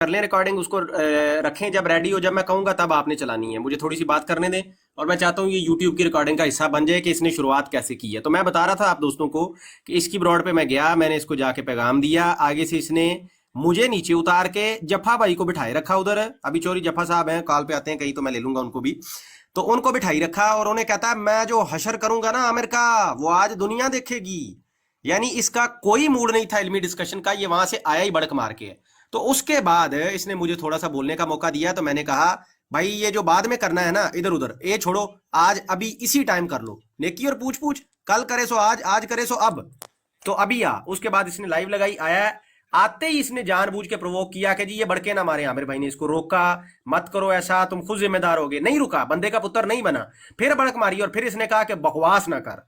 کر لیں ریکارڈنگ، اس کو رکھیں، جب ریڈی ہو، جب میں کہوں گا تب آپ نے چلانی ہے. مجھے تھوڑی سی بات کرنے دیں، اور میں چاہتا ہوں یہ یوٹیوب کی ریکارڈنگ کا حصہ بن جائے کہ اس نے شروعات کیسے کی ہے. تو میں بتا رہا تھا آپ دوستوں کو کہ اس کی براڈ پہ میں گیا، میں نے اس کو جا کے پیغام دیا، آگے سے اس نے مجھے نیچے اتار کے جفا بھائی کو بٹھائے رکھا ادھر. ابھی چوری جفا صاحب ہیں، کال پہ آتے ہیں کہیں، تو میں لے لوں گا ان کو بھی. تو ان کو بٹھائی رکھا اور انہیں کہتا ہے میں جو حشر کروں گا نا عامر کا، وہ آج دنیا دیکھے گی. یعنی اس کا کوئی موڈ نہیں تھا علمی ڈسکشن کا، یہ وہاں سے آیا ہی بڑک مار کے. تو اس کے بعد اس نے مجھے تھوڑا سا بولنے کا موقع دیا، تو میں نے کہا بھائی یہ جو بعد میں کرنا ہے نا ادھر ادھر یہ چھوڑو، آج ابھی اسی ٹائم کر لو. نیکی اور پوچھ پوچھ، کل کرے سو آج، آج کرے سو اب. تو ابھی اس کے بعد اس نے لائیو لگائی، آیا ہے. آتے ہی اس نے جان بوجھ کے پرووک کیا کہ جی یہ بڑکے نہ مارے. عامر بھائی نے اس کو روکا، مت کرو ایسا، تم خود ذمہ دار ہوگے. نہیں رکا، بندے کا پتر نہیں بنا. پھر بڑک ماری اور پھر اس نے کہا کہ بکواس نہ کر،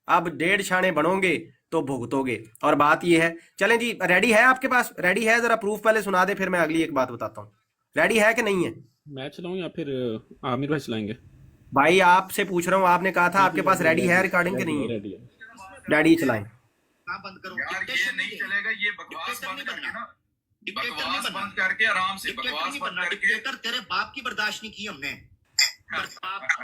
اب 1.5 چھانے بنو گے تو بھگتو گے. اور بات یہ ہے، چلیں جی ریڈی ہے آپ کے پاس؟ ریڈی ہے؟ ذرا پروف پہلے سنا دے، پھر میں اگلی ایک بات بتاتا ہوں. ریڈی ہے کہ نہیں ہے؟ میں چلاؤں یا پھر عامر بھائی چلائیں گے؟ بھائی آپ سے پوچھ رہا ہوں، آپ نے کہا تھا آپ کے پاس ریڈی ہے ریکارڈنگ کہ نہیں ہے؟ ریڈی ہے. ڈیڈی چلائیں. بند کرو یار، یہ نہیں چلے گا، یہ بکواس بند کر کے نا، بکواس بند کر کے آرام سے بکواس بند کر کے. تیرے باپ کی برداشت نہیں کی ہم نے.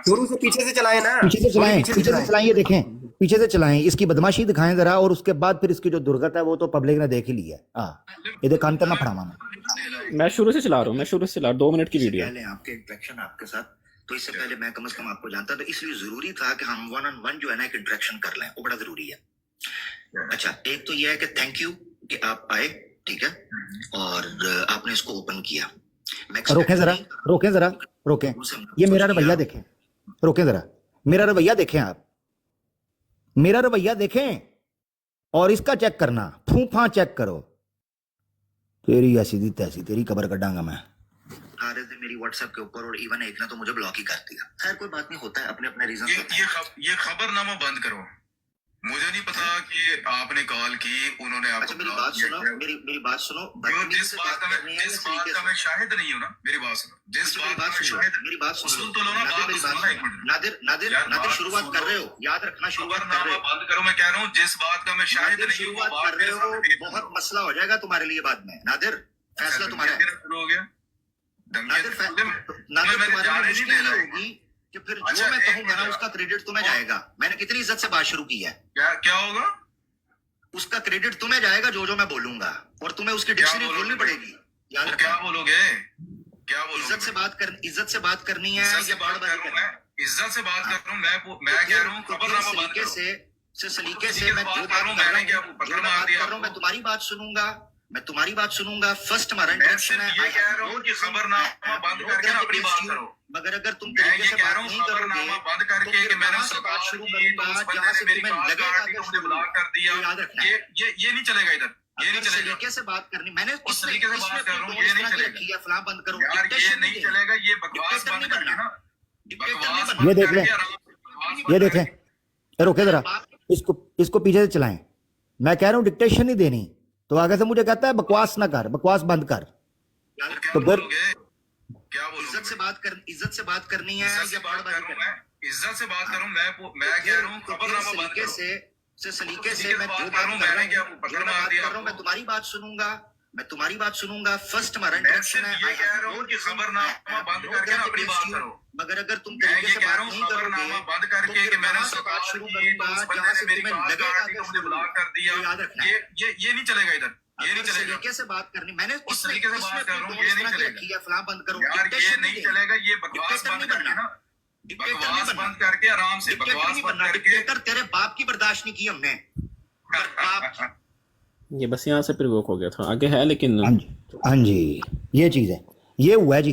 شروع سے پیچھے سے چلائیں نا، پیچھے سے چلائیں، پیچھے سے چلائیں، یہ دیکھیں پیچھے سے چلائیں، اس کی بدماشی دکھائیں ذرا، اور اس کے بعد پھر اس کی جو درگت ہے وہ تو پبلک نے دیکھ ہی لی ہے. یہ کان کرنا پڑا میں شروع سے چلا رہا ہوں، میں شروع سے چلا رہا ہوں، 2 منٹ کی ویڈیو. پہلے آپ کے انٹریکشن آپ کے ساتھ، تو اس سے پہلے میں کم از کم آپ کو جانتا، تو اس لیے ضروری تھا کہ ہم 1 on 1 جو ہے نا ایک انٹریکشن کر لیں، وہ بڑا ضروری ہے. اچھا ایک تو یہ ہے کہ تھینک یو کہ آپ آئے، ٹھیک ہے، اور آپ نے اس کو اوپن کیا. روکیں ذرا، روکیں ذرا، روکیں. یہ میرا رویہ دیکھیں، روکیں ذرا، میرا رویہ دیکھیں، آپ میرا رویہ دیکھیں اور اس کا چیک کرنا، پھوں پھاں چیک کرو. تیری ایسی دی تیسی، تیری قبر کڈاں گا میں. میری واٹس ایپ کے اوپر، اور ایون ایک نے تو مجھے بلاک ہی کر دیا. خیر کوئی بات نہیں، ہوتا ہے، اپنے اپنے ریزن. یہ خبر نامہ بند کرو. مجھے نہیں پتا کہ آپ نے کال کی، انہوں نے آپ کو. میری بات سنو، میری بات سنو. جس بات کا میں شاہد نہیں ہوں نا، میری بات سنو. جس بات کا میں شاہد، میری بات سنو تو لو نا، بات سنو نا ایک منٹ. نادر شروعات کر رہے ہو، یاد رکھنا شروعات کر رہے ہو. بند کرو، میں کہہ رہا ہوں جس بات کا میں شاہد نہیں ہوں، شروعات کر رہے ہو، بہت مسئلہ ہو جائے گا تمہارے لیے بعد میں. نادر فیصلہ تمہارا ہے. شروع ہو گیا. نادر تمہارے مشکل یہ ہوگی کہ پھر جو میں کہوں گا نا اس کا کریڈٹ تمہیں جائے گا. میں نے کتنی عزت سے بات شروع کی ہے. کیا ہوگا؟ اس کا کریڈٹ تمہیں جائے گا جو میں بولوں گا، اور تمہیں اس کی ڈکشنری کھولنی پڑے گی. کیا بولو گے؟ کیا بولو؟ عزت سے بات کرنی ہے. عزت سے بات کر رہا ہوں میں کہہ رہا ہوں خبر نامہ بند کرو. سلیقے سے میں جو بات کر رہا ہوں، میں تمہاری بات سنوں گا، میں تمہاری بات سنوں گا. فرسٹ ہمارا انٹریکشن ہے. یہ کہہ رہا ہوں کہ خبر نامہ بند کر کے اپنی بات کرو. مگر اگر تم میں یہ کہہ رہا ہوں خبر نامہ بند کر کے کہ میں نے اس سے بات شروع کی تو اس بندے نے میری کال کاٹ دی تو مجھے بلاک کر دیا. یہ نہیں چلے گا ادھر، یہ نہیں چلے گا. طریقے سے بات کرنی، میں نے اس طریقے سے بات کر رہا ہوں، یہ نہیں چلے گا. فلاں بند کرو یار یہ نہیں چلے گا، یہ بکواس بند کر کے نا، بکواس یہ دیکھ بند لیں، کر کے. یہ دیکھیں، روکے ذرا، اس کو پیچھے سے چلائیں. میں کہہ رہا ہوں ڈکٹیشن نہیں دینی، تو آگے سے مجھے کہتا ہے بکواس نہ کر، بکواس بند کر. تو پھر عزت سے بات کرنی ہے. عزت سے بات کروں میں کہہ رہا ہوں خبر نامہ بند کرو. سلیقے سے میں جو بات کر رہا ہوں، میں تمہاری بات سنوں گا، میں تمہاری بات سنوں گا. فرسٹ ہمارا انٹریکشن ہے. یہ کہہ رہا ہوں کہ خبر نامہ بند کر کے اپنی بات کرو. مگر اگر تم میں طریقے یہ سے کہہ رہا بات ہوں نہیں خبر کرو نامہ گے بند کر کے کہ میں نے اس سے بات شروع کی تو اس بندے نے میری کال کاٹ دی تو مجھے بلاک کر دیا. یہ نہیں چلے گا ادھر، یہ نہیں چلے گا. طریقے سے بات کرنی، میں نے اس طریقے سے بات کر رہا ہوں، یہ نہیں چلے گا. فلاں بند کرو. یار یہ نہیں چلے گا، یہ بکواس بند کر کے نا، بکواس بند کر کے آرام سے بکواس بند کر کے. تیرے باپ کی برداشت نہیں کی ہم نے. یہ بس یہاں سے پروک ہو گیا تھا، آگے ہے لیکن. ہاں جی یہ چیز ہے، یہ ہوا ہے جی،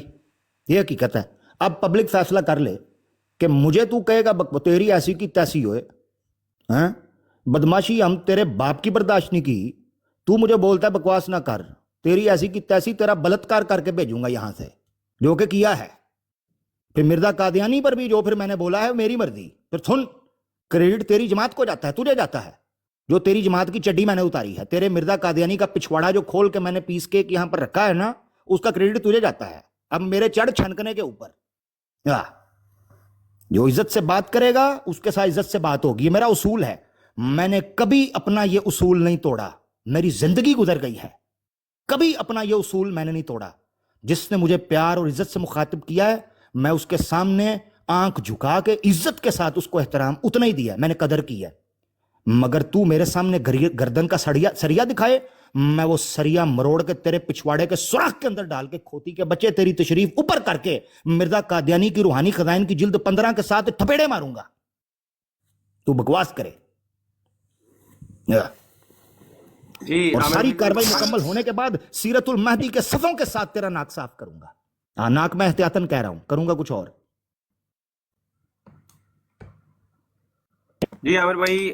یہ حقیقت ہے. اب پبلک فیصلہ کر لے کہ مجھے تو کہے گا تیری ایسی کی تیسی ہوئے، ہاں بدماشی ہم تیرے باپ کی برداشت نہیں کی، تو مجھے بولتا ہے بکواس نہ کر، تیری ایسی کی تیسی، تیرا بلتکار کر کے بھیجوں گا یہاں سے، جو کہ کیا ہے. پھر مرزا قادیانی پر بھی جو پھر میں نے بولا ہے میری مرضی. پھر سن، کریڈٹ تیری جماعت کو جاتا ہے، تجھے جاتا ہے. جو تیری جماعت کی چڈی میں نے اتاری ہے، تیرے مرزا قادیانی کا پچھواڑا جو کھول کے میں نے پیس کے یہاں پر رکھا ہے نا، اس کا کریڈٹ تجھے جاتا ہے. اب میرے چڑھ چھنکنے کے اوپر جو عزت سے بات کرے گا اس کے ساتھ عزت سے بات ہوگی. یہ میرا اصول ہے، میں نے کبھی اپنا یہ اصول نہیں توڑا. میری زندگی گزر گئی ہے، کبھی اپنا یہ اصول میں نے نہیں توڑا. جس نے مجھے پیار اور عزت سے مخاطب کیا ہے میں اس کے سامنے آنکھ جھکا کے عزت کے ساتھ اس کو احترام اتنا ہی دیا, میں نے قدر کی ہے. مگر تو میرے سامنے گردن کا سریا دکھائے, میں وہ سریا مروڑ کے تیرے پچھواڑے کے سوراخ کے اندر ڈال کے کھوتی کے بچے تیری تشریف اوپر کر کے مرزا قادیانی کی روحانی خزائن کی جلد 15 کے ساتھ تھپیڑے ماروں گا. تو بکواس کرے. جی اور عامر ساری بھائی کاروائی مکمل ہونے کے بعد سیرت المہدی کے صفوں کے ساتھ تیرا ناک صاف کروں گا. ہاں, ناک میں احتیاطاً کہہ رہا ہوں, کروں گا کچھ اور. جی عامر بھائی,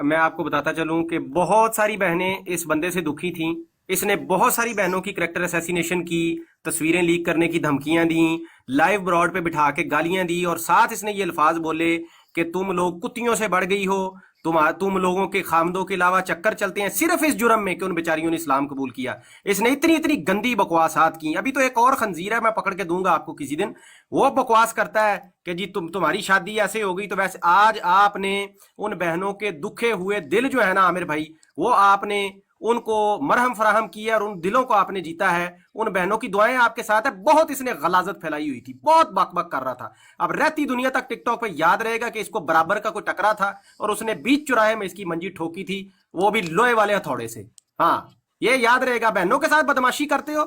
میں آپ کو بتاتا چلوں کہ بہت ساری بہنیں اس بندے سے دکھی تھیں. اس نے بہت ساری بہنوں کی کریکٹر اسیسینیشن کی, تصویریں لیک کرنے کی دھمکیاں دیں, لائیو براڈ پہ بٹھا کے گالیاں دی, اور ساتھ اس نے یہ الفاظ بولے کہ تم لوگ کتیوں سے بڑھ گئی ہو, تم لوگوں کے خامدوں کے علاوہ چکر چلتے ہیں, صرف اس جرم میں کہ ان بیچاریوں نے اسلام قبول کیا. اس نے اتنی گندی بکواسات کی. ابھی تو ایک اور خنزیر ہے, میں پکڑ کے دوں گا آپ کو کسی دن, وہ بکواس کرتا ہے کہ جی تمہاری شادی ایسے ہو گئی. تو ویسے آج آپ نے ان بہنوں کے دکھے ہوئے دل جو ہے نا عامر بھائی, وہ آپ نے ان کو مرہم فراہم کیا اور ان دلوں کو آپ نے جیتا ہے. ان بہنوں کی دعائیں آپ کے ساتھ ہے. بہت اس نے غلاظت پھیلائی ہوئی تھی, بہت بک بک کر رہا تھا. اب رہتی دنیا تک ٹک ٹاک پہ یاد رہے گا کہ اس کو برابر کا کوئی ٹکرا تھا اور اس نے بیچ چوراہے میں اس کی منجی ٹھوکی تھی, وہ بھی لوہے والے ہتھوڑے سے. ہاں, یہ یاد رہے گا. بہنوں کے ساتھ بدماشی کرتے ہو,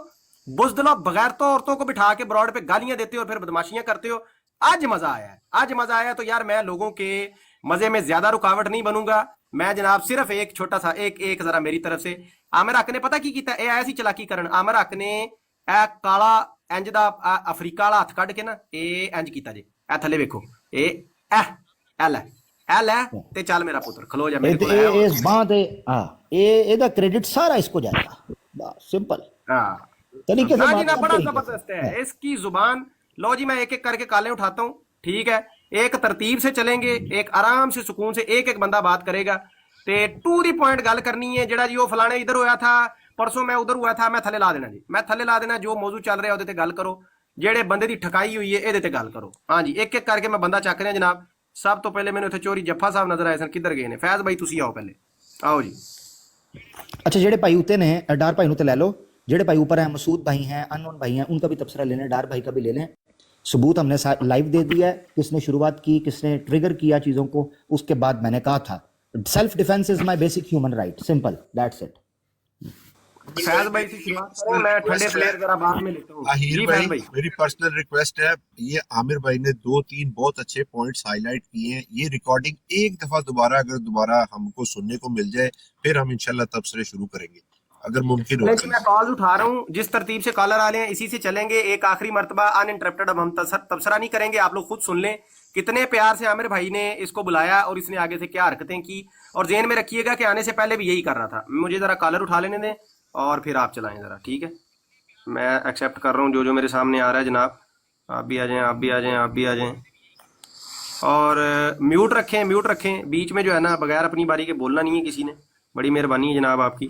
بزدلوں بغیرتوں عورتوں کو بٹھا کے براڈ پہ گالیاں دیتے ہو اور پھر بدماشیاں کرتے ہو. آج مزہ آیا ہے, آج مزہ آیا. تو یار میں لوگوں کے مزے میں زیادہ رکاوٹ نہیں بنوں گا. میں جناب صرف ایک چھوٹا سا ایک ذرا میری طرف سے, عامر حق نے پتہ کی کیتا اے ایسی چلاکی کرن. عامر حق نے اے کالا انج دا افریقہ والا ہاتھ کڈ کے نا اے انج کیتا جی, اے تھلے ویکھو, اے ایل ہے تے چل میرا پتر کھلو جا میرے کول ہے. اس بات دا کریڈٹ سارا اس کو جائے گا. بس سمپل طریقے سے ہاں جی بات نا, کر, بڑا طریقے زبردست سے. ہے اس کی زبان. لو جی میں ایک ایک کر کے کالیں اٹھاتا ہوں, ٹھیک ہے. ایک ترتیب سے چلیں گے, ایک آرام سے سکون سے ایک ایک بندہ بات کرے گا, تے ٹو دی پوائنٹ گل کرنی ہے. جڑا جی وہ فلانے ادھر ہویا تھا, پرسوں میں ادھر ہوا تھا, میں تھلے لا دینا جی, میں تھلے لا دینا. جو موضوع چل رہا ہے وہ گل کرو, جہے بندے دی ٹھکائی ہوئی ہے یہ گل کرو. ہاں جی, ایک ایک کر کے میں بندہ چک رہا جناب. سب تو پہلے میرے اتنے چوری جفا صاحب نظر آئے سن, کدھر گئے نے؟ فیض بھائی تسی آؤ پہلے, آؤ جی. اچھا, جڑے بھائی اتنے نے ڈار بھائی نو تے لے لو, جڑے بھائی اوپر ہیں مسعود بھائی ہیں, انون بھائی ہیں, ان کا بھی تبصرہ لے لیں, ڈار بھائی کا بھی لے لیں. ثبوت ہم نے لائیو دے دیا ہے, کس نے شروعات کی, کس نے ٹریگر کیا چیزوں کو. اس کے بعد میں نے کہا تھا self defence is my basic human right, simple, that's it. Faiz بھائی سے شروعات کریں, میں ٹھنڈے پلیئر ذرا بعد میں لیتا ہوں. آہیر جی بھائی, فیض بھائی. میری پرسنل ریکویسٹ ہے, یہ عامر بھائی نے 2-3 بہت اچھے پوائنٹس ہائی لائٹ کیے ہیں. یہ ریکارڈنگ ایک دفعہ دوبارہ ہم کو سننے کو مل جائے, پھر ہم انشاءاللہ تبصرے شروع کریں گے اگر ممکن ہو. میں کال اٹھا رہا ہوں, جس ترتیب سے کالر آ رہے ہیں اسی سے چلیں گے. ایک آخری مرتبہ ان انٹرپٹڈ, اب ہم تبصرہ نہیں کریں گے, آپ لوگ خود سن لیں کتنے پیار سے عامر بھائی نے اس کو بلایا اور اس نے آگے سے کیا حرکتیں کی. اور ذہن میں رکھیے گا کہ آنے سے پہلے بھی یہی کر رہا تھا. مجھے ذرا کالر اٹھا لینے دیں اور پھر آپ چلائیں ذرا, ٹھیک ہے. میں ایکسیپٹ کر رہا ہوں جو میرے سامنے آ رہا ہے جناب. آپ بھی آ جائیں, آپ بھی آ جائیں, آپ بھی آ جائیں. اور میوٹ رکھیں بیچ میں جو ہے نا, بغیر اپنی باری کے بولنا نہیں ہے کسی نے. بڑی مہربانی ہے جناب آپ کی.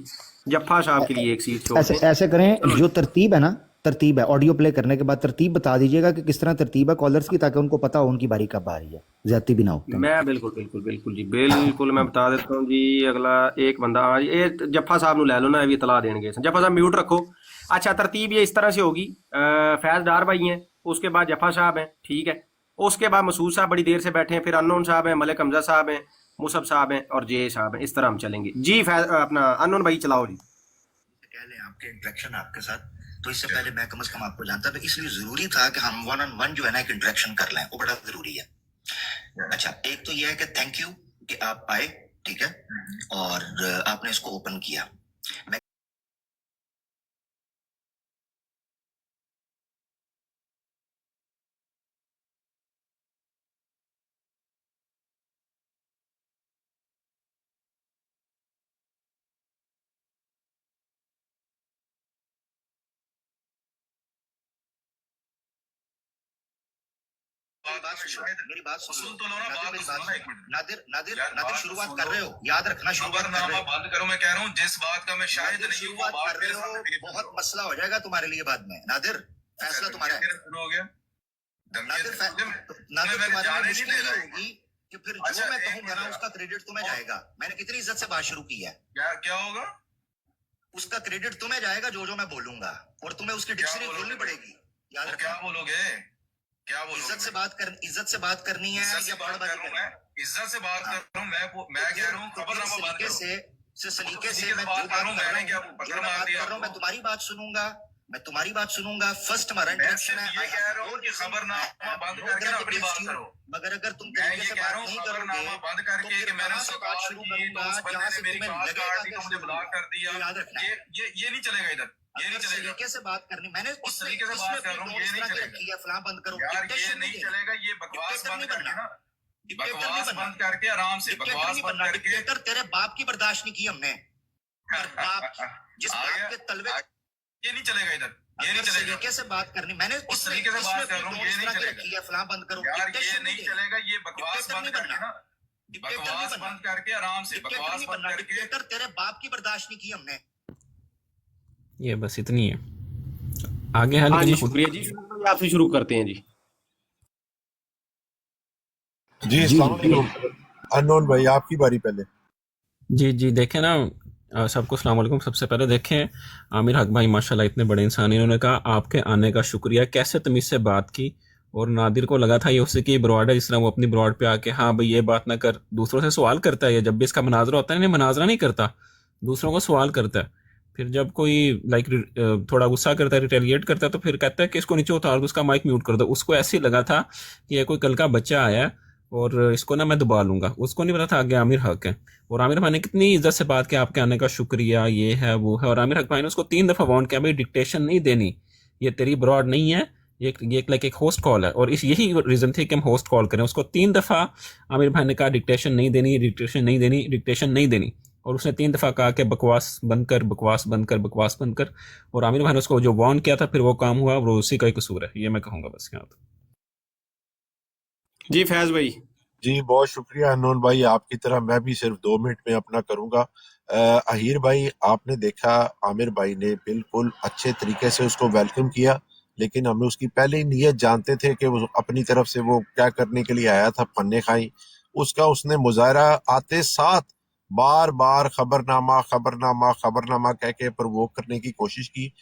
جفا صاحب کے لیے ایک سیٹ چھوڑ دیں. ایسے کریں, جو ترتیب ہے نا, ترتیب ہے آڈیو پلے کرنے کے بعد ترتیب بتا دیجیے گا کہ کس طرح ترتیب ہے کالرز کی, تاکہ ان کو پتا ہو ان کی باری کب آ رہی ہے, زیادتی بھی نہ ہو. میں بالکل جی بالکل میں بتا دیتا ہوں جی. اگلا ایک بندہ, ہاں جی, یہ جفا صاحب نو لے لو نا, یہ بھی اطلاع دیں گے. جفا صاحب میوٹ رکھو. اچھا, ترتیب یہ اس طرح سے ہوگی, فیض ڈار بھائی ہیں, اس کے بعد جفا صاحب ہیں, ٹھیک ہے. اس کے بعد مسعود صاحب بڑی دیر سے بیٹھے ہیں, پھر انون صاحب ہیں, ملک حمزہ صاحب ہیں, مصعب صاحب ہیں اور جے صاحب ہیں. اس طرح ہم چلیں گے جی. اپنا انون بھائی چلاؤ جی. کہہ لیں آپ کے انٹریکشن آپ کے ساتھ, تو اس سے پہلے میں کم از کم آپ کو جانتا تھا, اس لیے ضروری تھا کہ ہم 1-on-1 جو ہے نا ایک انٹریکشن کر لیں, وہ بڑا ضروری ہے. اچھا, ایک تو یہ ہے کہ تھینک یو کہ آپ آئے, ٹھیک ہے, اور آپ نے اس کو اوپن کیا. میں میری بات سن لو, نادر شروعات کر رہے ہو, یاد رکھنا شروعات کر رہے ہو. بند کرو, میں کہہ رہا ہوں جس بات کا میں شاہد نہیں ہوں, شروعات کر رہے ہو, بہت مسئلہ ہو جائے گا تمہارے لیے بعد میں. نادر, فیصلہ تمہارا ہے. شروع ہو گیا. نادر تمہارے لیے مشکل یہ ہوگی کہ پھر جو میں کہوں گا نا اس کا کریڈٹ تمہیں جائے گا. میں نے کتنی عزت سے بات شروع کی ہے. کیا ہوگا؟ उसका क्रेडिट तुम्हें जाएगा जो मैं बोलूंगा, और तुम्हें उसकी डिक्शनरी खोलनी पड़ेगी। याद तो क्या रखना। बोलोगे? क्या बोलोगे? इज्जत से बात करनी है इज्जत से या बात कर बड़बाजी रहा हूं करनी है? मैं, इज्जत से बात कर रहा हूं मैं कह रहा हूं खबरनामा बात करो। सलीके उसी से के मैं बात जो कर रहा हूं, मैंने क्या जो पकड़ मैं मार बात दिया कर रहा हूं, मैं आपको? तुम्हारी बात सुनूंगा। फर्स्ट हमारा मैं इंटरेक्शन सिर्फ है। ये कह रहा हूं कि खबरनामा बंद करके ना अपनी बात करो। मगर अगर तुम मैं तरीके ये से कह बात रहा हूँ नहीं खबरनामा करोगे बंद तो करके फिर कि मैंने कहां उससे से बात कॉल शुरू की तो करूंगा, उस बंदे जहां ने से मेरी तुम्हें कॉल लगेगा काट दी कि तो मुझे शुरू ब्लॉक कर दिया। याद रखना है। ये नहीं चलेगा इधर, ये नहीं इस चलेगा। तरीके से बात करनी, मैंने उस तरीके से बात कर रहा हूँ, ये नहीं चलेगा रखी है, फलां बंद करो। यार, ये डिक्टेशन नहीं देनी। चलेगा। ये बकवास डिक्टेटर बंद नहीं करके बनना। ना, डिक्टेटर बकवास नहीं बनना। बंद करके आराम से डिक्टेटर बकवास नहीं बंद बनना। करके डिक्टेटर तेरे बाप की बर्दाश्त नहीं की हमने। पर बाप जिस आ बाप गया, के तलवे ये नहीं चलेगा इधर, ये नहीं इस चलेगा। तरीके से बात करनी, मैंने उस तरीके से बात कर रहा हूँ, ये नहीं चलेगा। रखी है, फलां बंद करो। यार, ये डिक्टेशन नहीं देनी। चलेगा। ये बकवास डिक्टेटर बंद नहीं करके बनना। ना, डिक्टेटर नहीं बकवास बनना। बंद करके आराम से डिक्टेटर बकवास नहीं बंद बनना। करके। डिक्टेटर तेरे बाप की बर्दाश्त नहीं की हमने। ये बस इतनी है, आगे है हाँ लेकिन जी, मैं खुद शुक्रिया जी। आपसे शुरू करते हैं जी। जी अस्सलाम वालेकुम अननोन भाई, आपकी बारी पहले। जी देखें ना, सबको अस्सलाम वालेकुम। सबसे पहले देखें, आमिर हक भाई माशाल्लाह इतने बड़े इंसान, इन्होंने कहा आपके आने का शुक्रिया, कैसे तमीज़ से बात की। और नादिर को लगा था ये उससे कि ब्रॉड है, जिस तरह वो अपनी ब्रॉड पे आके हाँ भाई ये बात ना कर, दूसरों से सवाल करता है। ये जब भी इसका मनाजरा होता है, नहीं मनाजरा नहीं करता, दूसरों को सवाल करता है। फिर जब कोई लाइक थोड़ा गुस्सा करता है, रिटेलिएट करता है, तो फिर कहता है कि इसको नीचे उतार दो, उसका माइक म्यूट कर दो। उसको ऐसे ही लगा था कि ये कोई कल का बच्चा आया है और इसको ना मैं दबा लूंगा। उसको नहीं पता था आगे आमिर हक है। और आमिर भाई ने कितनी इज्जत से बात की, आपके आने का शुक्रिया, ये है वो है। और आमिर हक भाई ने उसको 3 दफ़ा वार्न किया, भाई डिक्टेशन नहीं देनी, ये तेरी ब्रॉड नहीं है, ये लाइक एक होस्ट कॉल है। और इस यही रीज़न थे कि हम होस्ट कॉल करें। उसको 3 दफ़ा आमिर भाई ने कहा डिक्टेशन नहीं देनी, डिक्टेशन नहीं देनी, डिक्टेशन नहीं देनी। और उसने 3 दफ़ा कहा कि बकवास बंद कर, बकवास बंद कर, बकवास बंद कर। और आमिर भाई ने उसको जो वार्न किया था, फिर वो काम हुआ, और उसी का ही कसूर है, ये मैं कहूँगा बस यहाँ पे। जी फैज भाई। जी बहुत शुक्रिया अननोन भाई, आपकी तरह मैं भी सिर्फ 2 मिनट में अपना करूंगा। अहीर भाई, आपने देखा आमिर भाई ने बिल्कुल अच्छे तरीके से उसको वेलकम किया, लेकिन हमें उसकी पहले ही नीयत जानते थे कि वो अपनी तरफ से वो क्या करने के लिए आया था, पन्ने खाई। उसका उसने मुजाहरा आते साथ बार बार खबरनामा खबरनामा खबरनामा कह के प्रवोक करने की कोशिश की।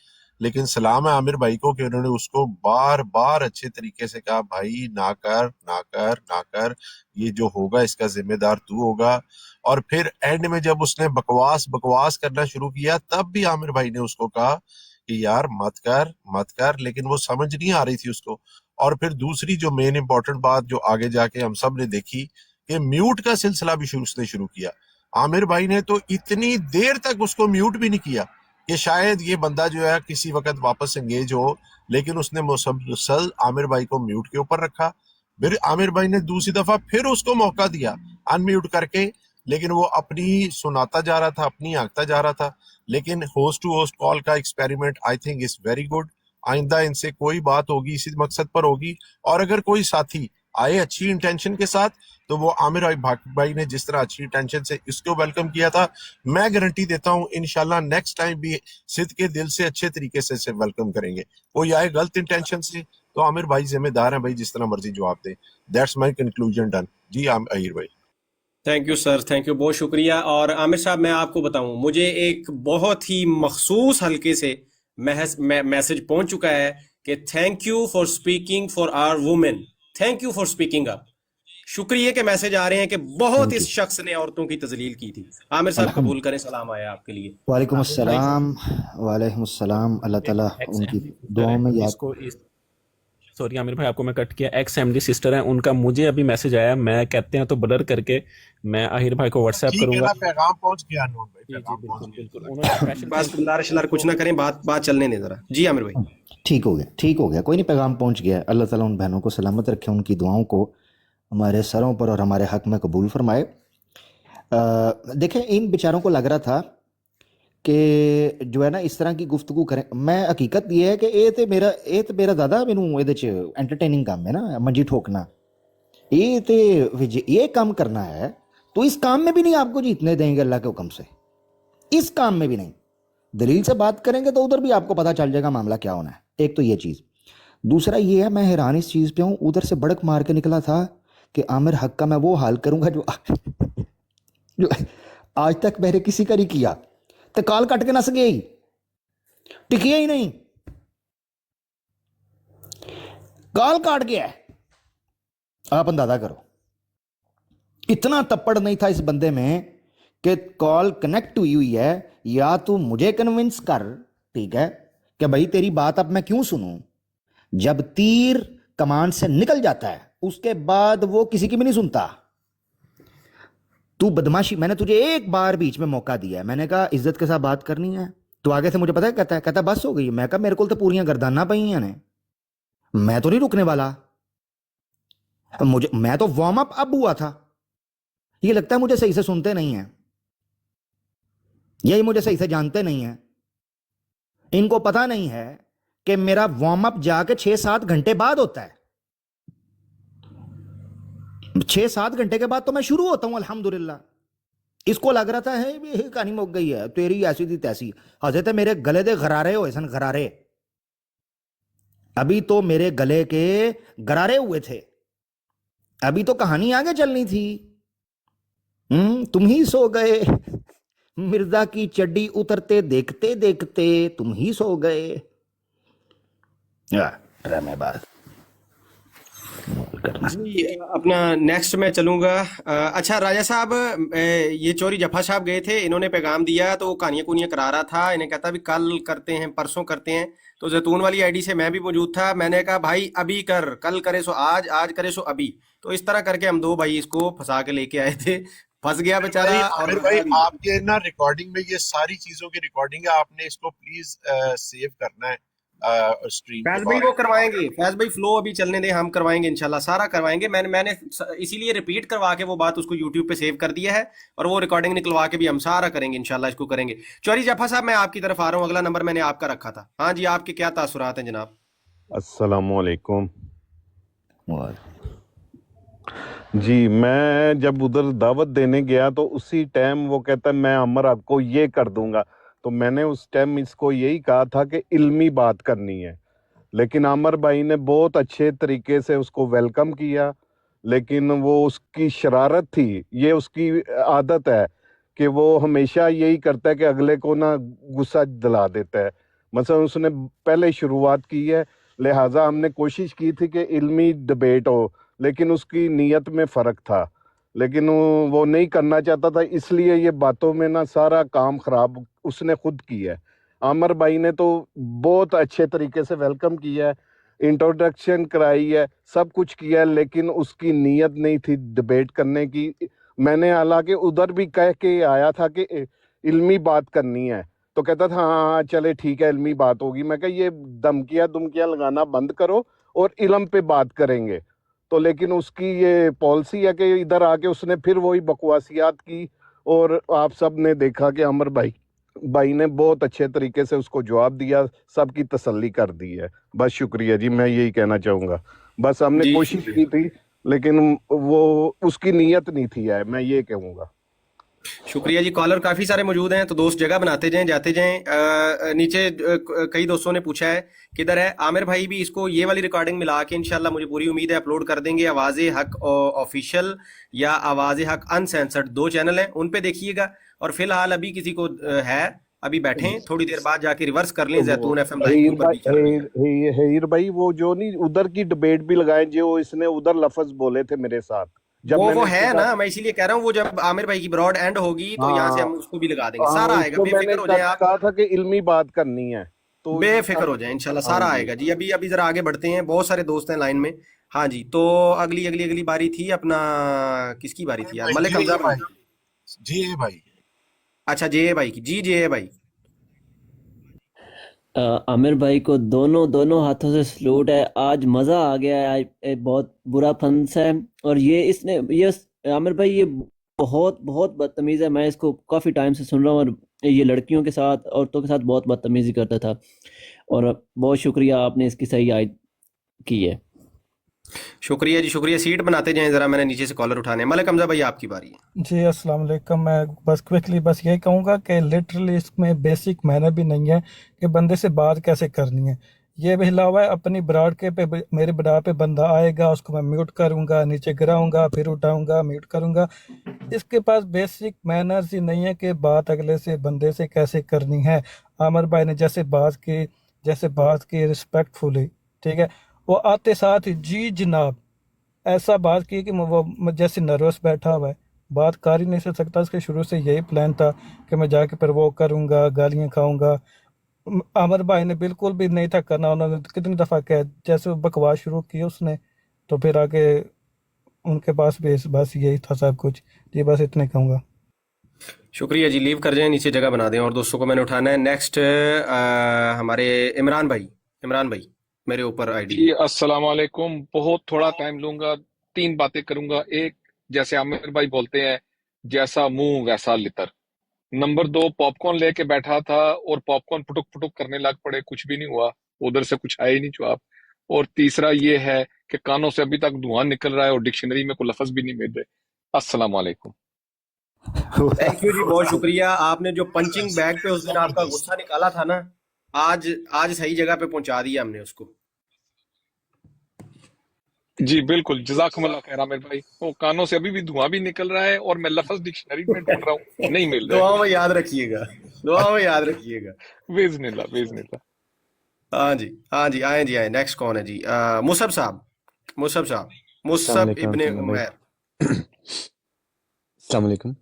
लेकिन सलाम है आमिर भाई को कि उन्होंने उसको बार बार अच्छे तरीके से कहा, भाई ना कर ना कर ना कर, ये जो होगा इसका जिम्मेदार तू होगा। और फिर एंड में जब उसने बकवास बकवास करना शुरू किया, तब भी आमिर भाई ने उसको कहा कि यार मत कर मत कर, लेकिन वो समझ नहीं आ रही थी उसको। और फिर दूसरी जो मेन इंपॉर्टेंट बात जो आगे जाके हम सब ने देखी कि म्यूट का सिलसिला भी उसने शुरू किया। आमिर भाई ने तो इतनी देर तक उसको म्यूट भी नहीं किया कि शायद ये बंदा जो है किसी वक्त वापस एंगेज हो, लेकिन उसने मुसलसल आमिर भाई को म्यूट के ऊपर रखा। फिर आमिर भाई ने दूसरी दफा फिर उसको मौका दिया अनम्यूट करके, लेकिन वो अपनी सुनाता जा रहा था, अपनी आंकता जा रहा था। लेकिन होस्ट टू होस्ट कॉल का experiment I think is very good. आइंदा इनसे कोई बात होगी इसी मकसद पर होगी, और अगर कोई साथी आए अच्छी इंटेंशन के साथ, तो वो आमिर भाई ने जिस तरह अच्छी इंटेंशन से इसको वेलकम किया था, मैं गारंटी देता हूँ इंशाल्लाह नेक्स्ट टाइम भी सिद्ध के दिल से अच्छे तरीके से वेलकम करेंगे। कोई आए गलत इंटेंशन से तो आमिर भाई जिम्मेदार हैं भाई, जिस तरह मर्जी जवाब दे। That's my conclusion done. जी अहीर भाई। Thank you sir, thank you, बहुत शुक्रिया। और आमिर साहब, मैं आपको बताऊं, मुझे एक बहुत ही मखसूस हल्के से मैसेज पहुंच चुका है कि thank you for speaking for our women, thank you for speaking up. शुक्रिया के मैसेज आ रहे हैं कि बहुत Thank इस you. शख्स ने औरतों की तजलील की थी। आमिर साहब कबूल करें, सलाम आया आपके लिए। वालेकुम आमिर भाई अस्सलाम, वालेकुम अस्सलाम। अल्लाह ताला एक्स उनकी एमडी दुआओं में याद। इसको सॉरी आमिर भाई, आपको मैं कट किया। एक्स एमडी सिस्टर है, उनका मुझे अभी मैसेज आया, मैं कहते हैं तो ब्लर करके मैं आहिर भाई को व्हाट्सएप ठीक है करूंगा। ना, पैगाम पहुंच गया अननोन भाई, जी पैगाम पहुंच बिल्कुल गया। बिल्कुल, उन्होंने स्पेशल बस लार शलार कुछ ना करें, बात चलने दें जरा। जी आमिर भाई। ठीक हो गया, ठीक हो गया, कोई नहीं, पैगाम पहुंच गया। अल्लाह ताला उन बहनों को सलामत रखे, उनकी दुआओं को हमारे सरों पर और हमारे हक में कबूल फरमाए। देखें, इन बेचारों को लग रहा था कि जो है ना इस तरह की गुफ्तगू करें। मैं हकीकत ये है कि ये तो मेरा ज़्यादा मैनू ਇਹਦੇ ਚ एंटरटेनिंग काम है ना, मंजी ठोकना, ये काम करना है, तो इस काम में भी नहीं आपको जीतने देंगे अल्लाह के हुक्म से, इस काम में भी नहीं। दलील से बात करेंगे तो उधर भी आपको पता चल जाएगा मामला क्या होना है। एक तो ये चीज़। दूसरा ये है, मैं हैरान इस चीज़ पे हूँ, उधर से बड़क मार के निकला था कि आमिर हक का मैं वो हाल करूँगा जो आज तक मैंने किसी का नहीं किया। ਤੇ ਕਾਲ ਕੱਟ ਕੇ ਨਸ ਗਿਆ ਹੀ, टिकिया ही नहीं, काल काट गया है। आप अंदाजा करो, इतना तप्पड़ नहीं था इस बंदे में कि कॉल कनेक्ट हुई है, या तू मुझे कन्विंस कर, ठीक है, कि भाई तेरी बात अब मैं क्यों सुनूं। जब तीर कमान से निकल जाता है उसके बाद वो किसी की भी नहीं सुनता। तू बदमाशी, मैंने तुझे एक बार बीच में मौका दिया है, मैंने कहा इज्जत के साथ बात करनी है, तो आगे से मुझे पता है कहता है बस हो गई। मैं कहा मेरे को तो पूरियां गर्दाना पई ने, मैं तो नहीं रुकने वाला। मैं तो वार्म अप अब हुआ था। ये लगता है मुझे सही से सुनते नहीं हैं, यही मुझे सही से जानते नहीं हैं। इनको पता नहीं है कि मेरा वार्म अप जाके 6-7 घंटे बाद होता है। 6-7 घंटे के बाद तो मैं शुरू होता हूं अल्हम्दुलिल्लाह। इसको लग रहा था है ये कहानी मुक गई है, तेरी ऐसी थी तैसी। हजरत मेरे गले दे गरारे होए सन, गरारे। अभी तो मेरे गले के गरारे हुए थे, अभी तो कहानी आगे चलनी थी। तुम ही सो गए, मिर्जा की चड्डी उतरते देखते देखते तुम ही सो गए। बात जी, अपना नेक्स्ट मैं चलूंगा। अच्छा राजा साहब, ये चोरी जफा साहब गए थे, इन्होंने पैगाम दिया तो कहानियां कुनियां करा रहा था, इन्हें कहता भी कल करते हैं, परसों करते हैं। तो जैतून वाली आईडी से मैं भी मौजूद था, मैंने कहा भाई अभी कर, कल करे सो आज, आज करे सो अभी। तो इस तरह करके हम दो भाई इसको फंसा के लेके आए थे, फंस गया बेचारा। आमिर भाई आपके ना रिकॉर्डिंग में ये सारी चीजों की रिकॉर्डिंग है, आपने इसको प्लीज सेव करना है स्ट्रीम। फैज भाई वो करवाएंगे, फैज भाई फ्लो अभी चलने दे, हम करवाएंगे इंशाल्लाह, सारा करवाएंगे। मैंने इसीलिए रिपीट करवा के वो बात उसको यूट्यूब पे सेव कर दिया है, और वो रिकॉर्डिंग निकलवा के भी हम सारा करेंगे इंशाल्लाह, इसको करेंगे। चौरी जफा साहब मैं आपकी तरफ आ रहा हूँ, अगला नंबर मैंने आपका रखा था। हाँ जी, आपके क्या तासुरात हैं जनाब? अस्सलामुअलैकुम जी। मैं जब उधर दावत देने गया तो उसी टाइम वो कहता है मैं अमर आपको ये कर दूंगा, तो मैंने उस टाइम इसको यही कहा था कि इल्मी बात करनी है, लेकिन आमिर भाई ने बहुत अच्छे तरीके से उसको वेलकम किया। लेकिन वो उसकी शरारत थी, ये उसकी आदत है कि वो हमेशा यही करता है कि अगले को ना गुस्सा दिला देता है। मतलब उसने पहले शुरुआत की है, लिहाजा हमने कोशिश की थी कि इल्मी डिबेट हो, लेकिन उसकी नीयत में फ़र्क था, लेकिन वो नहीं करना चाहता था, इसलिए ये बातों में ना सारा काम ख़राब उसने खुद किया है। आमिर भाई ने तो बहुत अच्छे तरीके से वेलकम किया है, इंट्रोडक्शन कराई है, सब कुछ किया है, लेकिन उसकी नीयत नहीं थी डिबेट करने की। मैंने हालांकि उधर भी कह के आया था कि इल्मी बात करनी है, तो कहता था हाँ चले ठीक है इल्मी बात होगी। मैं कहा ये धमकियाँ लगाना बंद करो और इल्म पे बात करेंगे। तो लेकिन उसकी ये पॉलिसी है कि इधर आके उसने फिर वही बकवासियात की, और आप सब ने देखा कि आमिर भाई ने बहुत अच्छे तरीके से उसको जवाब दिया, सबकी तसल्ली कर दी है। बस शुक्रिया जी, मैं यही कहना चाहूँगा। बस हमने कोशिश की थी, लेकिन वो उसकी नीयत नहीं थी है, मैं ये कहूँगा। शुक्रिया जी। कॉलर काफी सारे मौजूद हैं, तो दोस्त जगह बनाते जाएं, जाते जाएं। नीचे कई दोस्तों ने पूछा है किधर है आमिर भाई, भी इसको ये वाली रिकॉर्डिंग मिला के इंशाल्लाह मुझे पूरी उम्मीद है अपलोड कर देंगे। आवाज़े हक ऑफिशियल या आवाज़े हक अनसेंसर्ड, दो चैनल हैं, उन पे देखिएगा। और फिलहाल अभी किसी को है, अभी बैठे हैं, थोड़ी देर बाद जाके रिवर्स कर लें जैतून एफएम लाइव पर भी चल रही है। हीर भाई वो जो नहीं उधर की डिबेट भी लगाएं, जो इसने उधर लफ्ज बोले थे मेरे साथ, जब वो है ना, मैं इसीलिए कह रहा हूँ, वो जब आमिर भाई की ब्रॉड एंड होगी तो यहाँ से हम उसको भी लगा देंगे, सारा आएगा, बेफिक्र हो जाए आप। कहा था कि इल्मी बात करनी है, तो बेफिक्र हो जाए इंशाल्लाह, सारा आएगा जी। अभी जरा आगे बढ़ते हैं, बहुत सारे दोस्त हैं लाइन में। हाँ जी, तो अगली बारी थी अपना, किसकी बारी थी यार? मलिक हमजा भाई, जी भाई। अच्छा, जे भाई की, जी जे भाई। आमिर भाई को दोनों हाथों से सलूट है, आज मज़ा आ गया है। आज बहुत बुरा फंस है, और ये आमिर भाई ये बहुत बहुत बदतमीज़ है। मैं इसको काफ़ी टाइम से सुन रहा हूँ, और ये लड़कियों के साथ, औरतों के साथ बहुत बदतमीज़ी करता था, और बहुत शुक्रिया आपने इसकी सही आयत की है। शुक्रिया जी, शुक्रिया। सीट बनाते जाएं जरा, मैंने नीचे से कॉलर उठाने। मलिक हमजा भाई आपकी बारी है जी। अस्सलाम वालेकुम। मैं बस क्विकली बस यही कहूँगा कि लिटरली इसमें बेसिक मैनर भी नहीं है कि बंदे से बात कैसे करनी है। ये भी हिला हुआ है अपनी बुढ़ापे पे, मेरे बुढ़ापे बंदा आएगा उसको मैं म्यूट करूंगा, नीचे गिराऊंगा, फिर उठाऊंगा, म्यूट करूंगा। इसके पास बेसिक मैनर्स ही नहीं है कि बात अगले से बंदे से कैसे करनी है। आमिर भाई ने जैसे बात की रिस्पेक्टफुली, ठीक है, वो आते साथ ही जी जनाब ऐसा बात की कि वो जैसे नर्वस बैठा हुआ है, बात कर ही नहीं सकता। उसके शुरू से यही प्लान था कि मैं जाके फिर वो करूँगा, गालियाँ खाऊंगा। आमिर भाई ने बिल्कुल भी नहीं था करना। उन्होंने कितनी दफ़ा कहा, जैसे वो बकवास शुरू की उसने, तो फिर आगे उनके पास भी बस यही था सब कुछ। जी बस इतने कहूँगा। शुक्रिया जी, लीव कर जाएं, नीचे जगह बना दें और दोस्तों को मैंने उठाना है। नेक्स्ट हमारे इमरान भाई मेरे ऊपर आईडी जी अस्सलाम वालेकुम। बहुत थोड़ा टाइम लूंगा, 3 बातें करूंगा। एक, जैसे आमिर भाई बोलते हैं, जैसा मुंह वैसा लितर। नंबर 2, पॉपकॉर्न लेके बैठा था और पॉपकॉर्न पुटुक पुटुक करने लग पड़े, कुछ भी नहीं हुआ, उधर से कुछ आया ही नहीं जवाब। और तीसरा ये है कि कानों से अभी तक धुआं निकल रहा है और डिक्शनरी में कोई लफ्ज भी नहीं मिल रहे। अस्सलाम वालेकुम। थैंक यू जी, बहुत शुक्रिया। आपने जो पंचिंग बैग पे उस दिन आपका गुस्सा निकाला था ना, आज सही जगह पे पहुंचा दिया हमने उसको। जी बिल्कुल, जज़ाकुमुल्लाह खैर आमिर भाई। वो कानों से अभी भी धुआं भी निकल रहा है और मैं लफ्ज डिक्शनरी में ढूंढ रहा हूँ, नहीं मिल रहा दुआओं में याद रखिएगा, दुआओं में याद रखिएगा। है। बिस्मिल्लाह। हाँ जी, आए। नेक्स्ट कौन है जी? मुसब साहब, मुसब इब्ने उमैर। अस्सलाम वालेकुम।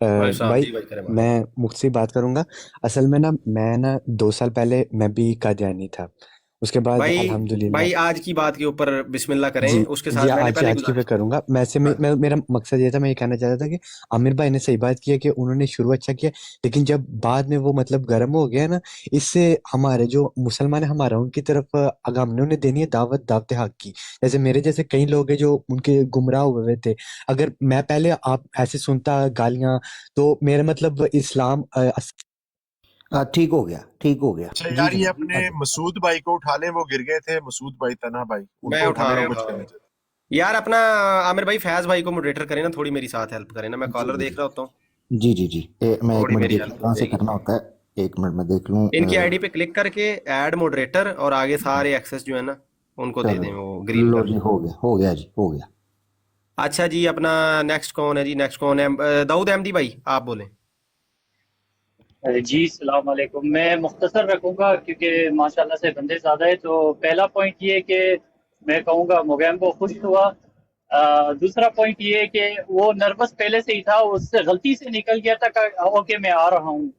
भाई साहब भाई जी, भाई करे बात। मैं मुझसे बात करूंगा। असल में मैं 2 साल पहले मैं भी कादियानी था। उसके बाद भाई अल्हम्दुलिल्लाह आज की बात के ऊपर बिस्मिल्लाह करें। जी उसके जी साथ मैंने आज पहले आज की पे गुजारिश करूंगा। मेरा मकसद ये था, मैं ये कहना चाहता था कि आमिर भाई ने सही बात किया कि उन्होंने शुरू अच्छा किया, लेकिन जब बाद में वो मतलब गर्म हो गया ना, इससे हमारे जो मुसलमान है हमारा, उनकी तरफ अगर हमने उन्हें देनी है दावत हक की। जैसे मेरे जैसे कई लोग हैं जो उनके गुमराह हुए थे। अगर मैं पहले आप ऐसे सुनता गालियां, तो मेरा मतलब इस्लाम ठीक हो गया अच्छा जी यार, ये जनाब अपने मसूद भाई को उठा लें, वो गिर गए थे। मसूद भाई, तना भाई, मैं उनको उठा उठा रहा लें, हूँ कुछ कहना चाहते हैं। यार। अपना आमिर भाई फैज भाई को मोडरेटर करें ना, थोड़ी मेरी साथ हेल्प करें ना, मैं कॉलर देख रहा होता हूँ। जी मैं एक थोड़ी मिनट मेरी देख हेल्प लूँ हो कहाँ से जाएगी। करना होता है। एक मिनट में देख लूँ। इनकी आईडी पे क्लिक करके ऐड मोडरेटर और आगे सारे एक्सेस जो है ना उनको दे चलो दें, वो ग्रीन लो कर जी, दें। हो गया जी, हो गया। अच्छा जी, अपना नेक्स्ट कौन है जी? नेक्स्ट कौन है? दाऊद अहमदी भाई, आप बोलें। जी सलाम वालेकुम। मैं मुख्तसर रखूंगा क्योंकि माशाल्लाह से बंदे ज़्यादा है। तो पहला पॉइंट ये है कि मैं कहूँगा मोगैम्बो खुश हुआ। दूसरा पॉइंट ये है कि वो नर्वस पहले से ही था, उससे गलती से निकल गया था कि ओके मैं आ रहा हूँ।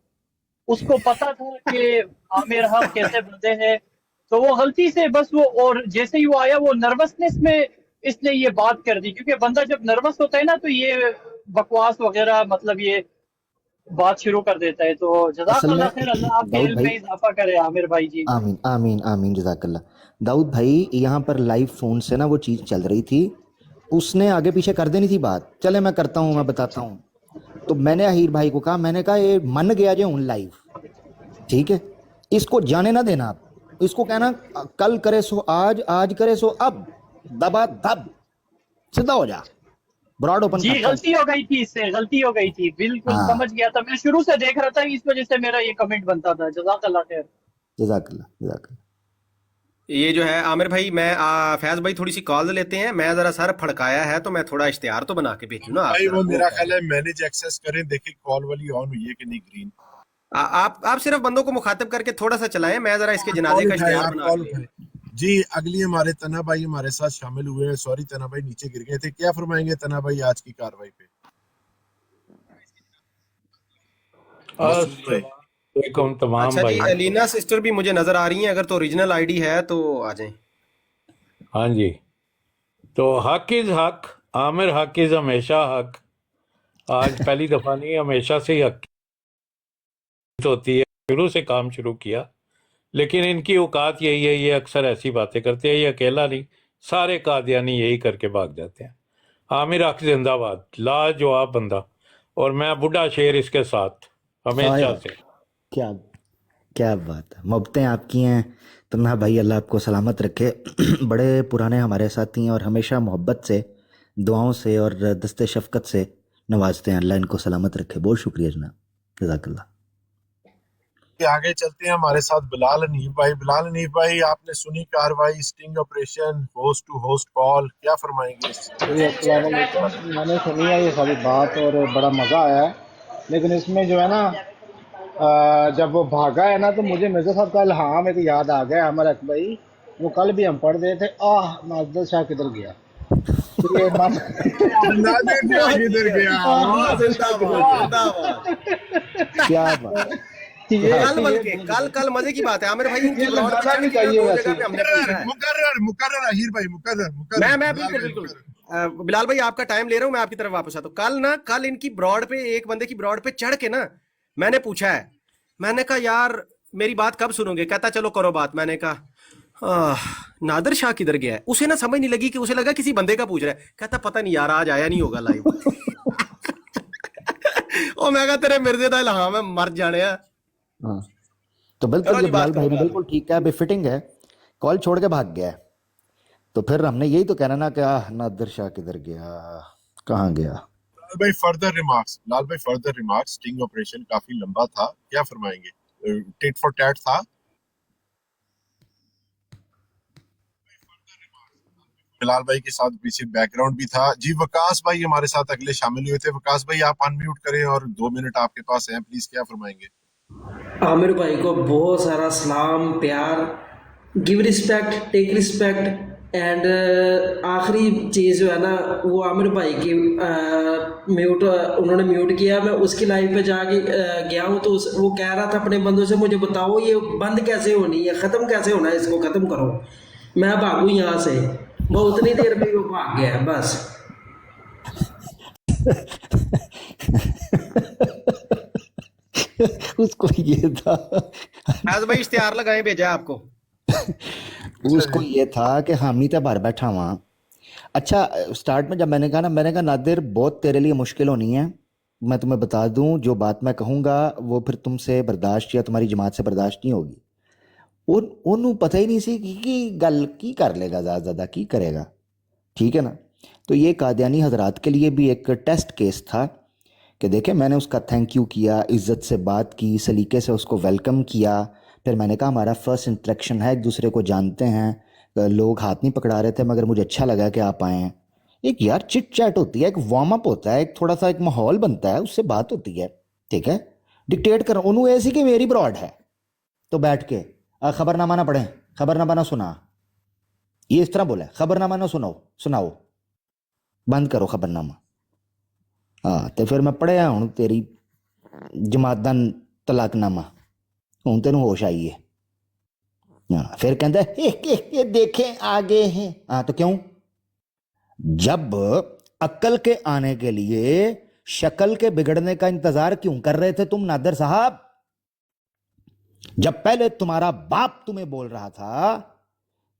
उसको पता था कि आमिर हम कैसे बंदे हैं, तो वो गलती से बस वो, और जैसे ही वो आया वो नर्वसनेस में इसने ये बात कर दी। क्योंकि बंदा जब नर्वस होता है ना तो ये बकवास वगैरह मतलब ये बात शुरू कर देता है। तो असल में जज़ाकल्लाह खैर, अल्लाह आपके दाऊद इल्म भाई, में इजाफा करे आमिर भाई जी। आमीन आमीन आमीन, जजाकल्ला। दाऊद भाई, यहाँ पर लाइव फोन से ना वो चीज़ चल रही थी, उसने आगे पीछे कर देनी थी बात। चले मैं करता हूँ, मैं बताता हूँ। तो मैंने अहीर भाई को कहा, मैंने कहा ये मन गया जो उन लाइव, ठीक है, इसको जाने ना देना। आप इसको कहना कल करे सो आज, आज करे सो अब, दबा दब सीधा हो जा, ब्रॉड ओपन जी करता। गलती हो गई थी, इससे गलती हो गई थी, बिल्कुल हाँ, समझ गया था। मैं शुरू से देख रहा था, इस वजह से मेरा ये कमेंट बनता था। जज़ाकल्लाह खैर। जजाकल्ला जजाकल्ला। ये जो है आमिर भाई, मैं फैज भाई थोड़ी सी कॉल लेते हैं। मैं जरा सर फड़काया है तो मैं थोड़ा इश्तिहार तो बना के भेजूँ ना, आप भाई जरा वो वो मेरा करें। ख्याल है मैनेज एक्सेस करें, देखें कॉल वाली ऑन हुई है कि नहीं, ग्रीन। आप सिर्फ बंदों को मुखातिब करके थोड़ा सा चलाएं, मैं जरा इसके जनाजे कॉल का उठाए, इश्तिहार आप बना कॉल के। उठाए जी। अगली हमारे तना भाई हमारे साथ शामिल हुए हैं। सॉरी तना भाई, नीचे गिर गए थे। क्या फरमाएंगे तना भाई आज की कार्रवाई पे? मसूद भाई, अस्सलाम तमाम अच्छा जी, भाई। एलिना सिस्टर भी मुझे नजर आ रही हैं, अगर तो ओरिजिनल आईडी है तो आ जाएं। हाँ जी, तो हक इज हक, आमिर हक इज हमेशा हक। आज पहली दफा नहीं, हमेशा से ही हक होती है, शुरू से काम शुरू किया। लेकिन इनकी औकात यही है, ये अक्सर ऐसी बातें करते हैं। ये अकेला नहीं, सारे कादियानी यही करके भाग जाते हैं। आमिर हक जिंदाबाद, लाजवाब बंदा, और मैं बुढ़ा शेर इसके साथ हमेशा आया, से। क्या क्या बात है, मोहब्बतें आपकी हैं। तन्हा भाई, अल्लाह आपको सलामत रखे। बड़े पुराने हमारे साथी हैं और हमेशा मोहब्बत से, दुआओं से और दस्ते शफ़क़त से नवाजते हैं। अल्लाह इनको सलामत रखे। बहुत शुक्रिया जनाब, जज़ाकल्लाह। आगे चलते हैं, हमारे साथ बिलाल हनीफ भाई। बिलाल हनीफ भाई, आपने सुनी कार्रवाई, sting operation, host to host call, क्या फरमाएंगे इस जी अस्सलाम वालेकुम। मैंने सुनी है ये सारी बात और बड़ा मज़ा आया है, लेकिन इसमें जो है ना जब वो भागा है ना तो मुझे मिर्ज़ा साहब का इल्हाम एक याद आ गया। अमर अक भाई वो कल भी हम पढ़ रहे थे, नादिर शाह किधर गया। तो ये नादिर शाह किधर गया, क्या बात, ये कल बल्कि कल मजे की बात है आमिर भाई, इनकी ब्रॉड पे लगाना चढ़ नहीं के ना चाहिए दो वैसे। जगह पे हमने पूछा है। मुकर्रर अहीर भाई, मुकर्रर मैं बिल्कुल बिलाल भाई आपका टाइम ले रहा हूँ, मैं आपकी तरफ वापस आता हूँ। कल इनकी ब्रॉड पे, एक बंदे की ब्रॉड पे चढ़ के ना मैंने पूछा है, मैंने कहा यार मेरी बात कब सुनोगे, कहता चलो करो बात। मैंने कहा नादिर शाह किधर गया है। उसे ना समझ नहीं लगी, कि उसे लगा किसी बंदे का पूछ रहा है। कहता पता नहीं यार आज आया नहीं होगा लाइव। ओ मैं कहा तेरे मिर्जे दा इल्हाम है, मर जाने। हाँ तो बिल्कुल चलो ये जी, बात बिलाल करो भाई ने बिलाल बिल्कुल ठीक है, बेफिटिंग है, कॉल छोड़ के भाग गया है। तो फिर हमने यही तो कहना ना कि नादिर शाह किधर गया, कहाँ गया। लाल भाई फर्दर रिमार्क्स, स्टिंग ऑपरेशन काफी लंबा था, क्या फरमाएंगे? टिट फॉर टैट था। बिलाल भाई के साथ पीछे बैकग्राउंड भी था जी। वकास भाई हमारे साथ अगले शामिल हुए थे। वकास भाई आप अनम्यूट करें और 2 मिनट आपके पास हैं, प्लीज, क्या फरमाएंगे? आमिर भाई को बहुत सारा सलाम प्यार, give respect take respect. And आखिरी चीज़ जो है ना वो आमिर भाई की म्यूट, उन्होंने म्यूट किया। मैं उसकी लाइव पे जाके गया हूँ तो वो कह रहा था अपने बंदों से मुझे बताओ ये बंद कैसे होनी है, ख़त्म कैसे होना है, इसको ख़त्म करो, मैं भागूँ यहाँ से। वो उतनी देर में वो भाग गया बस। उसको ये था आज भाई इश्तिहार लगाए भेजा आपको। उसको ये था कि हामी तो बाहर बैठा वहाँ। अच्छा स्टार्ट में जब मैंने कहा ना, मैंने कहा नादिर बहुत तेरे लिए मुश्किल होनी है, मैं तुम्हें बता दूं जो बात मैं कहूँगा वो फिर तुमसे बर्दाश्त या तुम्हारी जमात से बर्दाश्त नहीं होगी। ਉਹਨੂੰ पता ही नहीं सी कि गल की कर लेगा, ज़्यादा की करेगा, ठीक है ना। तो ये कादियानी हजरात के लिए भी एक टेस्ट केस था कि देखें मैंने उसका थैंक यू किया, इज़्ज़त से बात की, सलीके से उसको वेलकम किया। फिर मैंने कहा हमारा फर्स्ट इंटरेक्शन है, एक दूसरे को जानते हैं, लोग हाथ नहीं पकड़ा रहे थे मगर मुझे अच्छा लगा कि आप आए हैं। एक यार चिट चैट होती है, एक वार्म अप होता है, एक थोड़ा सा एक माहौल बनता है, उससे बात होती है, ठीक है। डिक्टेट कर उन्होंने ऐसी कि मेरी ब्रॉड है तो बैठ के खबरनामा ना पढ़ें, खबरनामा ना सुना, ये इस तरह बोला, खबरनामा ना सुनाओ, बंद करो खबरनामा। हाँ तो फिर मैं पढ़िया हूँ तेरी जमात दा तलाकनामा, हूँ तेन होश आई है। हाँ फिर कहता है देखें आगे हैं। हाँ तो क्यों, जब अक्ल के आने के लिए शक्ल के बिगड़ने का इंतजार क्यों कर रहे थे तुम नादिर साहब? जब पहले तुम्हारा बाप तुम्हें बोल रहा था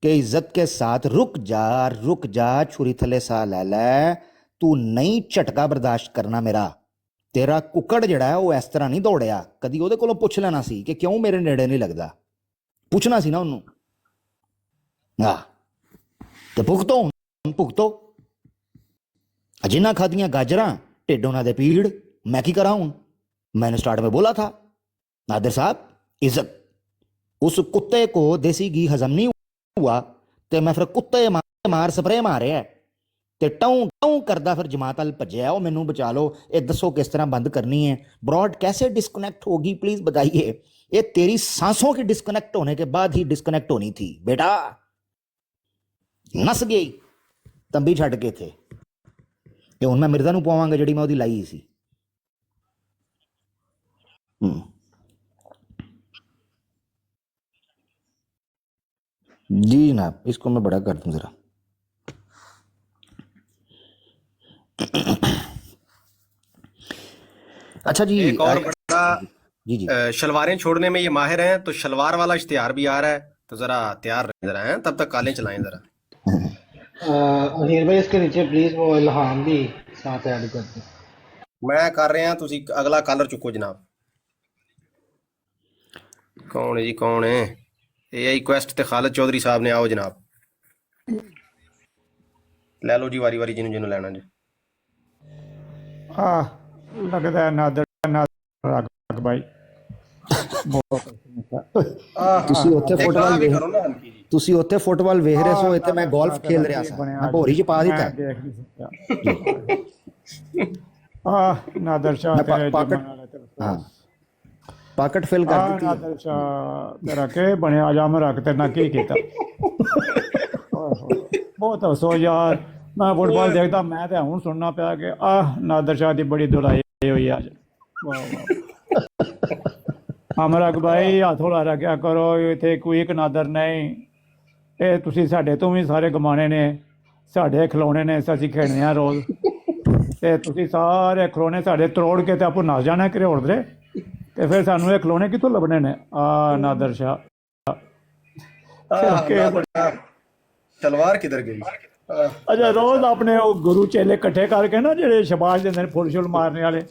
कि इज्जत के साथ रुक जा छुरी थले सा ले, तू नहीं झटका बर्दाश्त करना मेरा। तेरा कुकड़ जड़ा है वो इस तरह नहीं दौड़िया, कदी ਉਹਦੇ ਕੋਲੋਂ ਪੁੱਛ ਲੈਣਾ ਸੀ ਕਿ ਕਿਉਂ ਮੇਰੇ ਨੇੜੇ ਨਹੀਂ ਲੱਗਦਾ, ਪੁੱਛਣਾ ਸੀ ਨਾ ਉਹਨੂੰ। ਹਾਂ ਤੇ ਭੁਗਤੋ ਜਿਨ੍ਹਾਂ ਖਾਦੀਆਂ ਗਾਜਰਾਂ ਢਿੱਡ ਉਹਨਾਂ ਦੇ ਪੀੜ, मैं की करा हूं। मैंने स्टार्ट में बोला था नादिर साहब इज्जत, उस कुत्ते को देसी घी हजम नहीं हुआ तो मैं फिर कुत्ते मार स्प्रे मारे ते टाऊ करदा फिर जमात अल भज्या। ओ मैनू बचा लो, ये दसो किस तरह बंद करनी है, ब्रॉड कैसे डिस्कनेक्ट होगी प्लीज बताइए। ये तेरी सांसों के डिस्कनेक्ट होने के बाद ही डिस्कनेक्ट होनी थी बेटा, नस गई तंबी छड़ के थे। ये हुण मैं मिर्जा नू पवांगा जिहड़ी मैं ओहदी लाई सी। जी जनाब, इसको मैं बड़ा कर दूं जरा। अच्छा जी, एक और बड़ा जी शलवारें छोड़ने में ये माहिर हैं, तो शलवार वाला इश्तिहार भी आ रहा है, तो जरा तैयार रहें जरा हैं, तब तक कालें चलाएं जरा। अनिल भाई इसके नीचे प्लीज वो इल्हाम भी साथ ऐड कर दो। मैं कर रहे हैं, तुसी अगला कलर चुको जनाब। कौन है जी, कौन है? AI क्वेस्ट ते खालिद चौधरी साहब ने, आओ जनाब, ले लो जी वारी वारी जिन्हों लेना जी। लगता है नादिर भाई ਤੁਸੀਂ ਉੱਥੇ ਇੱਕ ਫੁੱਟਬਾਲ ਆ ਵੀ ਵੇਖ ਕਰੋ ਨਾ ਹਲਕੀ ਜੀ ਤੁਸੀਂ ਉੱਥੇ ਫੁੱਟਬਾਲ ਵੇਖ ਰਹੇ ਸੋ ਇੱਥੇ ਮੈਂ ਗੋਲਫ ਖੇਲ ਰਿਹਾ ਸਾਂ ਮੈਂ ਭੋਰੀ 'ਚ ਪਾ ਦਿੱਤਾ ਦੇਖ ਨਹੀਂ ਸਕਦਾ ਨਾਦਰ ਸ਼ਾਹ ਮੈਂ ਤੇਰੇ ਪਾਕਟ ਜਮਨ ਵਾਲੇ ਤਰਫ ਹਾਂ ਪਾਕਟ ਫਿਲ ਕਰ ਦਿੱਤੀ ਹੈ। ਨਾਦਰ ਸ਼ਾਹ ਤੇਰਾ ਕੇ ਬਣਿਆ ਜਮ ਰੱਖ ਤੇ ਨਾ ਕੀ ਕੀਤਾ ਬਹੁਤ ਅਫਸੋਸ ਯਾਰ ਮੈਂ ਫੁੱਟਬਾਲ ਦੇਖਦਾ ਮੈਂ ਤੇ ਹੁਣ ਸੁਣਨਾ ਪਿਆ ਕਿ ਨਾਦਰ ਸ਼ਾਹ ਦੀ ਬੜੀ ਦੁਰਾਈ ਹੋਈ ਅੱਜ ਵਾਹ ਵਾਹ ਅਮਰਕ ਭਾਈ ਹੱਥ ਹੌਲਾ ਰੱਖਿਆ ਕਰੋ ਇੱਥੇ ਕੋਈ ਇੱਕ ਨਾਦਰ ਨਹੀਂ ਇਹ ਤੁਸੀਂ ਸਾਡੇ ਤੋਂ ਵੀ ਸਾਰੇ ਗਮਾਣੇ ਨੇ ਸਾਡੇ ਖਿਲੌਣੇ ਨੇ ਅਸੀਂ ਖੇਡਦੇ ਹਾਂ ਰੋਜ਼ ਤੇ ਤੁਸੀਂ ਸਾਰੇ ਖਿਲੌਣੇ ਸਾਡੇ ਤੋੜ ਕੇ ਤੇ ਆਪੋ ਨੱਸ ਜਾਣਾ ਘਰੇ ਉੜਦੇ ਤੇ ਫਿਰ ਸਾਨੂੰ ਇਹ ਖਿਲੌਣੇ ਕਿੱਥੋਂ ਲੱਭਣੇ ਨੇ ਨਾਦਰ ਸ਼ਾਹ तलवार किधर गई ਅੱਛਾ ਰੋਜ਼ ਆਪਣੇ ਉਹ ਗੁਰੂ ਚੇਲੇ ਇਕੱਠੇ ਕਰਕੇ ਨਾ ਜਿਹੜੇ ਸ਼ਬਾਸ਼ ਦਿੰਦੇ ਨੇ ਫੁੱਲ ਸ਼ੁੱਲ ਮਾਰਨੇ ਵਾਲੇ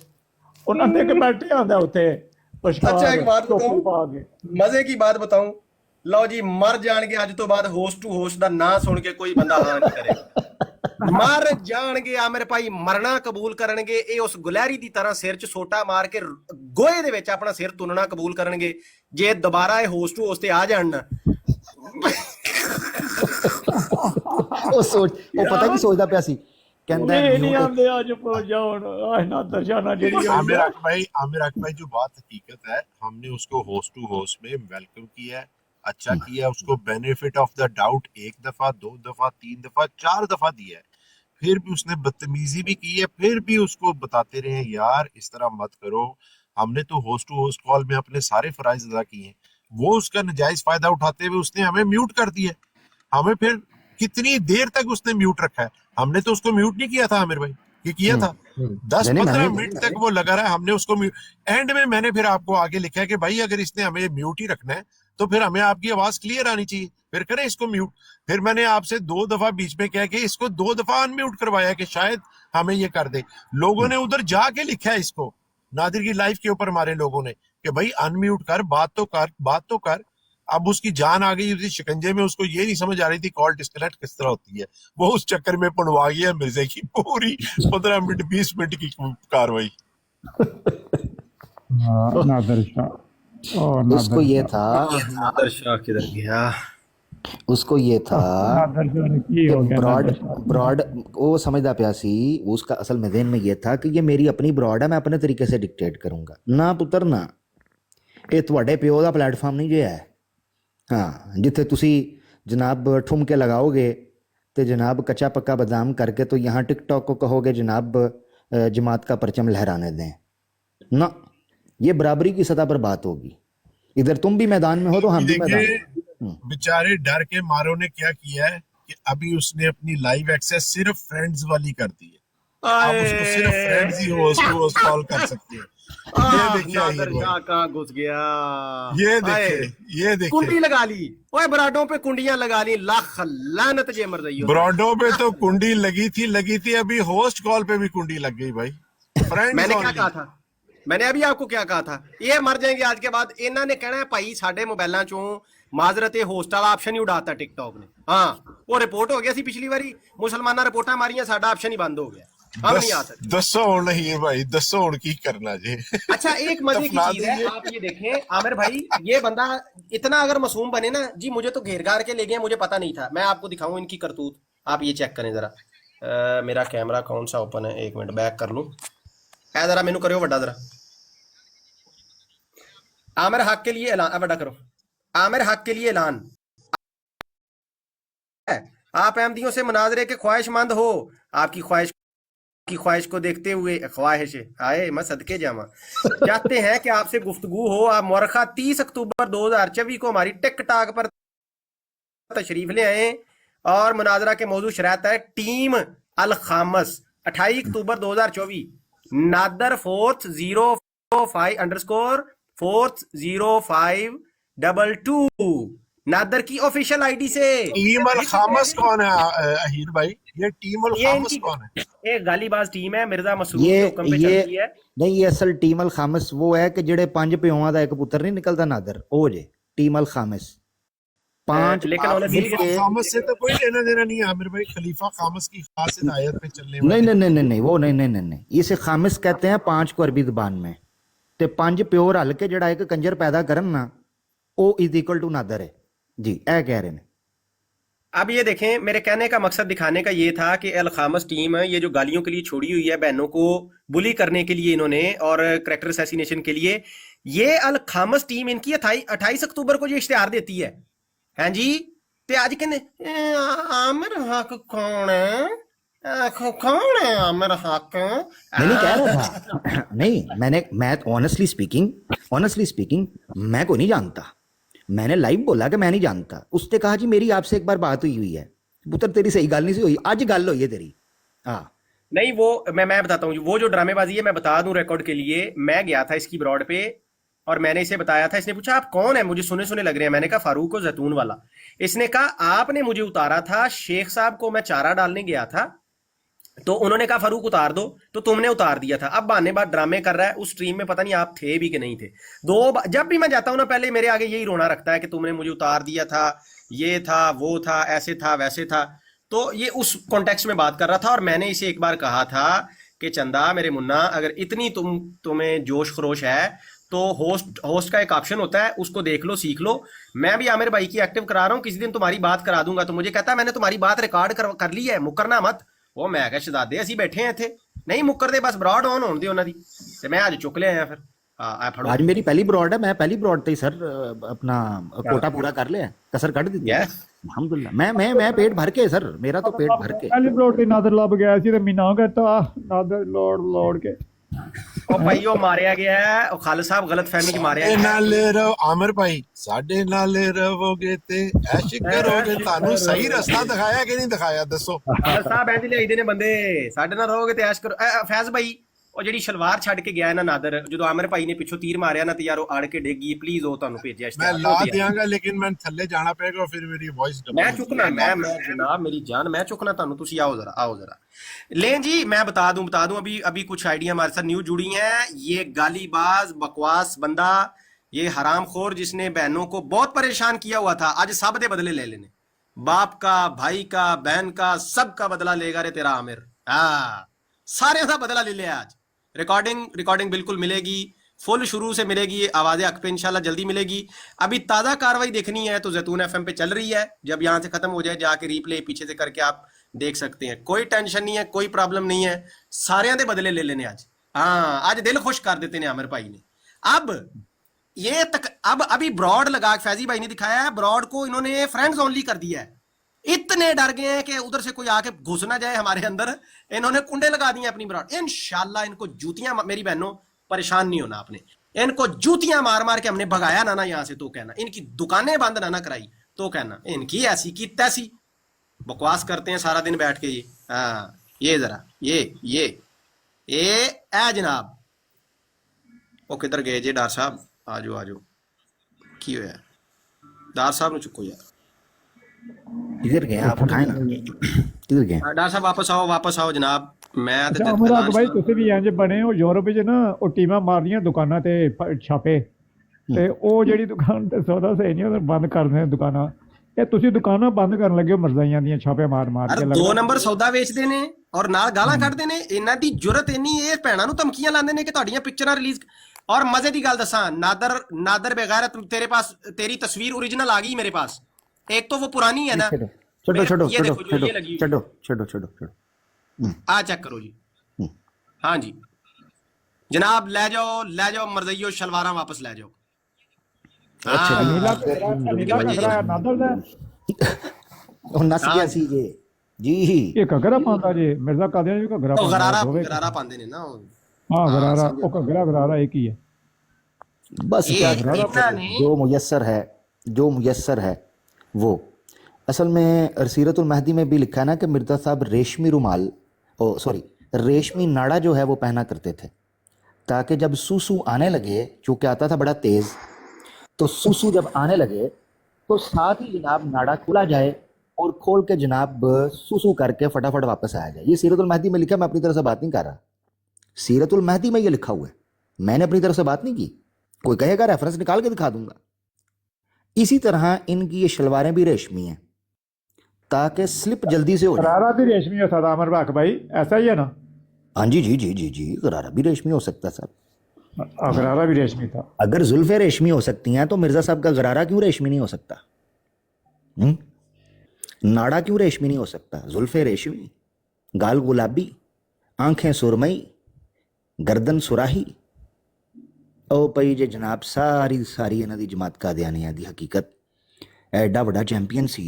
ਉਹਨਾਂ ਦੇ ਕੇ ਬੈਠੇ ਆਂਦਾ ਉੱਤੇ अच्छा एक बात ਟੋਪੀ बताऊं ਪਾ ਕੇ मजे की बात बताऊं लो जी मर जाएंगे अज तो बाद होस्ट टू होस्ट ਦਾ ਨਾਂ ਸੁਣ ਕੇ ਕੋਈ ਬੰਦਾ ਹਾਂ ਨਹੀਂ ਕਰੇਗਾ ਮਰ ਜਾਣਗੇ ਆਮਿਰ ਭਾਈ ਮਰਨਾ ਕਬੂਲ ਕਰਨਗੇ ਇਹ ਉਸ ਗੁਲਹਿਰੀ ਦੀ ਤਰ੍ਹਾਂ ਸਿਰ 'ਚ ਸੋਟਾ ਮਾਰ ਕੇ ਗੋਹੇ ਦੇ ਵਿੱਚ ਆਪਣਾ ਸਿਰ ਤੁੰਨਣਾ ਕਬੂਲ ਕਰਨਗੇ ਜੇ ਦੁਬਾਰਾ ਇਹ ਹੋਸਟ ਟੂ ਹੋਸਟ ਤੇ ਆ ਜਾਣ ਨਾ ਉਹ ਪਤਾ ਕੀ ਸੋਚਦਾ ਪਿਆ ਸੀ ਕਹਿੰਦਾ ਇਹ ਨਹੀਂ ਆਉਂਦੇ ਅੱਜ ਪਹੁੰਚ ਜਾਣ ਨਾ ਦਰਸ਼ਾਨਾ ਜਿਹੜੀ आमिर हक भाई जो बात हकीकत है हमने उसको होस्ट टू होस्ट में वेलकम किया है अच्छा किया उसको बेनिफिट ऑफ द डाउट एक दफा 2 दफा 3 दफा 4 दफा दिया है फिर भी उसने बदतमीजी भी की है फिर भी उसको बताते रहे यार इस तरह मत करो हमने तो होस्ट टू होस्ट कॉल में अपने सारे फराइज अदा किए हैं वो उसका नजायज फायदा उठाते हुए उसने हमें म्यूट कर दिया हमें फिर कितनी देर तक उसने म्यूट रखा है हमने तो उसको म्यूट नहीं किया था आमिर भाई ये किया था 10-15 मिनट तक वो लगा रहा है हमने उसको एंड में मैंने फिर आपको आगे लिखा है कि भाई अगर इसने हमें म्यूट ही रखना है तो फिर हमें आपकी आवाज क्लियर आनी चाहिए फिर करें इसको म्यूट फिर मैंने आपसे 2 दफा बीच में कह के इसको 2 दफा अनम्यूट करवाया कि शायद हमें ये कर दे लोगों ने उधर जाके लिखा है इसको नादिर की लाइफ के ऊपर हमारे लोगों ने कि भाई अनम्यूट कर बात तो कर अब उसकी जान आ गई उसी शिकंजे में उसको ये नहीं समझ आ रही थी कॉल डिस्कनेक्ट किस तरह होती है वो उस चक्कर में पड़वा गया मिर्जे की पूरी 15 मिनट 20 मिनट की कार्रवाई नादर शाह उसको ये था नादर शाह किधर गया उसको ये था ब्रॉड वो समझदा पिया सी उसका असल में ज़हन में ये था कि ये मेरी अपनी ब्रॉड है मैं अपने तरीके से डिक्टेट करूंगा ना पुत्र ना ये ਤੁਹਾਡੇ ਪਿਓ ਦਾ ਪਲੇਟਫਾਰਮ ਨਹੀਂ ਜੇ ਹੈ ਹਾਂ ਜਿੱਥੇ ਤੁਸੀਂ जनाब ठुमके लगाओगे तो जनाब कच्चा पक्का बादाम करके तो यहाँ टिकटॉक को कहोगे जनाब जमात का परचम लहराने दें ना ये बराबरी की सतह पर बात होगी इधर तुम भी मैदान में हो तो हम भी मैदान बेचारे डर के मारों ने क्या किया है कि अभी उसने अपनी लाइव एक्सेस सिर्फ फ्रेंड्स वाली कर दी है आप उसको सिर्फ फ्रेंड्स ही होस्ट कॉल कर सकते हैं ये देखिए नादर शाह कहाँ घुस गया ये देखिए कुंडी लगा ली ओए बराडों पे कुंडियां लगा ली लाख लानत जे मर रही हो ब्रॉडो पे तो कुंडी लगी थी अभी होस्ट कॉल पे भी कुंडी लग गई भाई मैंने क्या कहा था मैंने अभी आपको क्या कहा था ये मर जाएंगे आज के बाद इन्होंने कहना है भाई साडे मोबाइलों चों माजरत होस्ट वाला ऑप्शन ही उड़ाता टिकटॉक ने हाँ वो रिपोर्ट हो गया सी पिछली बारी मुसलमाना रिपोर्टा मारियां साडा ऑप्शन ही बंद हो गया हम नहीं आ सकते दसो नहीं है भाई दसो की करना जी अच्छा एक मजे की चीज है आप ये देखें आमिर भाई ये बंदा इतना अगर मासूम बने ना जी मुझे तो घेर घार के ले गए मुझे पता नहीं था मैं आपको दिखाऊं इनकी करतूत आप ये चेक करें जरा मेरा कैमरा कौन सा ओपन है एक मिनट बैक कर लूं ऐ जरा मेनू करो वड्डा जरा आमिर हक के लिए ऐलान वड्डा करो आमिर हक के लिए ऐलान आप अहमदियों से मुनाजरे के ख्वाहिशमंद हो आपकी ख्वाहिश को देखते हुए ख्वाहिश आए मैं सदके जामा चाहते हैं कि आपसे गुफ्तगू हो आप मुअर्रखा 30 अक्टूबर 2024 को हमारी टिकटॉक पर तशरीफ ले आए और मुनाजरा के मौजूद शरात है टीम अल खामस 28 अक्टूबर 2024 नादर 405_40522 नादर की ऑफिशियल आईडी से टीम अल खामस कौन है अहीर भाई ये टीम अल खामस कौन है एक गालीबाज टीम है मिर्जा मसूद ये के हुक्म पे चलती है नहीं ये असल टीम अल खामस वो है कि जेड़े 5 ਪਿਓਾਂ ਦਾ ਇੱਕ ਪੁੱਤਰ नहीं निकलता नादर ਉਹ ਜੇ टीम अल खामस 5 खलीफा खामस से तो कोई लेना देना नहीं है आमिर भाई खलीफा खामस की खास हिदायत पे चलने वाले नहीं वो नहीं इसे खामस कहते हैं 5 को अरबी जुबान में ਤੇ 5 ਪਿਓ ਰਲ ਕੇ ਜਿਹੜਾ ਇੱਕ ਕੰਜਰ ਪੈਦਾ ਕਰਨ ਨਾ, ਉਹ ਇਜ਼ ਇਕੁਅਲ ਟੂ ਨਾਦਰ ਹੈ ਜੀ, ਇਹ ਕਹਿ ਰਹੇ ਨੇ। अब ये देखें, मेरे कहने का मकसद दिखाने का ये था कि अल खामस टीम ये जो गालियों के लिए छोड़ी हुई है बहनों को बुली करने के लिए इन्होंने और करेक्टर असैसिनेशन के लिए, ये अल खामस टीम इनकी 28 अक्टूबर को जो इश्तिहार देती है, हैं जी, ते आज कहने आमिर हक कौन है, कौन है आमिर हक? नहीं कह रहा था नहीं, मैं ऑनेस्टली स्पीकिंग मैं को नहीं जानता, मैंने लाइव बोला कि मैं नहीं जानता। उसने कहा जी मेरी आपसे एक बार बात हुई है, पुत्र तेरी सही गल नहीं सी हुई, आज गल हुई है तेरी। हाँ नहीं, वो मैं बताता हूँ, वो जो ड्रामेबाजी है मैं बता दूं रिकॉर्ड के लिए। मैं गया था इसकी ब्रॉड पे और मैंने इसे बताया था, इसने पूछा आप कौन है, मुझे सुने सुने लग रहे हैं। मैंने कहा फारूक और जैतून वाला। इसने कहा आपने मुझे उतारा था, शेख साहब को मैं चारा डालने गया था तो उन्होंने कहा फारूक उतार दो, तो तुमने उतार दिया था। अब बहाने बाद ड्रामे कर रहा है, उस स्ट्रीम में पता नहीं आप थे भी कि नहीं थे। जब भी मैं जाता हूं ना, पहले मेरे आगे यही रोना रखता है कि तुमने मुझे उतार दिया था, ये था वो था, ऐसे था वैसे था। तो ये उस कॉन्टेक्स्ट में बात कर रहा था और मैंने इसे एक बार कहा था कि चंदा मेरे मुन्ना, अगर इतनी तुम्हें जोश खरोश है तो होस्ट का एक ऑप्शन होता है, उसको देख लो, सीख लो। मैं भी आमिर भाई की एक्टिव करा रहा हूँ, किसी दिन तुम्हारी बात करा दूंगा। तो मुझे कहता है मैंने तुम्हारी बात रिकॉर्ड कर ली है, मुकरना मत। वो मैं कहा शहजादे ਅਸੀਂ बैठे हैं थे, नहीं मुकरदे, बस ब्रॉड ऑन होने दे ਉਹਨਾਂ ਦੀ। ਤੇ मैं आज चुक लिया फिर। हाँ फड़ो, आज मेरी पहली ब्रॉड है, मैं पहली ब्रॉड से सर अपना कोटा पूरा कर लिया, कसर कट दी अल्हम्दुलिल्लाह। मैं पेट भर के सर, मेरा तो पेट भर के। पहली ब्रॉड ਤੇ ਨਾਦਰ ਲੱਭ ਗਿਆ ਸੀ ਤੇ ਮੀਨਾ कहता ਨਾਦਰ ਲੋੜ ਕੇ ਉਹ ਭਾਈ ਉਹ ਮਾਰਿਆ ਗਿਆ ਹੈ, ਉਹ ਖਾਲਦ ਸਾਹਿਬ ਗਲਤ ਫਹਿਮੀ ਚ ਮਾਰਿਆ ਸਾਡੇ ਗਿਆ। ਨਾਲ ਰਹੋ ਆਮਿਰ ਭਾਈ, ਸਾਡੇ ਨਾਲ ਰਹੋਗੇ ਤੇ ਐਸ਼ ਕਰੋਗੇ। ਤੁਹਾਨੂੰ ਸਹੀ ਰਸਤਾ ਦਿਖਾਇਆ ਕਿ ਨਹੀਂ ਦਿਖਾਇਆ ਦੱਸੋ? ਖਾਲਦ ਸਾਹਿਬ ਐਂ ਲਿਆਈ ਦੇ ਨੇ ਬੰਦੇ, ਸਾਡੇ ਨਾਲ ਰਹੋਗੇ ਤੇ ਐਸ਼ ਕਰੋ। ਫੈਜ਼ ਭਾਈ ਉਹ ਜਿਹੜੀ ਸ਼ਲਵਾਰ ਛੱਡ ਕੇ ਗਿਆ ਨਾ ਨਾਦਰ, ਜਦੋਂ ਆਮਿਰ ਭਾਈ ਨੇ ਪਿੱਛੋਂ ਤੀਰ ਮਾਰਿਆ ਨਾ ਤੇ ਯਾਰ ਉਹ ਅੜ ਕੇ ਡੇਗੀ, ਪਲੀਜ਼ ਉਹ ਤੁਹਾਨੂੰ ਭੇਜਿਆ ਮੈਂ ਲਾ ਦਿਆਂਗਾ, ਲੇਕਿਨ ਮੈਂ ਥੱਲੇ ਜਾਣਾ ਪਏਗਾ, ਫਿਰ ਮੇਰੀ ਵੌਇਸ मैं चुकना, मैं जनाब मेरी जान, मैं चुकना तानू, तुसी आओ जरा लें जी। मैं बता दूं अभी कुछ आइडिया हमारे साथ न्यू जुड़ी हैं। ये गालीबाज बकवास बंदा, ये हरामखोर जिसने बहनों को बहुत परेशान किया हुआ था, आज सब दे बदले ले लेने, बाप का, भाई का, बहन का, सब का बदला लेगा रे तेरा आमिर। हाँ, सारे का बदला ले लिया आज। रिकॉर्डिंग बिल्कुल मिलेगी, फुल शुरू से मिलेगी, ये आवाज़ हक पे इंशाल्लाह जल्दी मिलेगी। अभी ताज़ा कार्रवाई देखनी है तो जैतून एफएम पे चल रही है, जब यहाँ से खत्म हो जाए जाके रिप्ले पीछे से करके आप देख सकते हैं। कोई टेंशन नहीं है, कोई प्रॉब्लम नहीं है, सारे दे बदले ले लेने आज। हाँ, आज दिल खुश कर देते हैं आमिर भाई ने। अब अभी ब्रॉड लगा, फैजी भाई ने दिखाया है, ब्रॉड को इन्होंने फ्रेंड्स ओनली कर दिया है। इतने डर गए हैं कि उधर से कोई आके घुस ना जाए हमारे अंदर, इन्होंने कुंडे लगा दिए अपनी ब्रॉड। इंशाल्लाह इनको जूतियां, मेरी बहनों परेशान नहीं होना आपने, इनको जूतियां मार मार के हमने भगाया ना यहाँ से तो कहना, इनकी दुकानें बंद ना कराई तो कहना, इनकी ऐसी की तैसी बकवास करते हैं सारा दिन बैठ के। ये हाँ, ये जरा ये ए जनाब, वो किधर गए जे डार साहब? आजो की होया डार साहब ने, चुको यार, किधर गए आप? उठाए ना, किधर गए डार साहब? वापस आओ जनाब। मैं ਅਮਰਾਕ ਭਾਈ ਤੁਸੀਂ ਵੀ ਇੰਜ ਬਣੇ ਹੋ, ਯੂਰਪ ਵਿੱਚ ਨਾ ਉਹ ਟੀਮਾਂ ਮਾਰਦੀਆਂ ਦੁਕਾਨਾਂ ਤੇ ਛਾਪੇ, ਤੇ ਉਹ ਜਿਹੜੀ ਦੁਕਾਨ ਤੇ ਸੌਦਾ ਸਹੀ ਨਹੀਂ ਉਹ ਬੰਦ ਕਰ ਦਿੰਦੇ ਦੁਕਾਨਾਂ। ਇਹ ਤੁਸੀਂ ਦੁਕਾਨਾਂ ਬੰਦ ਕਰਨ ਲੱਗੇ ਹੋ ਮਰਜ਼ਾਈਆਂ ਦੀਆਂ, ਛਾਪੇ ਮਾਰ ਕੇ। 2 ਨੰਬਰ ਸੌਦਾ ਵੇਚਦੇ ਨੇ ਔਰ ਨਾਲ ਗਾਲਾਂ ਕੱਢਦੇ ਨੇ। ਇਹਨਾਂ ਦੀ ਜੁਰਤ ਇੰਨੀ, ਇਹ ਭੈਣਾਂ ਨੂੰ ਧਮਕੀਆਂ ਲਾਉਂਦੇ ਨੇ ਕਿ ਤੁਹਾਡੀਆਂ ਪਿਕਚਰਾਂ ਰਿਲੀਜ਼। और मजे की गल दसा, नादर बेगैरत, तेरे पास तेरी तस्वीर ओरिजिनल आ गई मेरे पास। एक तो वो पुरानी है ना, छोड़ो आ चेक करो जी। हाँ जी जनाब, ले जाओ मर्जियो, शलवारा वापस ले जाओ। नस गया सी जी, ये घगरा पांदा जी, मिर्जा कादियानी भी गरारा पांदे ने ना। हाँ गरारा, ओ गरारा एक ही है बस। क्या जो मुयस्सर है वो असल में सीरतुल महदी में भी लिखा है ना कि मिर्जा साहब रेशमी नाड़ा जो है वो पहना करते थे, ताकि जब सूसू आने लगे, चूंकि आता था बड़ा तेज, तो सूसू जब आने लगे तो साथ ही जनाब नाड़ा खुला जाए और खोल के जनाब सूसू करके फटाफट वापस आया जाए। ये सीरतुल महदी में लिखा, मैं अपनी तरफ से बात नहीं कर रहा, सीरतुल महदी में ये लिखा हुआ है, मैंने अपनी तरफ से बात नहीं की। कोई कहेगा रेफरेंस निकाल के दिखा दूंगा। इसी तरह इनकी ये शलवारें भी रेशमी हैं ताकि स्लिप जल्दी से हो जाए। गरारा भी रेशमी होता था अमर भाई, ऐसा ही है ना? हाँ जी, गरारा भी रेशमी हो सकता है सर। गरारा भी रेशमी था। अगर जुल्फे रेशमी हो सकती हैं तो मिर्जा साहब का गरारा क्यों रेशमी नहीं हो सकता? नाड़ा क्यों रेशमी नहीं हो सकता? जुल्फे रेशमी, गाल गुलाबी, आंखें सुरमई, गर्दन सुराही। ओ पई जे जनाब सारी सारी इन्हां दी जमात कादियानिया दी हकीकत एडा बड़ा चैंपियन सी,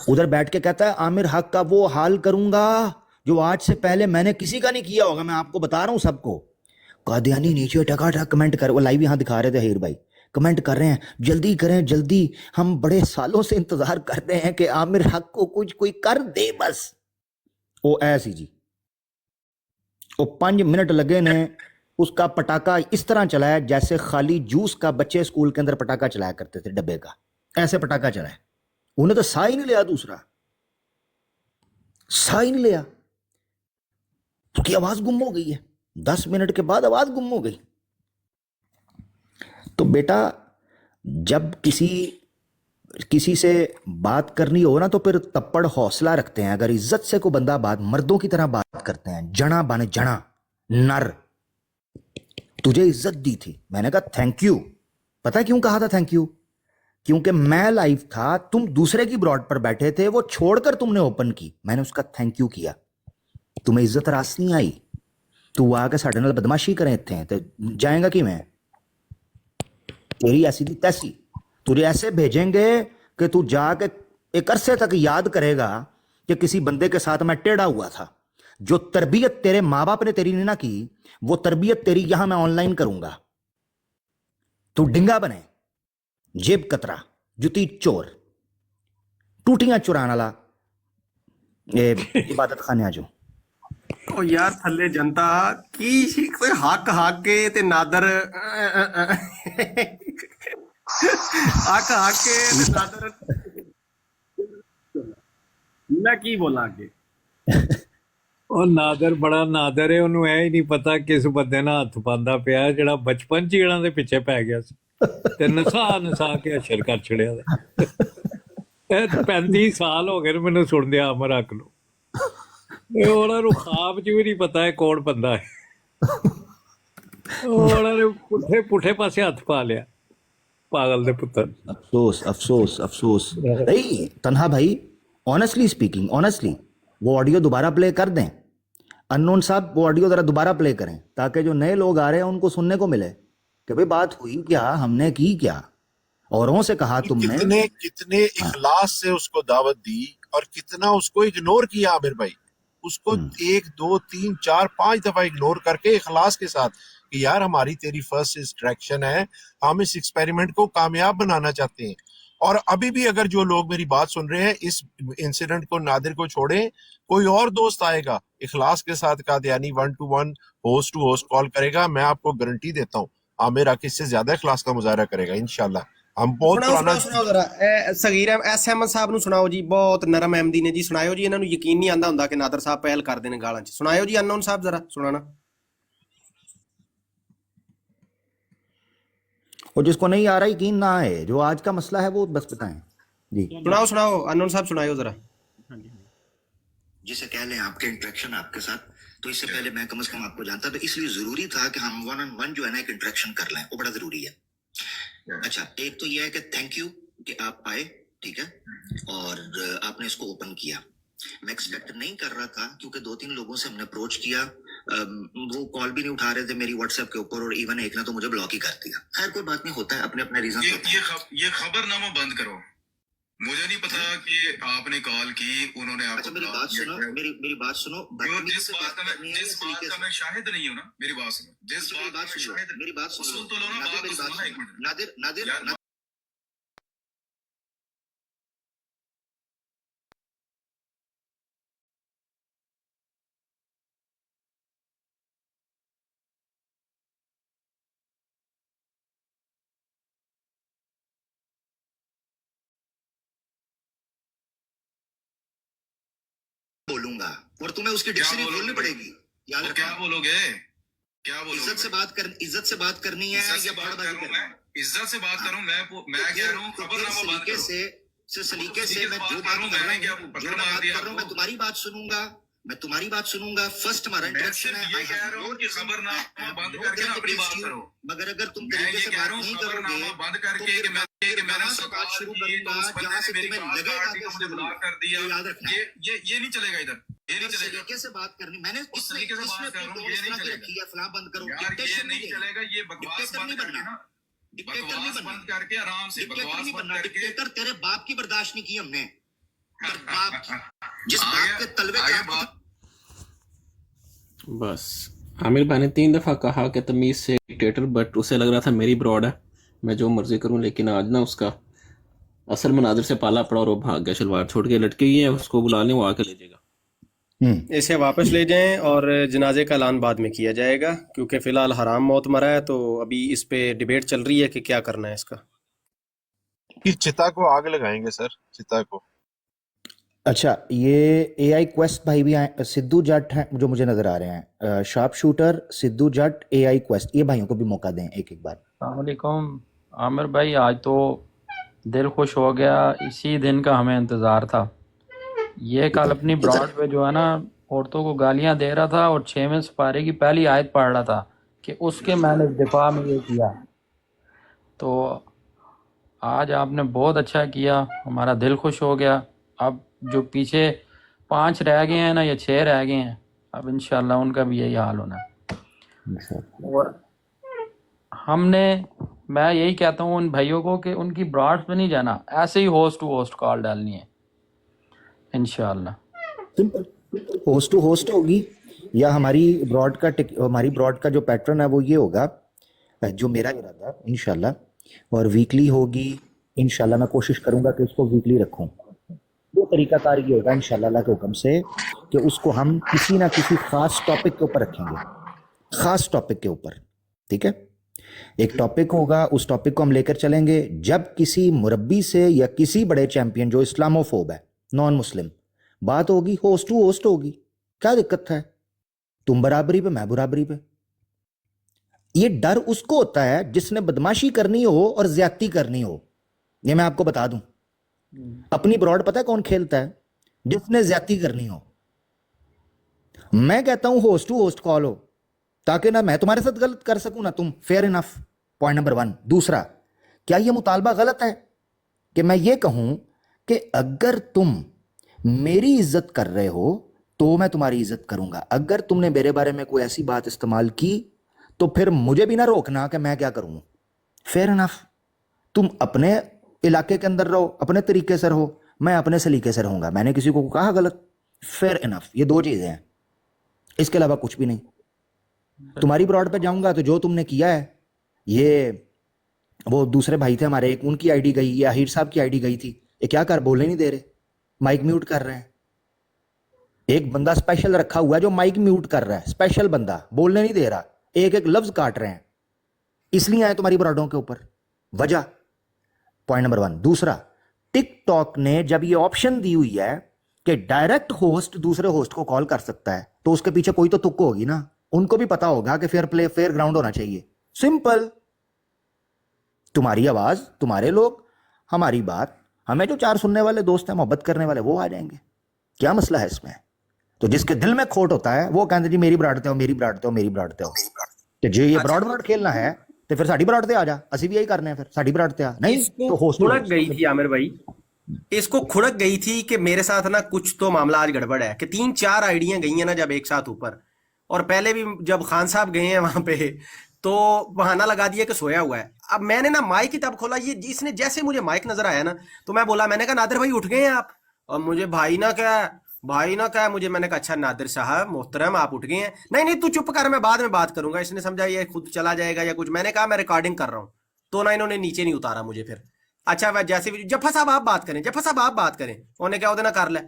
उधर बैठ के कहता है आमिर हक का वो हाल करूंगा जो आज से पहले मैंने किसी का नहीं किया होगा। मैं आपको बता रहा हूं सबको। कादियानी नीचे टकाटक कमेंट कर, वो लाइव यहां दिखा रहे थे हीर भाई, कमेंट कर रहे हैं जल्दी करें जल्दी, हम बड़े सालों से इंतजार कर रहे हैं कि आमिर हक को कुछ कोई कर दे बस। वो ऐसी जी, वो 5 मिनट लगे ने उसका पटाखा इस तरह चलाया जैसे खाली जूस का बच्चे स्कूल के अंदर पटाखा चलाया करते थे डब्बे का, ऐसे पटाखा चलाया। उन्हें तो सा ही नहीं लिया, दूसरा सा ही नहीं लिया, उसकी आवाज गुम हो गई है। 10 मिनट के बाद आवाज गुम हो गई। तो बेटा जब किसी से बात करनी हो ना तो फिर तप्पड़ हौसला रखते हैं। अगर इज्जत से को बंदा बात मर्दों की तरह बात करते हैं, जना बने जना, नर, तुझे इज्जत दी थी, मैंने कहा थैंक यू। पता क्यों कहा था थैंक यू? क्योंकि मैं लाइव था, तुम दूसरे की ब्रॉड पर बैठे थे, वो छोड़कर तुमने ओपन की, मैंने उसका थैंक यू किया। तुम्हें इज्जत रास नहीं आई, तू आके साढ़े नाल बदमाशी करें इत्थे तो जाएगा कि मैं तेरी ऐसी दी तैसी, तुझे ऐसे भेजेंगे कि तू जाके एक अरसे तक याद करेगा कि किसी बंदे के साथ मैं टेढ़ा हुआ था। जो तरबियत तेरे माँ बाप ने तेरी नहीं ना की, वो तरबियत तेरी यहां मैं ऑनलाइन करूंगा। तू डिंगा बने, जेब कतरा, जुती चोर, टूटियां चुराने वाला, इबादत खाने आ जाओ। ओ यार थल्ले जनता की कोई हक हक के ते नादर हक हक के ते नादर मैं की बोला आगे। ਉਹ ਨਾਦਰ ਬੜਾ ਨਾਦਰ ਹੈ, ਉਹਨੂੰ ਇਹ ਹੀ ਨਹੀਂ ਪਤਾ ਕਿਸ ਬੰਦੇ ਨਾਲ ਹੱਥ ਪਾਉਂਦਾ ਪਿਆ ਜਿਹੜਾ ਬਚਪਨ ਚ ਇਹਨਾਂ ਦੇ ਪਿੱਛੇ ਪੈ ਗਿਆ ਸੀ ਤੇ ਨਸਾ ਕੇ ਅਸ਼ਰ ਕਰ ਛੜਿਆ। ਇਹ 35 ਸਾਲ ਹੋ ਗਏ ਮੈਨੂੰ ਸੁਣਦਿਆਂ ਅਮਰ ਹੱਕ ਨੂੰ, ਇਹ ਉਹਨਾਂ ਨੂੰ ਖਾਬ 'ਚ ਵੀ ਨਹੀਂ ਪਤਾ ਹੈ ਕੌਣ ਬੰਦਾ ਹੈ। ਉਹਨਾਂ ਨੇ ਪੁੱਠੇ ਪੁੱਠੇ ਪਾਸੇ ਹੱਥ ਪਾ ਲਿਆ, पागल दे पुत्र। अफसोस अफसोस अफसोस। नहीं तन्हा भाई, ऑनेस्टली स्पीकिंग, ऑनेस्टली वो ऑडियो दोबारा प्ले कर दें। अननोन साहब वो ऑडियो जरा दोबारा प्ले करें ताकि जो नए लोग आ रहे हैं उनको सुनने को मिले कि भाई बात हुई क्या, हमने की क्या, औरों से कहा तुमने। कितने इखलास से उसको दावत दी और कितना उसको इग्नोर किया आमिर भाई। उसको 1 2 3 4 5 दफा इग्नोर करके इखलास के साथ कि यार हमारी तेरी फर्स्ट इंस्ट्रक्शन है, हम इस एक्सपेरिमेंट को कामयाब बनाना चाहते हैं। और अभी भी अगर जो लोग मेरी बात सुन रहे हैं, इस इंसिडेंट को, नादिर को छोड़ें, कोई और दोस्त आएगा इखलास के साथ Qadiani 1-to-1 host to host call करेगा, मैं आपको गारंटी देता हूँ आमिर आके इससे ज्यादा इखलास का मुजाहरा करेगा इंशाल्लाह। हम बहुत पुराना सुनाओ जरा सगीर एस अहमद साहब ਨੂੰ ਸੁਣਾਓ ਜੀ, ਬਹੁਤ ਨਰਮ ਅਹਿਮਦੀ ਨੇ ਜੀ, ਸੁਣਾਇਓ ਜੀ। ਇਹਨਾਂ ਨੂੰ ਯਕੀਨ ਨਹੀਂ ਆਂਦਾ ਹੁੰਦਾ ਕਿ ਨਾਦਰ ਸਾਹਿਬ ਪਹਿਲ ਕਰਦੇ ਨੇ ਗਾਲਾਂ 'ਚ। ਸੁਣਾਇਓ ਜੀ ਅਨਨੋਨ ਸਾਹਿਬ, ਜਰਾ ਸੁਣਾਣਾ। और जिसको नहीं आ रहा यकीन ना आए, जो आज का मसला है वो बस बताएं जी। सुनाओ सुनाओ अननोन साहब, सुनाओ जरा। जिसे कह लें आपके इंटरेक्शन आपके साथ, तो इससे पहले मैं कम से कम आपको जानता, तो इसलिए जरूरी था कि हम 1-on-1 जो है ना एक इंटरेक्शन कर लें, वो बड़ा जरूरी है। अच्छा, एक तो ये है कि थैंक यू कि आप आए, ठीक है, और आपने इसको ओपन किया। मैं एक्सपेक्ट नहीं कर रहा था क्योंकि 2-3 लोगों से हमने अप्रोच किया, वो कॉल भी नहीं उठा रहे थे मेरी व्हाट्सएप के ऊपर, और इवन एक ने तो मुझे ब्लॉक ही कर दिया। खैर कोई बात नहीं, होता है, अपने अपने रीजन। ये खबरनामा बंद करो। मुझे नहीं पता कि आपने कॉल की, उन्होंने आपको। अच्छा मेरी बात सुनो, मेरी बात सुनो। जिस बात का मैं शाहिद नहीं हूँ ना, मेरी बात सुनो। जिस बात का शाहिद, मेरी बात सुनो, सुन तो लो ना, बात तो सुनो एक मिनट। नादिर बोलूंगा और तुम्हें उसकी डिक्शनरी खोलनी पड़ेगी। याद क्या बोलोगे? क्या बोलोगे? इज्जत से बात करनी है या बड़बाजी करनी है? इज्जत से बात करूं मैं कह रहा हूं खबरनामा बंद करो। सलीके से मैं जो बात कर रहा हूं, मैं तुम्हारी बात सुनूंगा, मैं तुम्हारी बात सुनूंगा। फर्स्ट हमारा मैं इंटरेक्शन सिर्फ है। ये कह रहा हूँ कि खबरनामा बंद करके ना अपनी बात करो। मगर अगर तुम मैं तरीके ये से कह बात रहा हूँ नहीं खबरनामा करोगे बंद तो करके फिर कि मैंने कहाँ से सवाल बात शुरू किए तो करूंगा उस बंदे जहाँ ने से मेरी तुम्हें बात लगेगा काट दी कि तो मुझे शुरू ब्लॉक कर दिया। ये याद रखना। ये नहीं चलेगा इधर, ये नहीं इस चलेगा। तरीके से बात करनी मैंने उस इसमें तरीके से बात इसमें कर रहा अपनी हूँ, टोन ये इस नहीं तरह की चलेगा रखी है, फलां बंद करो। यार, ये डिक्टेशन नहीं नहीं चलेगा। ये बकवास डिक्टेटर बंद नहीं करके बनना। ना, डिक्टेटर नहीं बकवास बनना। बंद करके आराम से डिक्टेटर बकवास नहीं बंद बनना। करके डिक्टेटर तेरे बाप की बर्दाश्त नहीं की हमने। तेरे बाप की। जिस बाप के तलवे आगे चाटते बात बस आमिर भाई ने 3 दफ़ा कहा कि तमीज़ से डिक्टेटर, बट उसे लग रहा था मेरी ब्रॉड है, मैं जो मर्जी करूं। लेकिन आज ना उसका असल मनाजिर से पाला पड़ा और वो भाग गया, शलवार छोड़ के लटकी हुई है। उसको बुला लें, वो आके ले जाएगा। इसे वापस ले जाएं और जनाजे का ऐलान बाद में किया जाएगा, क्योंकि फ़िलहाल हराम मौत मरा है। तो अभी इस पे डिबेट चल रही है कि क्या करना है इसका। कि चिता को आग लगाएंगे सर, चिता को। अच्छा, ये AI क्वेस्ट भाई भी आए, सिद्धू जट हैं जो मुझे नजर आ रहे हैं, शार्प शूटर, सिद्धू जट, AI क्वेस्ट, ये भाइयों को भी मौका दें एक एक बार। अस्सलामुअलैकुम आमिर भाई, आज तो दिल खुश हो गया, इसी दिन का हमें इंतज़ार था। ये कल अपनी ब्रॉड पे जो है ना औरतों को गालियां दे रहा था और 6वें सिपारे की पहली आयत पढ़ रहा था कि उसके मैंने दिफा में ये किया। तो आज आपने बहुत अच्छा किया, हमारा दिल खुश हो गया। अब जो पीछे 5 रह गए हैं ना, या 6 रह गए हैं, अब इंशाल्लाह उनका भी यही हाल होना है। और मैं यही कहता हूँ उन भाइयों को कि उनकी ब्रॉड पे नहीं जाना, ऐसे ही होस्ट टू होस्ट कॉल डालनी है इंशाल्लाह। सिंपल, होस्ट टू होस्ट होगी, या हमारी ब्रॉड का जो पैटर्न है वो ये होगा, जो मेरा इरादा इंशाल्लाह, और वीकली होगी इंशाल्लाह। मैं कोशिश करूंगा कि इसको वीकली रखूं। वो तरीकाकार ये होगा इंशाल्लाह अल्लाह के हुक्म से कि उसको हम किसी ना किसी खास टॉपिक के ऊपर रखेंगे, खास टॉपिक के ऊपर, ठीक है। एक टॉपिक होगा, उस टॉपिक को हम लेकर चलेंगे। जब किसी मुरब्बी से या किसी बड़े चैंपियन जो इस्लामोफोब है, नॉन मुस्लिम, बात होगी, होस्ट टू होस्ट होगी, क्या दिक्कत है? तुम बराबरी पे, मैं बराबरी पे। ये डर उसको होता है जिसने बदमाशी करनी हो और ज्यादती करनी हो। ये मैं आपको बता दूं, अपनी ब्रॉड पता है कौन खेलता है? जिसने ज्यादती करनी हो। मैं कहता हूं होस्ट टू होस्ट कॉल हो, ताकि ना मैं तुम्हारे साथ गलत कर सकूं ना तुम। Fair enough, point number 1। दूसरा, क्या यह मुतालबा गलत है कि मैं ये कहूं कि अगर तुम मेरी इज्जत कर रहे हो तो मैं तुम्हारी इज्जत करूंगा, अगर तुमने मेरे बारे में कोई ऐसी बात इस्तेमाल की तो फिर मुझे भी ना रोकना कि मैं क्या करूं। फेयर इनफ, तुम अपने इलाके के अंदर रहो, अपने तरीके से रहो, मैं अपने सलीके से रहूंगा, मैंने किसी को कहा गलत। फेयर इनफ, ये 2 चीजें हैं, इसके अलावा कुछ भी नहीं। तुम्हारी ब्रॉड पे जाऊंगा तो जो तुमने किया है, ये वो दूसरे भाई थे हमारे, एक उनकी आईडी गई, या आहिर साहब की आईडी गई थी, ये क्या कर, बोलने नहीं दे रहे, माइक म्यूट कर रहे हैं। एक बंदा स्पेशल रखा हुआ है जो माइक म्यूट कर रहा है, स्पेशल बंदा, बोलने नहीं दे रहा, एक एक लफ्ज काट रहे हैं, इसलिए आए तुम्हारी ब्रॉडों के ऊपर, वजह। Point number 1। दूसरा, टिकटॉक ने जब ये ऑप्शन दी हुई है कि डायरेक्ट होस्ट दूसरे होस्ट को कॉल कर सकता है, तो उसके पीछे कोई तो तुक होगी ना। उनको भी पता होगा कि फेयर प्ले, फेयर ग्राउंड होना चाहिए। सिंपल, तुम्हारी आवाज, तुम्हारे लोग, हमारी बात, हमें जो 4 सुनने वाले दोस्त हैं, मोहब्बत करने वाले, वो आ जाएंगे। क्या मसला है इसमें? तो जिसके दिल में खोट होता है वो कहते जी मेरी ब्राडते हो, मेरी ब्राडते हो, मेरी ब्राडते हो। तो जो ये ब्रॉड खेलना है तो फिर साड़ी ब्राड ते आ जा, ਅਸੀਂ भी यही करने हैं, फिर साड़ी ब्राड ते आ नहीं तो होस्ट। खुड़क गई थी आमिर भाई, इसको खुड़क गई थी कि मेरे साथ ना कुछ तो मामला आज गड़बड़ है, कि 3-4 आइडियां गई हैं ना जब एक साथ ऊपर, और पहले भी जब खान साहब गए हैं वहां पे तो बहाना लगा दिया कि सोया हुआ है। अब मैंने ना माइक ही तब खोला, ये इसने जैसे मुझे माइक नजर आया ना तो मैं बोला, मैंने कहा नादिर भाई उठ गए हैं आप? और मुझे भाई ना क्या मुझे, मैंने कहा अच्छा नादिर साहब मोहतरम आप उठ गए हैं? नहीं तू चुप कर, मैं बाद में बात करूंगा। इसने समझा ये खुद चला जाएगा या कुछ। मैंने कहा मैं रिकॉर्डिंग कर रहा हूँ, तो ना इन्होंने नीचे नहीं उतारा मुझे। फिर अच्छा वह जैसे भी, जफर साहब आप बात करें, जफर साहब आप बात करें, उन्हें क्या ना कर ले,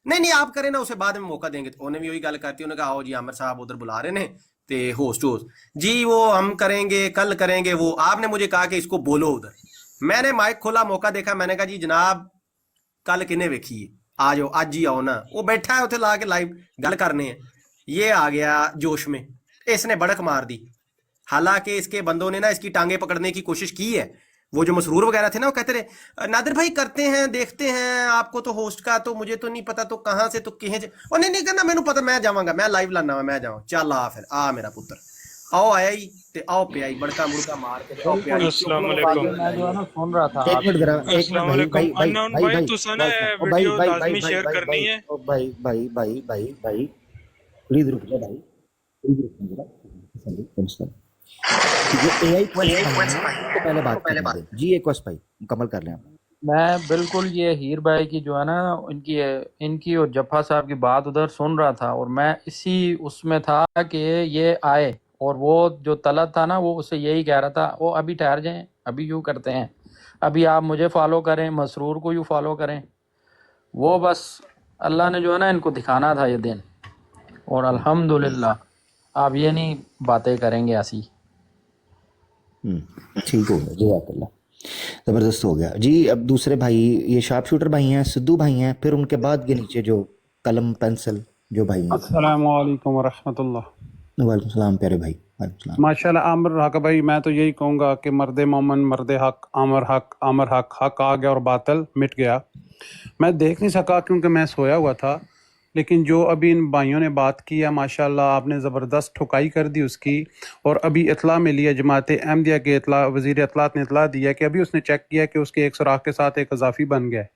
नहीं आप करें ना, उसे बाद में मौका देंगे। तो उन्हें भी वही गल करती, उन्होंने कहा आओ जी आमिर साहब उधर बुला रहे ने ते होस्ट जी, वो हम करेंगे, कल करेंगे। वो आपने मुझे कहा कि इसको बोलो उधर, मैंने माइक खोला, मौका देखा, मैंने कहा जी जनाब कल किने वेखी है, आ जाओ अज ही आओ ना। वो बैठा है उसे ला के लाइव गल करने हैं, ये आ गया जोश में, इसने बड़क मार दी। हालांकि इसके बंदों ने ना इसकी टांगे पकड़ने की कोशिश की है, वो जो मसरूर वगैरह थे ना, वो कहते रहे नादिर भाई करते हैं, देखते हैं, आपको तो होस्ट का तो मुझे तो नहीं पता, तो कहाँ से तो किहे ओ नहीं नहीं करना मैनू पता, मैं जावांगा, मैं लाइव लाना वा, मैं जावां, चल आ फिर आ मेरा पुत्र, आओ आया ही ते आओ पे आई बड़का मुड़का मार के आओ पे आई। अस्सलाम वालेकुम। मैं जो है ना सुन रहा था एक मिनट जरा, एक मिनट अस्सलाम भाई वालेकुम। भाई भाई अननोन भाई भाई भाई तुसा भाई ने ओ भाई वीडियो भाई लाजमी भाई शेयर भाई करनी भाई है। ओ भाई भाई भाई भाई भाई प्लीज रुक जा भाई, प्लीज रुक जा जरा, कम से कम ये एआई क्वेश्चन तो पहले बात करने दे जी। एक क्वेश्चन भाई मुकम्मल कर लें आप। मैं बिल्कुल ये हीर भाई की जो है ना इनकी इनकी और जफा साहब की बात उधर सुन रहा था, और मैं इसी उसमें था कि ये आए, और वो जो तलत था ना वो उससे यही कह रहा था, वो अभी ठहर जाएं, अभी यूँ करते हैं, अभी आप मुझे फॉलो करें, मसरूर को यूँ फॉलो करें। वो बस अल्लाह ने जो है ना इनको दिखाना था ये दिन, और अल्हम्दुलिल्लाह आप ये नहीं बातें करेंगे ऐसी। ठीक हो गया जी, अल्लाह ज़बरदस्त हो गया जी। अब दूसरे भाई ये शार्प शूटर भाई हैं, सिद्धू भाई हैं, फिर उनके बाद के नीचे जो कलम पेंसिल जो भाई हैं। अस्सलामु अलैकुम वरहमतुल्लाह। वालेकुम सलाम प्यारे भाई, वालेकुम सलाम। माशाल्लाह आमिर हक भाई, मैं तो यही कहूँगा कि मर्द मोमन मर्द हक, आमिर हक आमिर हक, हक आ गया और बातिल मिट गया। मैं देख नहीं सका क्योंकि मैं सोया हुआ था, लेकिन जो अभी इन भाइयों ने बात की है माशाल्लाह आपने ज़बरदस्त ठुकाई कर दी उसकी। और अभी इतला मिली है जमात अहमदिया के इतला, वज़ीर इतलात ने इतला दिया कि अभी उसने चेक किया कि उसके एक सुराख के साथ एक इजाफी बन गया है।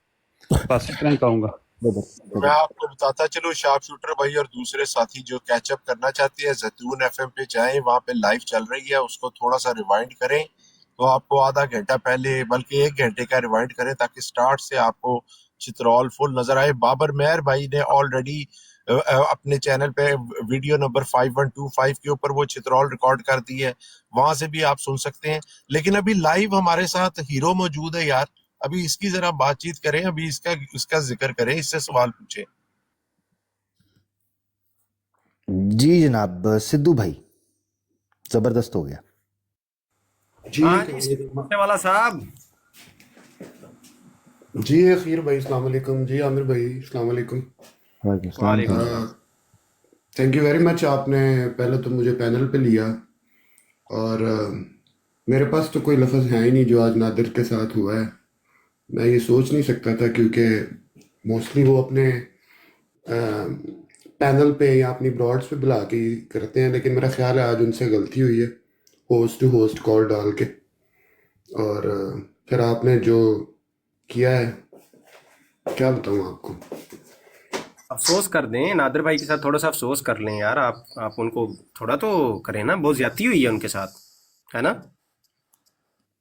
बस इतना ही कहूँगा। मैं आपको बताता चलो शार्प शूटर भाई और दूसरे साथी जो कैचअप करना चाहते हैं ज़ैतून एफएम पे जाएं, वहाँ पे लाइव चल रही है, उसको थोड़ा सा रिवाइंड करें तो आपको आधा घंटा पहले बल्कि 1 घंटे का रिवाइंड करें ताकि स्टार्ट से आपको चित्रौल फुल नजर आए। बाबर मेहर भाई ने ऑलरेडी अपने चैनल पे वीडियो नंबर 5125 के ऊपर वो चित्रौल रिकॉर्ड कर दी है, वहां से भी आप सुन सकते हैं। लेकिन अभी लाइव हमारे साथ हीरो मौजूद है यार, अभी इसकी जरा बातचीत करें, अभी इसका जिक्र करें, इससे सवाल पूछे जी जनाब। सिद्धू भाई ज़बरदस्त हो गया जी। हाँ जी वाला साहब जी खीर भाई अस्सलाम वालेकुम। जी आमिर भाई अस्सलाम वालेकुम। थैंक यू वेरी मच, आपने पहले तो मुझे पैनल पे लिया, और मेरे पास तो कोई लफ्ज़ है ही नहीं जो आज नादिर के साथ हुआ है। मैं ये सोच नहीं सकता था क्योंकि मोस्टली वो अपने पैनल पे या अपनी ब्रॉड्स पे बुला के ही करते हैं, लेकिन मेरा ख्याल है आज उनसे गलती हुई है होस्ट टू होस्ट कॉल डाल के, और फिर आपने जो किया है क्या बताऊँ आपको। अफसोस कर दें, नादिर भाई के साथ थोड़ा सा अफसोस कर लें यार, आप उनको थोड़ा तो करें ना, बहुत ज्यादती हुई है उनके साथ, है ना।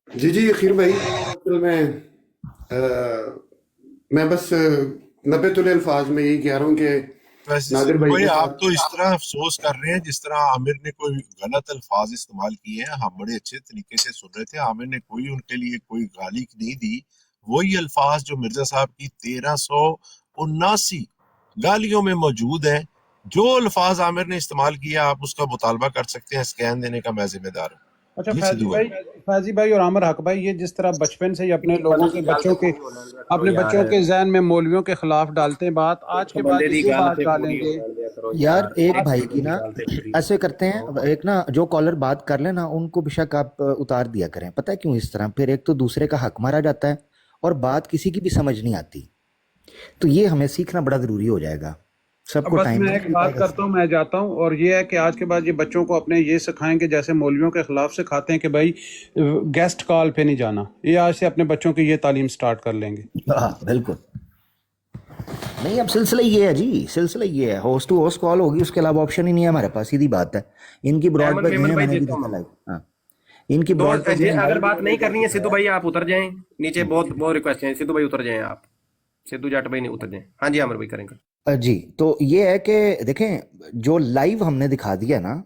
जी जी खीर भाई, असल में मैं बस 90 तुले अल्फाज में यही कह रहा हूँ कि नादिर भाई भाई के आप साथ तो इस तरह अफसोस कर रहे हैं जिस तरह आमिर ने कोई गलत अल्फाज इस्तेमाल किए हैं। हम बड़े अच्छे तरीके से सुन रहे थे, आमिर ने कोई उनके लिए कोई गाली नहीं दी। वही अल्फाज जो मिर्जा साहब की 1379 गालियों में मौजूद है, जो अल्फाज आमिर ने इस्तेमाल किया आप उसका मुतालबा कर सकते हैं, स्कैन देने का मैं जिम्मेदार हूँ। अच्छा फैजी भाई और आमिर हक भाई, ये जिस तरह बचपन से ही अपने लोगों के अपने बच्चों के जहन में मौलवियों के खिलाफ डालते हैं बात, आज के बाद इसी बात डालेंगे यार। एक भाई की ना ऐसे करते हैं, एक ना जो कॉलर बात कर ले ना उनको बेशक आप उतार दिया करें। पता है क्यों इस तरह? फिर एक तो दूसरे का हक मारा जाता है और बात किसी की भी समझ नहीं आती, तो ये हमें सीखना बड़ा जरूरी हो जाएगा सबको। बस टाइम मैं एक बात करता हूँ, मैं जाता हूँ, और ये है कि आज के बाद ये बच्चों को अपने ये सिखाएंगे जैसे मौलवियों के खिलाफ सिखाते हैं कि भाई गेस्ट कॉल पे नहीं जाना, ये आज से अपने बच्चों की ये तालीम स्टार्ट कर लेंगे। हाँ बिल्कुल। नहीं अब सिलसिला ये है जी, सिलसिला ये है, होस्ट टू होस्ट कॉल होगी, उसके अलावा ऑप्शन ही नहीं है हमारे पास, सीधी बात है। इनकी ब्रॉड पे मैंने भी देखा लाइव। हाँ इनकी ब्रॉड पे अगर बात नहीं करनी है सिद्धू भाई आप उतर जाएं नीचे, बहुत बहुत रिक्वेस्ट है सिद्धू भाई उतर जाएं, आप सिद्धू जाट भाई नहीं उतर जाएं। हाँ जी आमिर भाई करेंगे जी। तो ये है कि देखें जो लाइव हमने दिखा दिया ना,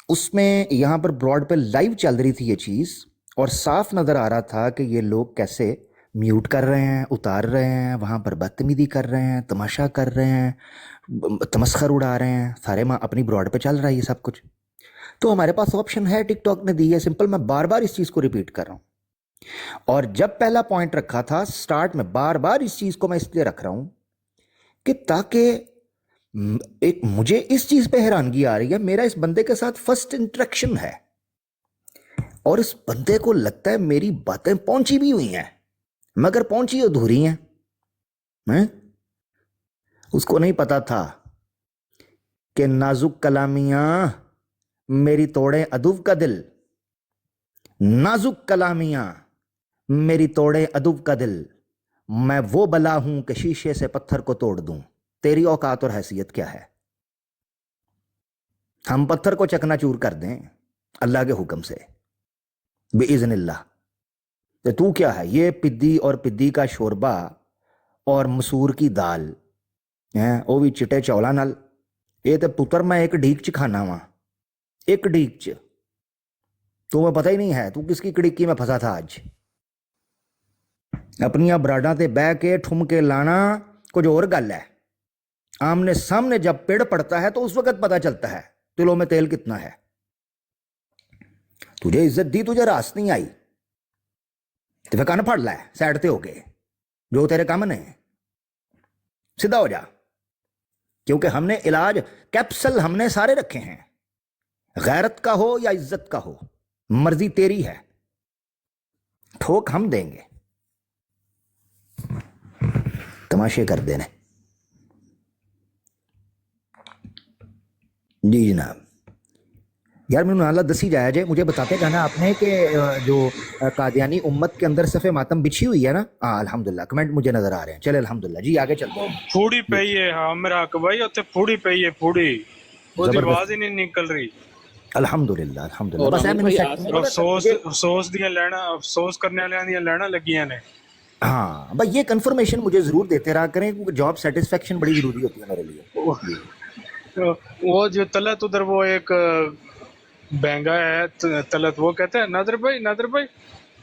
उसमें यहाँ पर ब्रॉड पे लाइव चल रही थी ये चीज़, और साफ नज़र आ रहा था कि ये लोग कैसे म्यूट कर रहे हैं, उतार रहे हैं, वहाँ पर बदतमीजी कर रहे हैं, तमाशा कर रहे हैं, तमस्खर उड़ा रहे हैं, सारे माँ अपनी ब्रॉड पे चल रहा है ये सब कुछ। तो हमारे पास ऑप्शन है, टिकटॉक ने दी है, सिंपल। मैं बार बार इस चीज़ को रिपीट कर रहा हूँ, और जब पहला पॉइंट रखा था स्टार्ट में, बार बार इस चीज़ को मैं इसलिए रख रहा हूँ कि ताकि एक मुझे इस चीज़ पे हैरानगी आ रही है, मेरा इस बंदे के साथ फर्स्ट इंटरेक्शन है, اور اس بندے کو لگتا ہے میری باتیں پہنچی بھی ہوئی ہیں مگر پہنچی ادھوری ہیں. اس کو نہیں پتا تھا کہ نازک کلامیاں میری توڑے ادب کا دل، نازک کلامیاں میری توڑے ادب کا دل، میں وہ بلا ہوں کہ شیشے سے پتھر کو توڑ دوں. تیری اوقات اور حیثیت کیا ہے؟ ہم پتھر کو چکنا چور کر دیں اللہ کے حکم سے باذن اللہ. تو کیا ہے یہ پدی اور پدی کا شوربہ اور مسور کی دال وہ بھی چٹے چولا نال. یہ تو پتر میں ایک ڈھیک چ کھانا وا، ایک ڈھیک چ. تمہیں پتہ ہی نہیں ہے تو کس کی کڑکی میں پھنسا تھا آج. اپنی براڈاں تے بہ کے ٹھمکے لانا کچھ اور گل ہے. آمنے سامنے جب پیڑ پڑتا ہے تو اس وقت پتہ چلتا ہے دلوں میں تیل کتنا ہے. تجھے عزت دی، تجھے راس نہیں آئی تو پھر کن پھڑ لے سائڈ تے ہو کے جو تیرے کام نے سیدھا ہو جا. کیونکہ ہم نے علاج کیپسل ہم نے سارے رکھے ہیں، غیرت کا ہو یا عزت کا ہو مرضی تیری ہے، ٹھوک ہم دیں گے. تماشے کر دینے. جی جناب. یار میں اللہ دسی جایا جائے، مجھے بتاتے جانا آپ نے کہ جو قادیانی امت کے اندر صف ماتم بچھی ہوئی ہے نا. الحمدللہ کمنٹ مجھے نظر آ رہے ہیں. چلے الحمدللہ جی آگے چلتے ہیں. پھوڑی پئی ہے. ہاں میرا حق بھائی اتنے پھوڑی پئی ہے، پھوڑی وہ آواز ہی نہیں نکل رہی. الحمدللہ الحمدللہ. بس افسوس دیاں لینا، افسوس کرنے والے دیاں لینا لگیاں نے. ہاں بھائی یہ کنفرمیشن مجھے ضرور دیتے رہا کریں کیونکہ جاب سیٹسفیکشن بڑی ضروری ہوتی ہے میرے لیے. وہ جو طلعت ادھر وہ ایک بہنگا ہے طلعت، وہ کہتے ہیں نادر بھائی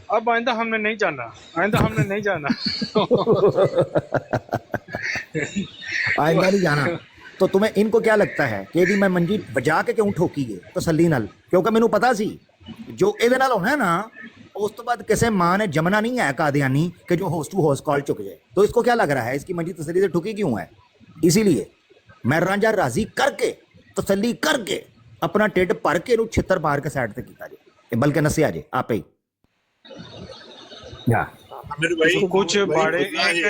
اب آئندہ ہم نے نہیں جانا، آئندہ ہم نے نہیں جانا. آئندہ نہیں جانا. تو تمہیں ان کو کیا لگتا ہے کہ میں منجی بجا کے کیوں ٹھوکی ہے تسلی نال؟ کیونکہ مینوں پتا سی جو یہ ہونا ہے نا اس تو بعد کسے ماں نے جمنا نہیں ہے قادیانی کہ جو ہوسٹ ٹو ہوسٹ کال چک جائے. تو اس کو کیا لگ رہا ہے اس کی منجی تسلی سے ٹھکی کیوں ہے؟ اسی لیے میں رانجا راضی کر کے تسلی کر کے اپنا ٹیڈ بھر کے چھتر مار کے سائڈ تے کیتا جائے، بلکہ نسیا جائے آپ ہی. کچھ باڑے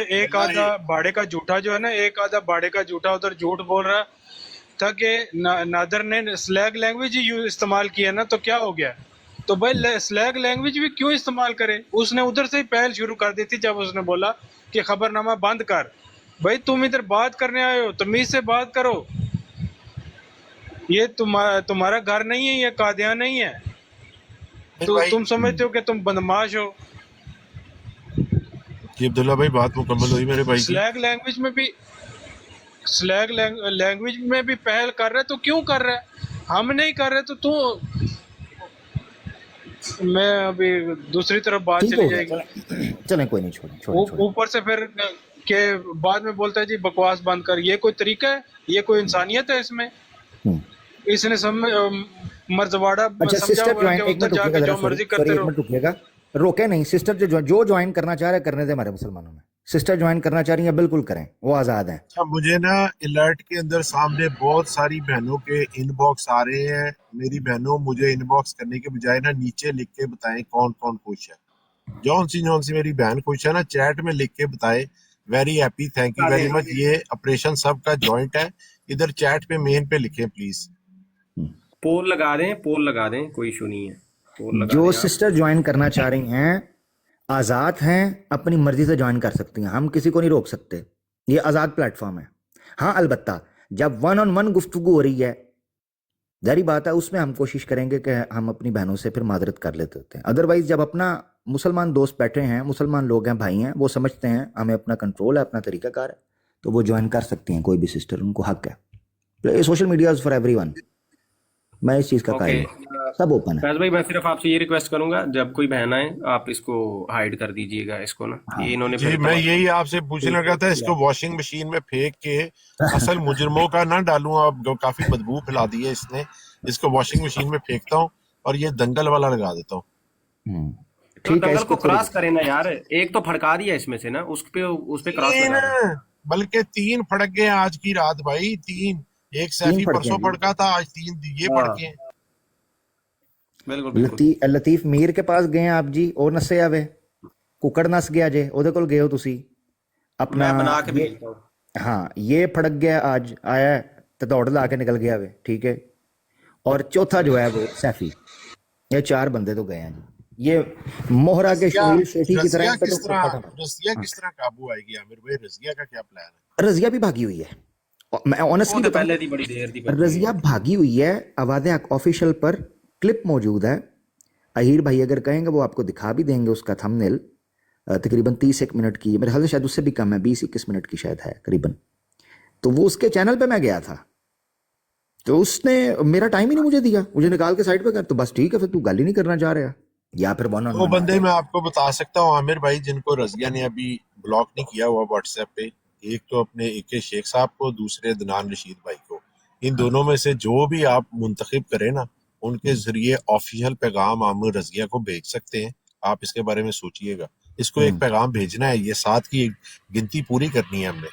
ایک آدھا باڑے کا جھوٹا جو ہے نا، ایک آدھا باڑے کا جھوٹا ادھر جھوٹ بول رہا تھا کہ نادر نے سلیگ لینگویج استعمال کیا نا تو کیا ہو گیا. تو بھائی سلیگ لینگویج بھی کیوں استعمال کرے؟ اس نے ادھر سے ہی پہل شروع کر دی تھی جب اس نے بولا کہ خبر نامہ بند کر. بھائی تم ادھر بات کرنے آئے ہو، تمیز سے بات کرو. یہ تمہارا گھر نہیں ہے، یہ قادیان نہیں ہے. تو تم سمجھتے ہو کہ تم بدماش ہو. جی عبداللہ بھائی بات مکمل ہوئی میرے بھائی. سلیگ لینگویج میں بھی پہل کر رہے تو کیوں کر رہے؟ ہم نہیں کر رہے تو میں ابھی دوسری طرف بات چلی جائے گی. چلیں کوئی نہیں، چھوڑیں. اوپر سے پھر کہ بعد میں بولتا ہے جی بکواس بند کر. یہ کوئی طریقہ ہے؟ یہ کوئی انسانیت ہے اس میں؟ اس نے مرزواڑا سمجھا ہوا کہ ادھر جا کے جو مرضی کرتے رہو. روکے نہیں. سسٹر جو جوائن کرنا چاہ رہے کرنے دے ہمارے مسلمانوں میں. سسٹر جوائن کرنا چاہ رہی ہیں بالکل کریں، وہ آزاد ہیں. مجھے نا الرٹ کے اندر سامنے بہت ساری بہنوں کے ان باکس آ رہے ہیں. میری بہنوں مجھے ان باکس کرنے کے بجائے نا نیچے لکھ کے بتائیں کون کون خوش ہے. جون سی میری بہن خوش ہے نا چیٹ میں لکھ کے بتائے. Very happy, thank you very much. یہ آپریشن سب کا جوائنٹ ہے. ادھر چیٹ پہ مین پہ لکھیں پلیز. پول لگا دیں کوئی ایشو نہیں ہے. جو سسٹر جوائن کرنا چاہ رہی ہیں آزاد ہیں، اپنی مرضی سے جوائن کر سکتی ہیں. ہم کسی کو نہیں روک سکتے، یہ آزاد پلیٹ فارم ہے. ہاں البتہ جب 1-on-1 گفتگو ہو رہی ہے ظاہری بات ہے اس میں ہم کوشش کریں گے کہ ہم اپنی بہنوں سے پھر معذرت کر لیتے ہوتے ہیں. ادروائز جب اپنا مسلمان دوست بیٹھے ہیں، مسلمان لوگ ہیں، بھائی ہیں، وہ سمجھتے ہیں ہمیں اپنا کنٹرول ہے، اپنا طریقہ کار ہے، تو وہ جوائن کر سکتی ہیں. کوئی بھی سسٹر، ان کو حق ہے. Social media is for every one. میں اس چیز کا قائل ہوں، سب اوپن ہے. فیض بھائی میں صرف آپ سے یہ ریکویسٹ کروں گا جب کوئی بہن آئے آپ اس کو ہائیڈ کر دیجئے گا اس کو نا. یہ انہوں نے جی میں یہی آپ سے پوچھنے لگا تھا، اس کو واشنگ مشین میں پھینک کے اصل مجرموں کا نہ ڈالوں. اب کافی بدبو پھیلا دی ہے اس نے. اس کو واشنگ مشین میں پھینکتا ہوں اور یہ دنگل والا لگا دیتا ہوں. دنگل کو کراس کریں نا یار. ایک تو پھڑکا دیا اس میں سے نا، اس پہ کراس لگا دیں. بلکہ 3 پھڑک گئے آج کی رات بھائی. 3 ایک سیفی پرسوں پھڑکا تھا، آج 3 یہ پھڑکے ہیں. ਬਿਲਕੁਲ ਬਿਲकुल ਲਤੀਫ ਮੀਰ ਕੇ ਪਾਸ ਗਏ ਆਪ ਜੀ, ਉਹ ਨੱਸਿਆ ਵੇ, ਕੁੱਕੜ ਨਸ ਗਿਆ ਜੇ, ਉਹਦੇ ਕੋਲ ਗਏ ਹੋ ਤੁਸੀਂ ਆਪਣਾ मैं बना के ये, भेजता हूँ। हाँ ये फड़क गया आज आया है, तो दौड़ ला के निकल गया वे, ठीक है। और चौथा जो है वो सैफी, ये 4 बंदे तो गए हैं जी। ये मोहरा के रजिया सुनील शेट्टी की तरह रजिया इन पे तो किस तरह फटाफट रजिया हाँ। किस तरह काबू आएगी आमिर भाई? रजिया का क्या प्लान है? रजिया भी भागी हुई है, और मैं वो ऑनेस्टली तो बताऊं, पहले थी बड़ी देर थी भागी हुई। रजिया भागी हुई है। आवाज़ ऑफिशियल पर क्लिप मौजूद है, अहीर भाई अगर कहेंगे वो आपको दिखा भी देंगे उसका थंबनेल, तकरीबन 30 मिनट की, मेरे ख्याल से शायद उससे भी कम है, 20-21 मिनट की शायद है करीबन। तो वो उसके चैनल पे मैं गया था, तो उसने मेरा टाइम ही नहीं मुझे दिया, मुझे निकाल के साइड पे कर, तो बस ठीक है फिर तू गाली नहीं करना चाह रहा, या फिर वन ऑन वो वन आ बंदे जाए। मैं आपको बता सकता हूँ आमिर भाई, जिनको रजिया ने अभी ब्लॉक नहीं किया हुआ व्हाट्सएप पे, एक तो अपने AK शेख साहब को, दूसरे दनान रशीद भाई को। इन दोनों में से जो भी आप मुंतखब करें ना, उनके जरिए ऑफिशियल पैगाम आमिर रजिया को भेज सकते हैं। आप इसके बारे में सोचिएगा, इसको एक पैगाम भेजना है, ये 7 की एक गिनती पूरी करनी है हमने।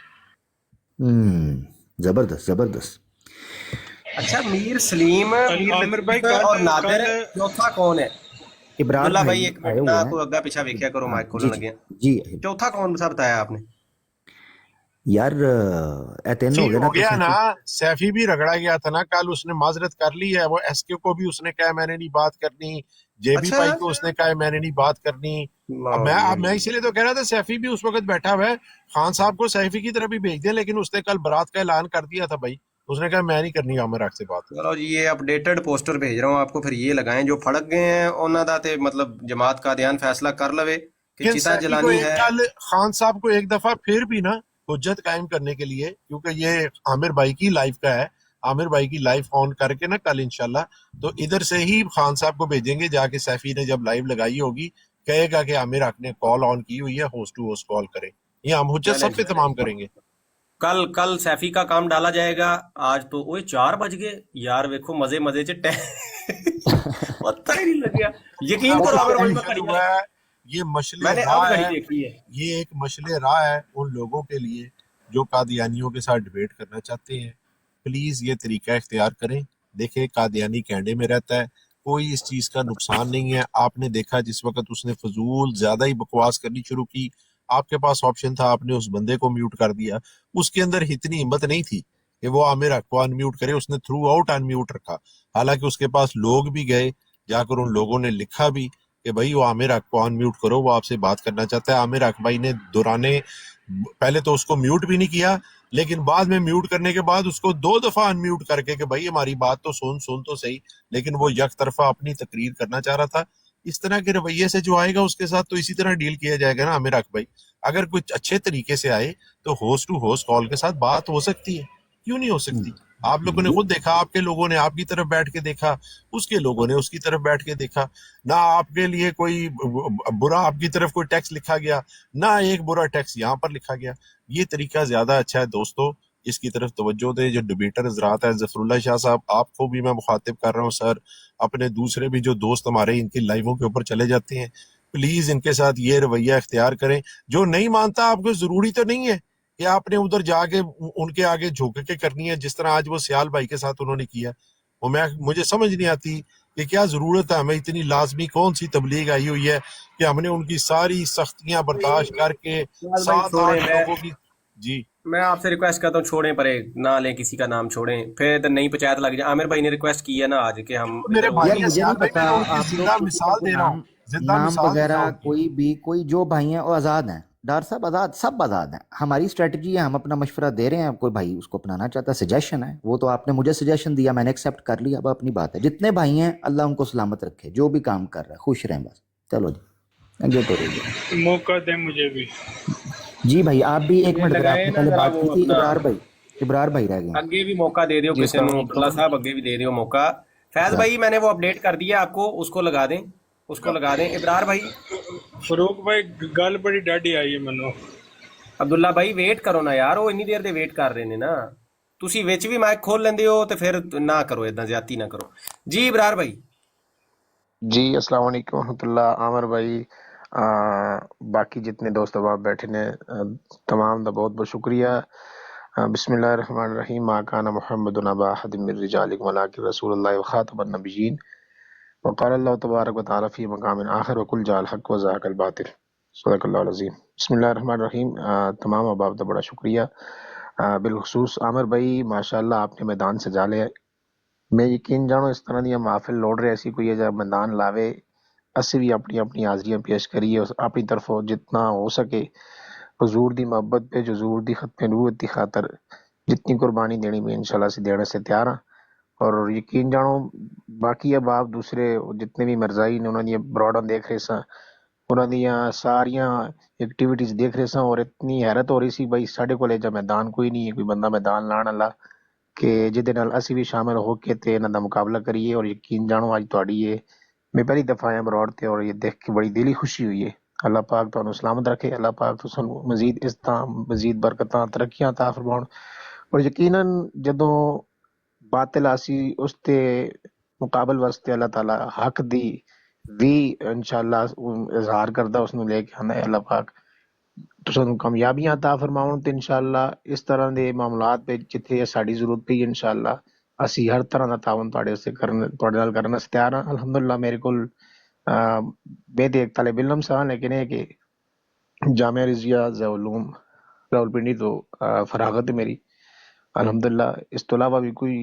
जबरदस्त जबरदस्त। अच्छा मीर सलीम, मीर आमिर भाई लतीफ और नादिर, कल चौथा कौन है? इब्रार अब्दुल्ला भाई भाई एक आए मिनट हुए ना, हैं, कोई अग्गा पीछा वेख्या करो, हाँ माइक जी खोलन जी लगे। जी। चौथा कौन सा बताया आपने? यार ए 3 जी हो गए ना, हो तो गया ना, सैफी सैफी भी रगड़ा गया था ना कल, उसने माजरत कर ली है। वो SK को भी उसने कहा मैंने नहीं बात करनी, JB अच्छा भाई को उसने कहा मैंने नहीं बात करनी। अब मैं इसीलिए तो कह रहा था, सैफी भी उस वक्त बैठा हुआ है, खान साहब को सैफी की तरफ भी भेज दिया, लेकिन उसने कल बारात का ऐलान कर दिया था भाई, उसने कहा मैं नहीं करनी आमिर हक से बात। चलो जी, ये अपडेटेड पोस्टर भेज रहा हूँ आपको, फिर ये लगाएं जो फड़क गए हैं उन्होंने दा ते मतलब जमात का ध्यान फैसला कर लवे कि लेकिन चिता सैफी को जलानी एक है। कल खान साहब को एक दफा फिर भी ना हुज्जत कायम करने के लिए, क्योंकि ये आमिर भाई की लाइफ का है, आमिर भाई की लाइफ ऑन करके ना कल इंशाल्लाह, तो इधर से ही खान साहब को भेजेंगे, जाके सैफी ने जब लाइव लगाई होगी कहेगा कि आमिर हक ने कॉल ऑन की हुई है, होस्ट टू होस्ट कॉल करें, ये हम हुज्जत चलें सब पे जी, तमाम करेंगे। कल कल सैफी का काम डाला जाएगा। आज तो ओए 4 बज गए यार, वेखो मजे मजे च पता ही नहीं लग गया। यकीन करो आमिर भाई, मैं घड़ी हुआ है, ये मशले मैंने राह अब घड़ी है, देखी है। ये एक मशले राह है उन लोगों के लिए जो कादियानियों के साथ डिबेट करना चाहते हैं। प्लीज ये तरीका इख्तियार करें। देखें, कादियानी कैंडे में रहता है, कोई इस चीज का नुकसान नहीं है। आपने देखा जिस वक्त उसने फजूल ज्यादा ही बकवास करनी शुरू की, आपके पास ऑप्शन था, आपने उस बंदे को म्यूट कर दिया। उसके अंदर इतनी हिम्मत नहीं थी कि वो आमिर हक को अनम्यूट करे, उसने थ्रू आउट अनम्यूट रखा। हालांकि उसके पास लोग भी गए, जाकर उन लोगों ने लिखा भी कि भाई वो आमिर हक को अनम्यूट करो, वो आपसे बात करना चाहता है। आमिर हक भाई ने दौराने पहले तो उसको म्यूट भी नहीं किया, लेकिन बाद में म्यूट करने के बाद उसको 2 दफा अनम्यूट करके कि भाई हमारी बात तो सुन तो सही, लेकिन वो एक तरफा अपनी तकरीर करना चाह रहा था। इस तरह के रवैये से जो आएगा उसके साथ तो इसी तरह डील किया जाएगा ना आमिर हक भाई। अगर कुछ अच्छे तरीके से आए तो होस्ट टू होस्ट कॉल के साथ बात हो सकती है, क्यों नहीं हो सकती? आप लोगों ने खुद देखा, आपके लोगों ने आपकी तरफ बैठ के देखा, उसके लोगों ने उसकी तरफ बैठ के देखा ना। आपके लिए कोई बुरा आपकी तरफ कोई टेक्स्ट लिखा गया ना, एक बुरा टेक्स्ट यहाँ पर लिखा गया। ये तरीका ज्यादा अच्छा है दोस्तों, इसकी तरफ तवज्जो दे। जो डिबेटर हजरात है, जफरुल्लाह शाह साहब, आपको भी मैं मुखातिब कर रहा हूँ सर, अपने दूसरे भी जो दोस्त हमारे इनकी लाइवों के ऊपर चले जाते हैं, प्लीज इनके साथ ये रवैया इख्तियार करें। जो नहीं मानता, आपको जरूरी तो नहीं है कि आपने उधर जाके उनके आगे झुक के करनी है, जिस तरह आज वो सियाल भाई के साथ उन्होंने किया। वो मुझे समझ नहीं आती कि क्या जरूरत है, हमें इतनी लाजमी कौन सी तबलीग आई हुई है कि हमने उनकी सारी सख्तियां बर्दाश्त करके सियाल भाई 7-8 छोड़ें, लोगों की। जी मैं आपसे रिक्वेस्ट करता हूँ, छोड़ें परे, ना लें किसी का नाम, छोड़ें, फिर तो नई पंचायत लग जाए। आमिर भाई ने रिक्वेस्ट की है ना आज कि हम मेरे इधर भाई यार है मुझे सियाल नहीं भाई, पता, मैं उनकी आप जिंदा लोग मिसाल दे रहा हूँ, जिंदा नाम मिसाल दे रहा वगैरह हूँ उनकी। कोई भी, कोई जो भाई हैं वो आज़ाद हैं, डॉक्टर साहब आज़ाद, सब आज़ाद हैं। हमारी स्ट्रेटजी है, हम अपना मशवरा दे रहे हैं, कोई भाई उसको अपनाना चाहता है, सजेशन है वो, तो आपने मुझे सजेशन दिया, मैंने एक्सेप्ट कर लिया, अब अपनी बात है। जितने भाई हैं अल्लाह उनको सलामत रखे, जो भी काम कर रहा है खुश रहें बस। चलो जी, आगे तो रहिए। मौका दे मुझे भी। जी भाई आप भी एक ये मिनट, लगाए आपने ना पहले जरा बात वो की थी, अपना, इब्रार भाई रह गए। अगे भी मौका दे दियो जी किसी अस्सलाम को, अब्दुल्ला वालेकुम। साहब अगे भी दे दियो मौका। फैज भाई मैंने वो अपडेट कर दिया आपको, उसको लगा दें, उसको लगा दें। इब्रार भाई, फरूक भाई गल बड़ी डाढ़ी आई है मैनू। अब्दुल्ला भाई वेट करो ना यार, वो इन्नी देर दे वेट कर रहे ने ना। तुसी विच भी माइक खोल लेंदे हो ते फिर ना करो, इदां ज्यादती ना करो जी। इब्रार भाई जी अस्सलाम वालेकुम रहमतुल्लाह। आमिर भाई, बाकी जितने दोस्त अब बैठे ने, तमाम का बहुत बहुत शुक्रिया। बिस्मिल्लाहिर्रहमानिर्रहीम। मा काना मुहम्मदुन अबा अहदिम मिन रिजालिकुम वलाकिन रसूलुल्लाह व खातमुन नबिय्यीन। وقال اللہ تبارک و تعالی فی مقام آخر وقل جاء الحق وزهق الباطل صدق اللہ العظیم. بسم اللہ الرحمن الرحیم. تمام احباب کا بڑا شکریہ. بالخصوص عامر بھائی ماشاءاللہ آپ نے میدان سجا لیا. میں یقین جانو اس طرح دیا محفل لوڑ رہے ایسی کوئی جب میدان لاوے اسی بھی اپنی اپنی حاضریاں پیش کریے اپنی طرف جتنا ہو سکے حضور دی محبت پہ حضور دی ختم نبوت دی خاطر جتنی قربانی دینی میں انشاءاللہ سے دینے سے تیار ہاں. اور یقین جانو باقی اب آپ دوسرے جتنے بھی مرزائی نے انہوں نے براڈاں دیکھ رہے سا انہوں نے ساریاں ایکٹیویٹیز دیکھ رہے سا اور اتنی حیرت ہو رہی سی بھائی ساڈے کولے جا میدان کوئی نہیں ہے کوئی بندہ میدان لان والا کہ جہدے نال اسی بھی شامل ہو کے تے انہاں دا مقابلہ کریے. اور یقین جانو اج تہاڈی یہ میں پہلی دفعہ آیا براڈ تے اور یہ دیکھ کے بڑی دلی خوشی ہوئی ہے. اللہ پاک تانوں سلامت رکھے. اللہ پاک تساں مزید عزتاں مزید برکتاں ترقیاں عطا فرماؤن. اور یقیناً جدوں باطل آسی اس تے مقابل واسطے اللہ تعالی حق دی بھی انشاءاللہ اظہار کردہ اس نو لے کے آنا ہے. اللہ پاک تساں کامیابیاں عطا فرماؤن تے انشاءاللہ اس طرح دے معاملات پہ جتھے ساڈی ضرورت پئی انشاءاللہ اسی ہر طرح دا تعاون تواڈے سے کرنے تواڈے نال کرنا تیار ہاں. الحمدللہ میرے کول میں تے ایک طالب علم سا لیکن ہے کہ جامعہ رضویہ ذوالعلوم راولپنڈی تو فراغت ہے میری الحمدللہ. اس تو علاوہ بھی کوئی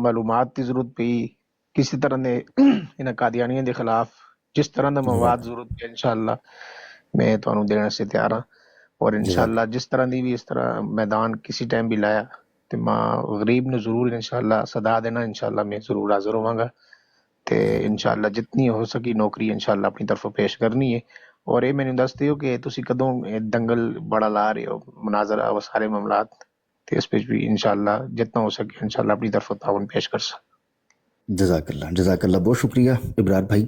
معلومات کی ضرورت پئی کسی طرح دے انہاں قادیانیوں دے خلاف جس طرح دا مواد ضرورت پہ انشاءاللہ میں تانوں دینے سے تیار ہاں. اور انشاءاللہ جس طرح دی بھی اس طرح میدان کسی ٹائم بھی لایا تے ماں غریب نے ضرور انشاءاللہ صدا دینا انشاءاللہ میں ضرور حاضر ہوواں گا تے انشاءاللہ جتنی ہو سکی نوکری انشاءاللہ اپنی طرف پیش کرنی ہے. اور یہ مینوں دس دیو کہ تسی کدوں دنگل بڑا لا رہے ہو مناظرہ وہ سارے معاملات تے اس پہ بھی انشاءاللہ جتنا ہو سکے انشاءاللہ اپنی طرف تعاون پیش کر سکیں. جزاک اللہ بہت شکریہ ابرار بھائی.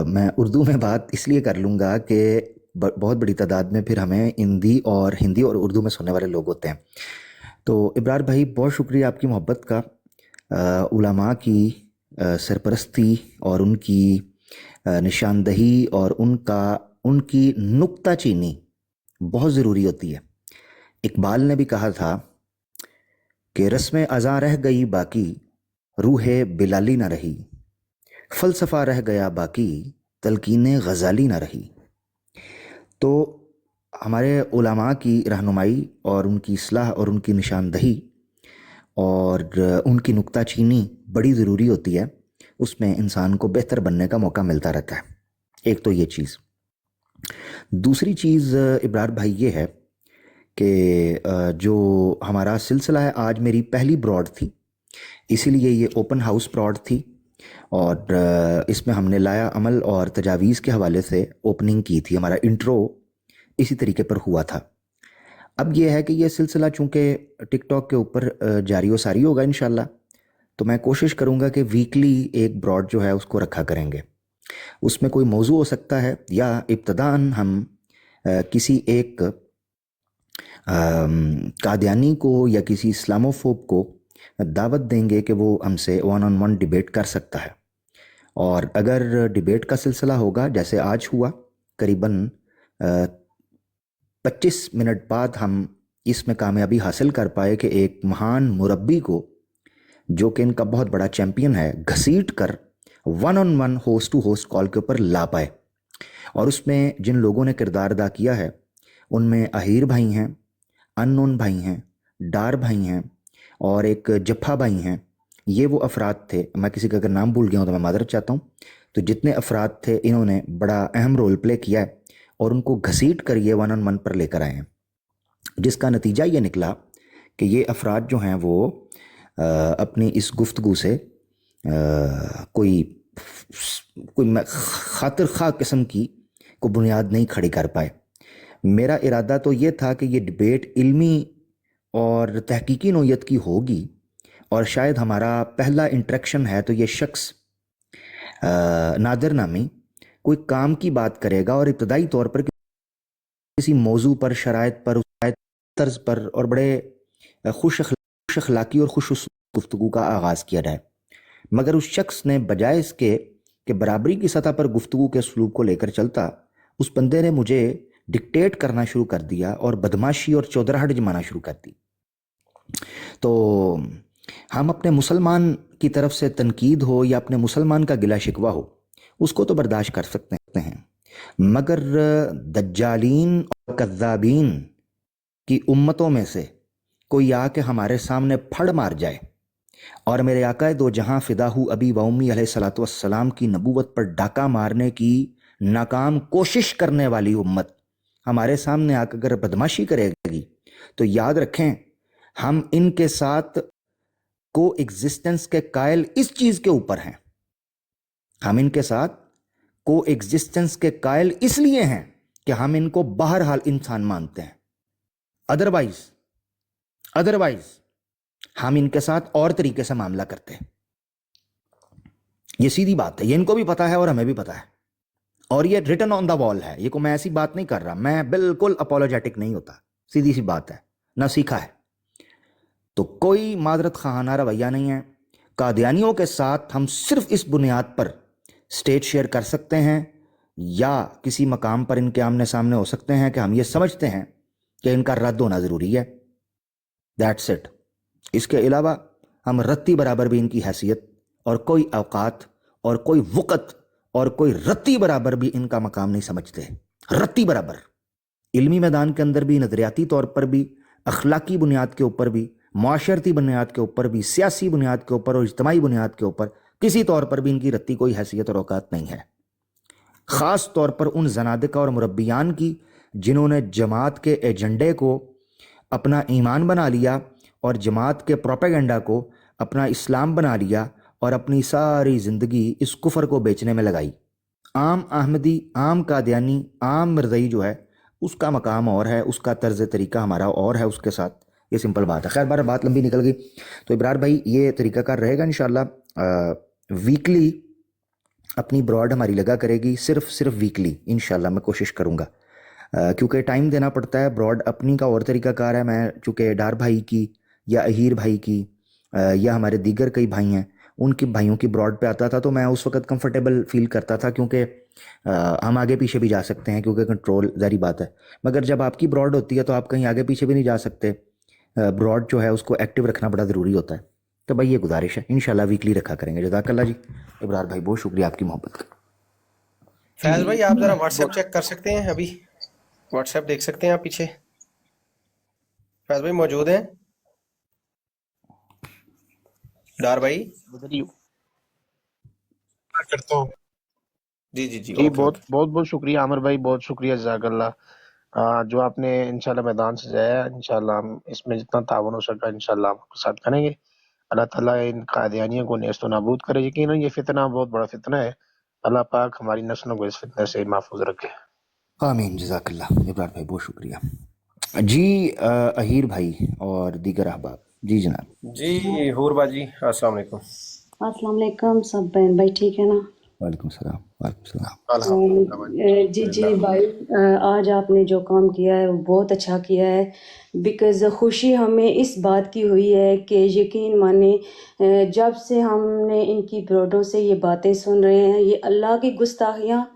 میں اردو میں بات اس لیے کر لوں گا کہ بہت بڑی تعداد میں پھر ہمیں ہندی اور اردو میں سننے والے لوگ ہوتے ہیں. تو ابرار بھائی بہت شکریہ آپ کی محبت کا. علماء کی سرپرستی اور ان کی نشاندہی اور ان کی نکتہ چینی بہت ضروری ہوتی ہے. اقبال نے بھی کہا تھا کہ رسم ازاں رہ گئی باقی روح بلالی نہ رہی، فلسفہ رہ گیا باقی تلقین غزالی نہ رہی. تو ہمارے علماء کی رہنمائی اور ان کی اصلاح اور ان کی نشاندہی اور ان کی نکتہ چینی بڑی ضروری ہوتی ہے. اس میں انسان کو بہتر بننے کا موقع ملتا رہتا ہے. ایک تو یہ چیز. دوسری چیز ابرار بھائی یہ ہے کہ جو ہمارا سلسلہ ہے آج میری پہلی براڈ تھی اسی لیے یہ اوپن ہاؤس براڈ تھی اور اس میں ہم نے لایا عمل اور تجاویز کے حوالے سے اوپننگ کی تھی. ہمارا انٹرو اسی طریقے پر ہوا تھا. اب یہ ہے کہ یہ سلسلہ چونکہ ٹک ٹاک کے اوپر جاری و ساری ہوگا انشاءاللہ تو میں کوشش کروں گا کہ ویکلی ایک براڈ جو ہے اس کو رکھا کریں گے. اس میں کوئی موضوع ہو سکتا ہے یا ابتداً ہم کسی ایک قادیانی کو یا کسی اسلاموفوب کو دعوت دیں گے کہ وہ ہم سے 1-on-1 ڈیبیٹ کر سکتا ہے. اور اگر ڈیبیٹ کا سلسلہ ہوگا جیسے آج ہوا قریباً 25 منٹ بعد ہم اس میں کامیابی حاصل کر پائے کہ ایک مہان مربی کو جو کہ ان کا بہت بڑا چیمپئن ہے گھسیٹ کر 1-on-1 ہوسٹ ٹو ہوسٹ کال کے اوپر لا پائے. اور اس میں جن لوگوں نے کردار ادا کیا ہے ان میں اہیر بھائی ہیں، انون بھائی ہیں، ڈار بھائی ہیں اور ایک جپھا بھائی ہیں. یہ وہ افراد تھے، میں کسی کا اگر نام بھول گیا ہوں تو میں معذرت چاہتا ہوں. تو جتنے افراد تھے انہوں نے بڑا اہم رول پلے کیا ہے اور ان کو گھسیٹ کر یہ 1-on-1 پر لے کر آئے ہیں، جس کا نتیجہ یہ نکلا کہ یہ افراد جو ہیں وہ اپنی اس گفتگو سے کوئی خاطر خواہ قسم کی کو بنیاد نہیں کھڑی کر پائے. میرا ارادہ تو یہ تھا کہ یہ ڈبیٹ علمی اور تحقیقی نوعیت کی ہوگی اور شاید ہمارا پہلا انٹریکشن ہے تو یہ شخص نادر نامی کوئی کام کی بات کرے گا اور ابتدائی طور پر کسی موضوع پر، شرائط پر، طرز پر اور بڑے خوش اخلاقی اور خوش گفتگو کا آغاز کیا جائے. مگر اس شخص نے بجائے اس کے کہ برابری کی سطح پر گفتگو کے اسلوب کو لے کر چلتا، اس بندے نے مجھے ڈکٹیٹ کرنا شروع کر دیا اور بدماشی اور چودراہٹ جمانا شروع کر دی. تو हम अपने मुसलमान की तरफ से तनकीद हो या अपने मुसलमान का गिला शिकवा हो, उसको तो बर्दाश्त कर सकते हैं, मगर दज्जालीन और कज़्ज़ाबीन की उम्मतों में से कोई आके हमारे सामने फड़ मार जाए और मेरे आका दो जहां फिदाहू अबी व उम्मी अलैहिस्सलातु वस्सलाम की नबूवत पर डाका मारने की नाकाम कोशिश करने वाली उम्मत हमारे सामने आकर अगर बदमाशी करेगी तो याद रखें हम इनके साथ को एग्जिस्टेंस के कायल इस चीज के ऊपर हैं, हम इनके साथ को एग्जिस्टेंस के कायल इसलिए हैं कि हम इनको बहरहाल इंसान मानते हैं, अदरवाइज हम इनके साथ और तरीके से मामला करते हैं। ये सीधी बात है, ये इनको भी पता है और हमें भी पता है, और ये रिटन ऑन द वॉल है। ये को मैं ऐसी बात नहीं कर रहा, मैं बिल्कुल अपोलोजेटिक नहीं होता, सीधी सी बात है, ना सीखा है। तो कोई मादरत खाना रवैया नहीं है। कादियानियों के साथ हम सिर्फ इस बुनियाद पर स्टेज शेयर कर सकते हैं या किसी मकाम पर इनके आमने सामने हो सकते हैं कि हम ये समझते हैं कि इनका रद्द होना ज़रूरी है, दैट्स इट। इसके अलावा हम रत्ती बराबर भी इनकी हैसियत और कोई औकात और कोई वक़्त और कोई रत्ती बराबर भी इनका मकाम नहीं समझते। रत्ती बराबर इल्मी मैदान के अंदर भी, नज़रियाती तौर पर भी, अखलाकी बुनियाद के ऊपर भी, माशरती बुनियाद के ऊपर भी, सियासी बुनियाद के ऊपर और इज्तिमाई बुनियाद के ऊपर किसी तौर पर भी इनकी रत्ती कोई हैसियत और औकात नहीं है। ख़ास तौर पर उन जनादिका और मुरब्बियान की जिन्होंने जमात के एजेंडे को अपना ईमान बना लिया और जमात के प्रोपेगेंडा को अपना इस्लाम बना लिया और अपनी सारी ज़िंदगी इस कुफर को बेचने में लगाई। आम अहमदी, आम कादियानी, आम मिर्ज़ई जो है उसका मकाम और है, उसका तर्ज तरीका हमारा और है उसके साथ। ये सिंपल बात है। खैर बात लंबी निकल गई, तो इब्रार भाई ये तरीकाकार रहेगा इंशाल्लाह। वीकली अपनी ब्रॉड हमारी लगा करेगी, सिर्फ वीकली इंशाल्लाह मैं कोशिश करूँगा, क्योंकि टाइम देना पड़ता है। ब्रॉड अपनी का और तरीकाकार है। मैं चूँकि डार भाई की या अहीर भाई की या हमारे दीगर कई भाई हैं उनके भाइयों की ब्रॉड पे आता था तो मैं उस वक्त कंफर्टेबल फील करता था, क्योंकि हम आगे पीछे भी जा सकते हैं क्योंकि कंट्रोल जारी बात है। मगर जब आपकी ब्रॉड होती है तो आप कहीं आगे पीछे भी नहीं जा सकते। ब्रॉड जो है उसको एक्टिव रखना बड़ा ज़रूरी होता है। तो भाई ये गुजारिश है, इंशाल्लाह वीकली रखा करेंगे। जज़ाकल्लाह जी। इब्रार भाई बहुत शुक्रिया आपकी मोहब्बत का। फैज भाई आप ज़रा व्हाट्सएप चेक कर सकते हैं, अभी व्हाट्सएप देख सकते हैं आप पीछे। फैज भाई मौजूद हैं? डार भाई करता हूँ जी बहुत शुक्रिया आमिर भाई, बहुत शुक्रिया, जज़ाकल्लाह। जो आपने इंशाल्लाह मैदान सजाया, इंशाल्लाह हम इसमें जितना तावन हो सका इंशाल्लाह हम आपके साथ करेंगे। अल्लाह ताला इन कादियानियों को नेस्त व नाबूद करे। यकीनन ये फितना बहुत बड़ा फितना है, अल्लाह पाक हमारी नस्लों को इस फितने से महफूज रखे। आमीन। जज़ाकल्लाह इब्रार भाई बहुत शुक्रिया जी। अहीर भाई और दीगर अहबाब जी जनाब। जी हूर बाजी अस्सलाम वालेकुम। अस्सलाम वालेकुम। सब बहन भाई ठीक है ना? वालेकुम सलाम। वालेकुम सलाम। जी भाई, आज आपने जो काम किया है वो बहुत अच्छा किया है। बिकॉज़ खुशी हमें इस बात की हुई है कि यकीन माने जब से हमने इनकी ब्रॉडों से ये बातें सुन रहे हैं, ये अल्लाह की गुस्ताखियाँ,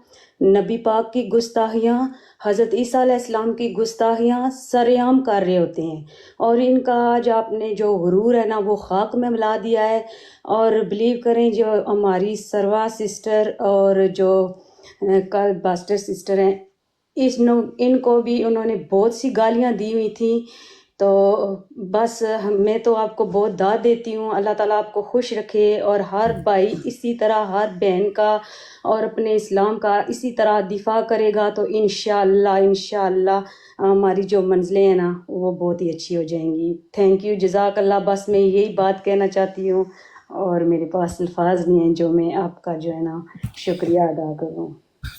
नबी पाक की गुस्ताखियाँ, हज़रत ईसा अलैहिस्सलाम की गुस्ताखियाँ सरेआम कर रहे होते हैं। और इनका आज आपने जो गुरूर है ना वो खाक में मिला दिया है। और बिलीव करें जो हमारी सरवा सिस्टर और जो कल बास्टर सिस्टर हैं, इनको भी उन्होंने बहुत सी गालियाँ दी हुई थी। तो बस मैं तो आपको बहुत दाद देती हूँ। अल्लाह ताला आपको खुश रखे और हर भाई इसी तरह, हर बहन का और अपने इस्लाम का इसी तरह दिफा करेगा तो इंशाअल्लाह हमारी जो मंजिलें हैं ना वो बहुत ही अच्छी हो जाएंगी। थैंक यू, जज़ाकल्लाह। बस मैं यही बात कहना चाहती हूँ और मेरे पास अल्फाज नहीं हैं जो मैं आपका जो है ना शुक्रिया अदा करूँ।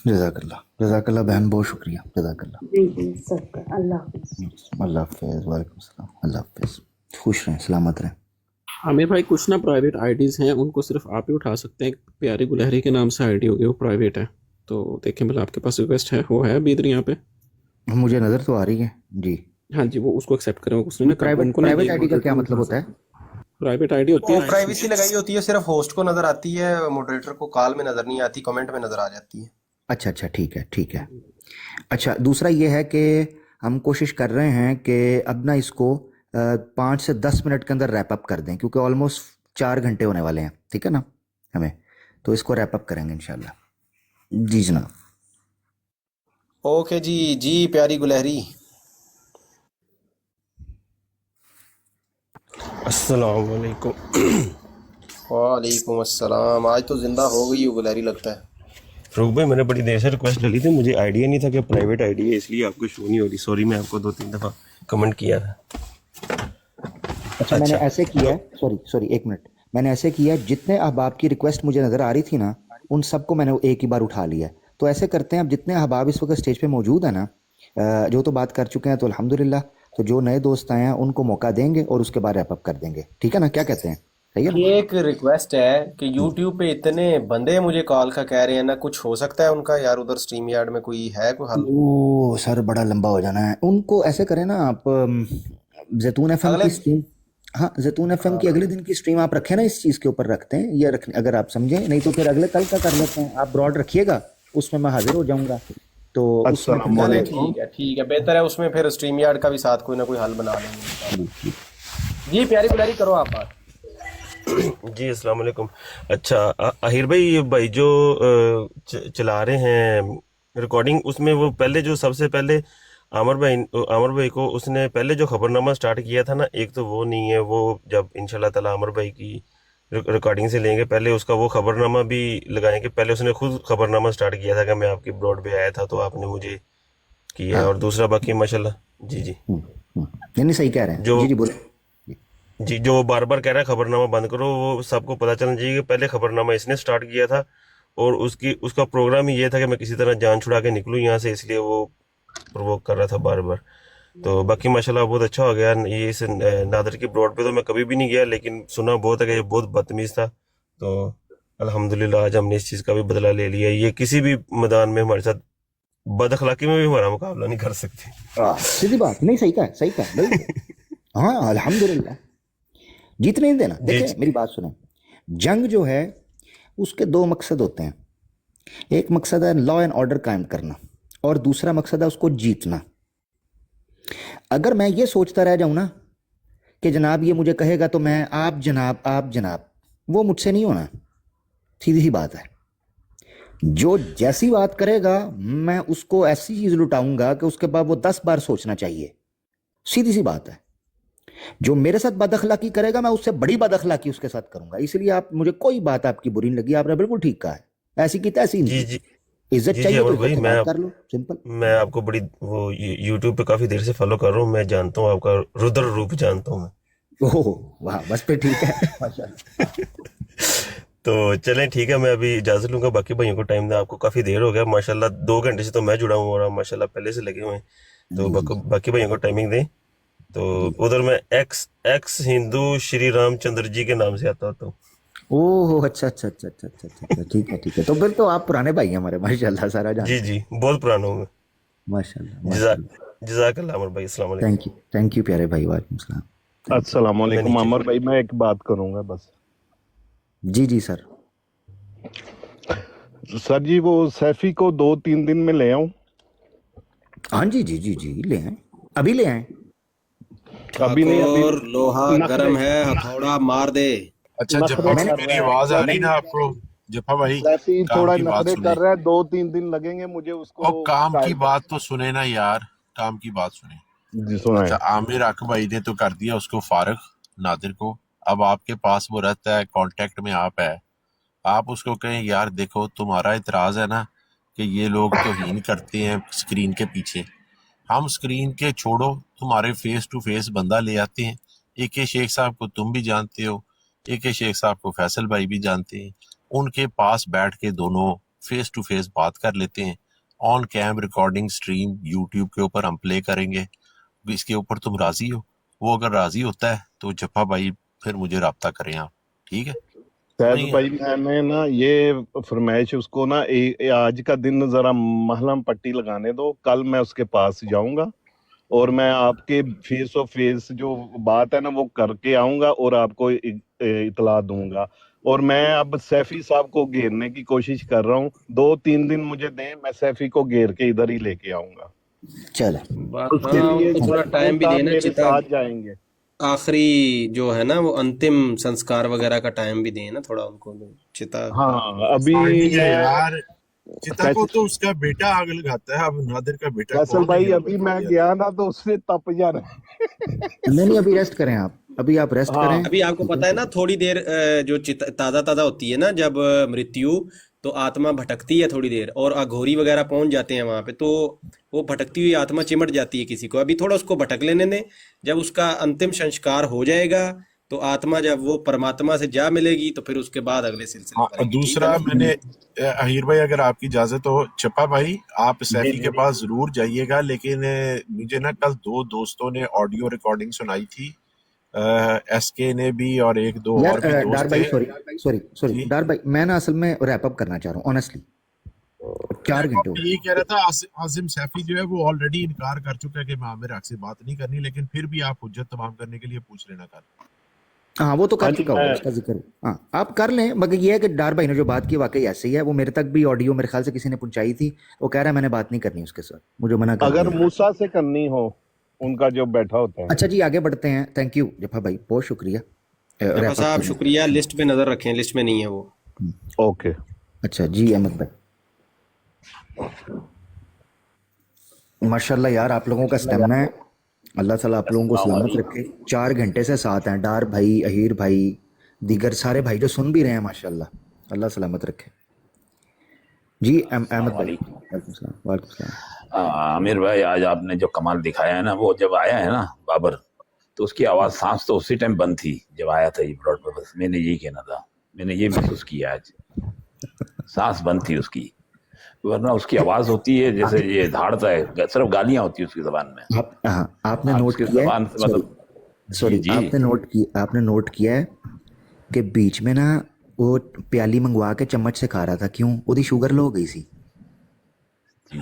जज़ाकल्लाह बहन, बहुत शुक्रिया। जज़ाकल्लाह। जी सबका अल्लाह हाफ़िज़। अल्लाह हाफ़िज़। वालेकुम सलाम। अल्लाह हाफ़िज़। खुश रहें, सलामत रहें। आमिर भाई कुछ ना प्राइवेट आईडीज़ हैं, उनको सिर्फ आप ही उठा सकते हैं। प्यारी गुलहरी के नाम से आईडी होगी, वो प्राइवेट है। तो देखें भला आपके पास रिक्वेस्ट है, वो है अभी इधर यहाँ पे मुझे नज़र तो आ रही है जी। हाँ जी, वो उसको एक्सेप्ट करें। उसने ना प्राइवेट आईडी का क्या मतलब होता है? प्राइवेट आईडी होती है, प्राइवेसी लगाई होती है, सिर्फ होस्ट को नजर आती है, मॉडरेटर को कॉल में नजर नहीं आती, कमेंट में नजर आ जाती है। अच्छा ठीक है। अच्छा, दूसरा ये है कि हम कोशिश कर रहे हैं कि अब ना इसको 5 से 10 मिनट के अंदर रैप अप कर दें, क्योंकि ऑलमोस्ट 4 घंटे होने वाले हैं, ठीक है ना हमें, तो इसको रैप अप करेंगे इंशाल्लाह। जी जनाब। ओके जी जी प्यारी गुलहरी। अस्सलाम वालेकुम। वालेकुम अस्सलाम। आज तो जिंदा हो गई हो गुलहरी लगता है। रूक भाई, मैंने बड़ी देर से रिक्वेस्ट डाली थी, मुझे आइडिया नहीं था कि प्राइवेट आईडी है, इसलिए आपको शो नहीं हो रही। सॉरी, मैं आपको 2-3 दफ़ा कमेंट किया था। अच्छा मैंने ऐसे किया है, सॉरी 1 मिनट, मैंने ऐसे किया है, जितने अहबाब की रिक्वेस्ट मुझे नज़र आ रही थी ना, उन सबको मैंने एक ही बार उठा लिया है। तो ऐसे करते हैं, अब जितने अहबाब इस वक्त स्टेज पे मौजूद है ना, जो तो बात कर चुके हैं तो अल्हम्दुलिल्लाह, तो जो नए दोस्त आए हैं उनको मौका देंगे और उसके बाद रैप अप कर देंगे, ठीक है ना? क्या कहते हैं, सही है ना? ये एक रिक्वेस्ट है कि YouTube पे इतने बंदे मुझे कॉल का कह रहे हैं ना, कुछ हो सकता है उनका यार उधर स्ट्रीम यार्ड में कोई है कोई हल? ओ सर बड़ा लंबा हो जाना है। उनको ऐसे करें ना आप, जैतून एफएम अगले की स्ट्रीम, हाँ जैतून एफएम की अगले दिन की स्ट्रीम आप रखें ना, इस चीज़ के ऊपर रखते हैं, ये रख अगर आप समझें, नहीं तो फिर अगले कल का कर लेते हैं। आप ब्रॉड रखिएगा, उसमें मैं हाजिर हो जाऊंगा, तो उसमें चले ठीक है बेहतर है, उसमें फिर स्ट्रीम यार्ड का भी साथ कोई ना कोई हल बना लेंगे। जी प्यारी गुलहरी करो आप बात। जी अस्सलाम वालेकुम। अच्छा आहिर भाई, ये भाई जो चला रहे हैं रिकॉर्डिंग, उसमें वो पहले जो सबसे पहले आमिर भाई को उसने पहले जो खबरनामा स्टार्ट किया था ना, एक तो वो नहीं है, वो जब इंशाल्लाह ताला आमिर भाई की रिकॉर्डिंग से लेंगे, पहले उसका वो खबरनामा भी लगाएंगे। पहले उसने खुद खबरनामा स्टार्ट किया था कि मैं आपकी ब्रॉड पे आया था तो आपने मुझे किया है, और दूसरा बाकी माशाल्लाह। जी जी नहीं सही कह रहे हैं, जो जी बोले जी, जो बार बार कह रहा है खबरनामा बंद करो, वो सबको पता चलना चाहिए कि पहले खबरनामा इसने स्टार्ट किया था, और उसका प्रोग्राम ही ये था कि मैं किसी तरह जान छुड़ा के निकलूँ यहाँ से, इसलिए वो प्रोवोक कर रहा था बार बार। तो बाकी माशाल्लाह बहुत अच्छा हो गया। ये इस नादर की ब्रॉड पे तो मैं कभी भी नहीं गया, लेकिन सुना बहुत है कि ये बहुत बदतमीज़ था। तो अल्हम्दुलिल्लाह आज हमने इस चीज़ का भी बदला ले लिया। ये किसी भी मैदान में हमारे साथ बद अखलाकी में भी हमारा मुकाबला नहीं कर सकते। सीधी बात, नहीं सही कहा हाँ अल्हम्दुलिल्लाह, जीतने नहीं देना। देखिए मेरी बात सुने, जंग जो है उसके 2 मकसद होते हैं। एक मकसद है लॉ एंड ऑर्डर कायम करना, और दूसरा मकसद है उसको जीतना। अगर मैं ये सोचता रह जाऊं ना कि जनाब ये मुझे कहेगा तो मैं आप जनाब, वो मुझसे नहीं होना। सीधी सी बात है, जो जैसी बात करेगा मैं उसको ऐसी चीज लुटाऊंगा कि उसके बाद वो 10 बार सोचना चाहिए। सीधी सी बात है, जो मेरे साथ बदअखलाकी करेगा मैं उससे बड़ी बदअखलाकी उसके साथ करूंगा। इसलिए आप मुझे कोई बात आपकी बुरी नहीं लगी, आपने बिल्कुल ठीक कहा है, ऐसी की तैसी नहीं। जी इज्जत चाहिए तो भाई, इज्जत से बात कर लो, सिंपल। मैं आपको बड़ी वो यूट्यूब पे काफी देर से फॉलो कर रहा हूँ, मैं जानता हूँ आपका रुद्र रूप जानता हूँ मैं। ओह वाह, बस पे ठीक है माशाल्लाह। तो चलें ठीक है, मैं अभी इजाजत लूंगा, बाकी भाइयों को टाइम दें। आपको काफी देर हो गया माशाल्लाह, 2 घंटे से तो मैं जुड़ा हूँ और आप माशाल्लाह पहले से लगे हुए हैं, तो बाकी भाइयों को टाइमिंग दें। तो उधर मैं एक्स हिंदू श्री रामचंद्र जी के नाम से आता होता हूँ। ओह अच्छा, ठीक है। तो फिर तो आप पुराने भाई हैं हमारे, माशाल्लाह सारा जान। जी बहुत पुराना हूँ मैं, माशाल्लाह। जज़ाकल्लाह अमर भाई, अस्सलाम वालेकुम। थैंक यू प्यारे भाई, वालेकुम सलाम। अस्सलाम वालेकुम अमर भाई, मैं एक बात करूंगा बस। जी सर। सर जी, वो सैफी को 2-3 दिन में ले आऊं? हाँ जी ले आए, अभी ले आए। अभी नहीं, और लोहा गर्म है, हथौड़ा मार दे। अच्छा जप्पा भाई, मेरी आवाज आ रही ना आपको? जप्पा भाई सैफी थोड़ा काम की बात नखरे सुने। कर रहा है, 2-3 दिन लगेंगे मुझे उसको। और काम की बात तो सुने ना यार, काम की बात सुने। जी सुनाए। अच्छा आमिर अक भाई ने तो कर दिया उसको फारग, नादिर को। अब आपके पास वो रहता है, कांटेक्ट में आप है, आप उसको कहें यार देखो तुम्हारा इतराज है ना कि ये लोग तौहीन करते हैं स्क्रीन के पीछे, हम स्क्रीन के छोड़ो, तुम्हारे फेस टू फेस बंदा ले आते हैं। AK शेख साहब को तुम भी जानते हो, AK शेख साहब को फैसल भाई भी जानते हैं, उनके पास बैठ के दोनों फेस टू फेस बात कर लेते हैं। On cam recording stream YouTube के ऊपर हम प्ले करेंगे। इसके ऊपर तुम राजी हो? वो अगर राजी होता है तो जप्पा भाई फिर मुझे राब्ता करें आप, ठीक है? सैफ भाई मैंने ना ये फरमाइश उसको ना आज का दिन जरा महलम पट्टी लगाने दो, कल मैं उसके पास जाऊंगा और मैं आपके फेस ऑफ फेस जो बात है ना वो करके आऊंगा और आपको इतला दूंगा। और मैं अब सैफी साहब को घेरने की कोशिश कर रहा हूँ, 2-3 दिन मुझे दें, मैं सैफी को घेर के इधर ही लेके आऊंगा। चले उसके लिए थोड़ा टाइम भी देना मेरे चिता। साथ जाएंगे। आखिरी जो है ना वो अंतिम संस्कार वगैरह का टाइम भी दें ना थोड़ा उनको, चिता। हाँ अभी नहीं है मैं यार, चिता को फैसल तो उसका बेटा आग लगाता है, अब नादिर का बेटा फैसल कौन है भाई ये अभी बता मैं दिया। गया ना तो उसने तप जाना नहीं नहीं, अभी रेस्ट करें आप, अभी आप रेस्ट हाँ करें। अभी आपको ठीक है, पता है ना थोड़ी देर जो ताज़ा ताज़ा होती है ना जब मृत्यु, तो आत्मा भटकती है थोड़ी देर, और अघोरी वगैरह पहुंच जाते हैं वहां पे, तो वो भटकती हुई आत्मा चिमट जाती है किसी को। अभी थोड़ा उसको भटक लेने दें, जब उसका अंतिम संस्कार हो जाएगा तो आत्मा जब वो परमात्मा से जा मिलेगी तो फिर उसके बाद अगले सिलसिले हाँ, और करेंगे, ठीक है दूसरा ना? मैंने अहीर भाई अगर आपकी इजाजत हो, चप्पा भाई आप जी सैफी के जी पास जरूर जाइएगा, लेकिन मुझे ना कल 2 दोस्तों ने ऑडियो रिकॉर्डिंग सुनाई थी, एसके ने भी और 1-2 यार और भी डार दोस्त भाई, थे सॉरी सॉरी सॉरी जी। डार भाई, मैं ना असल में रैप अप करना चाह रहा हूँ ऑनेस्टली, 4 घंटे हो मैं गए। यही कह रहा था, आसिम सैफी जो है वो ऑलरेडी इनकार कर चुका है कि मैं आमिर हक से बात नहीं करनी, लेकिन फिर भी आप हुज्जत तमाम करने के लिए पूछ लेना कल। हाँ वो तो हाँ कर जी चुका होगा, मैं उसका जिक्र। हाँ आप कर लें, मगर ये है कि डार भाई ने जो बात की वाकई ऐसे ही है, वो मेरे तक भी ऑडियो मेरे ख्याल से किसी ने पहुंचाई थी, वो कह रहा है मैंने बात नहीं करनी उसके साथ, मुझे मना कर अगर दिया। मूसा से करनी हो उनका जो बैठा होता है अच्छा जी आगे बढ़ते हैं, थैंक यू जफा भाई, बहुत शुक्रिया जफा रैप अप साहब करने शुक्रिया, लिस्ट पे नजर रखें, लिस्ट में नहीं है वो। का। ओके अच्छा जी अहमद भाई, माशाल्लाह यार आप लोगों का स्टेमिना है, अल्लाह ताला आप लोगों को सलामत रखे। 4 घंटे से साथ हैं डार भाई, अहीर भाई, दीगर सारे भाई जो सुन भी रहे हैं, माशाल्लाह अल्लाह सलामत रखे। जी अहमद भाई। वालेकुम सलाम। वालेकुम सलाम। आमिर भाई आज आपने जो कमाल दिखाया है ना, वो जब आया है ना बाबर, तो उसकी आवाज सांस तो उसी टाइम बंद थी जब आया था ये ब्रॉड पे, बस मैंने यही कहना था, मैंने ये महसूस किया आज, सांस बंद थी उसकी, वरना उसकी आवाज होती है जैसे ये धाड़ता है, सिर्फ गालियां होती है उसकी जबान में। आप हाँ आपने आप नोट उसकी किया है, जबान से सॉरी मतलब सॉरी जी आपने नोट किया है कि बीच में ना वो प्याली मंगवा के चम्मच से खा रहा था, क्यों? ओदी शुगर लो हो गई सी। जी,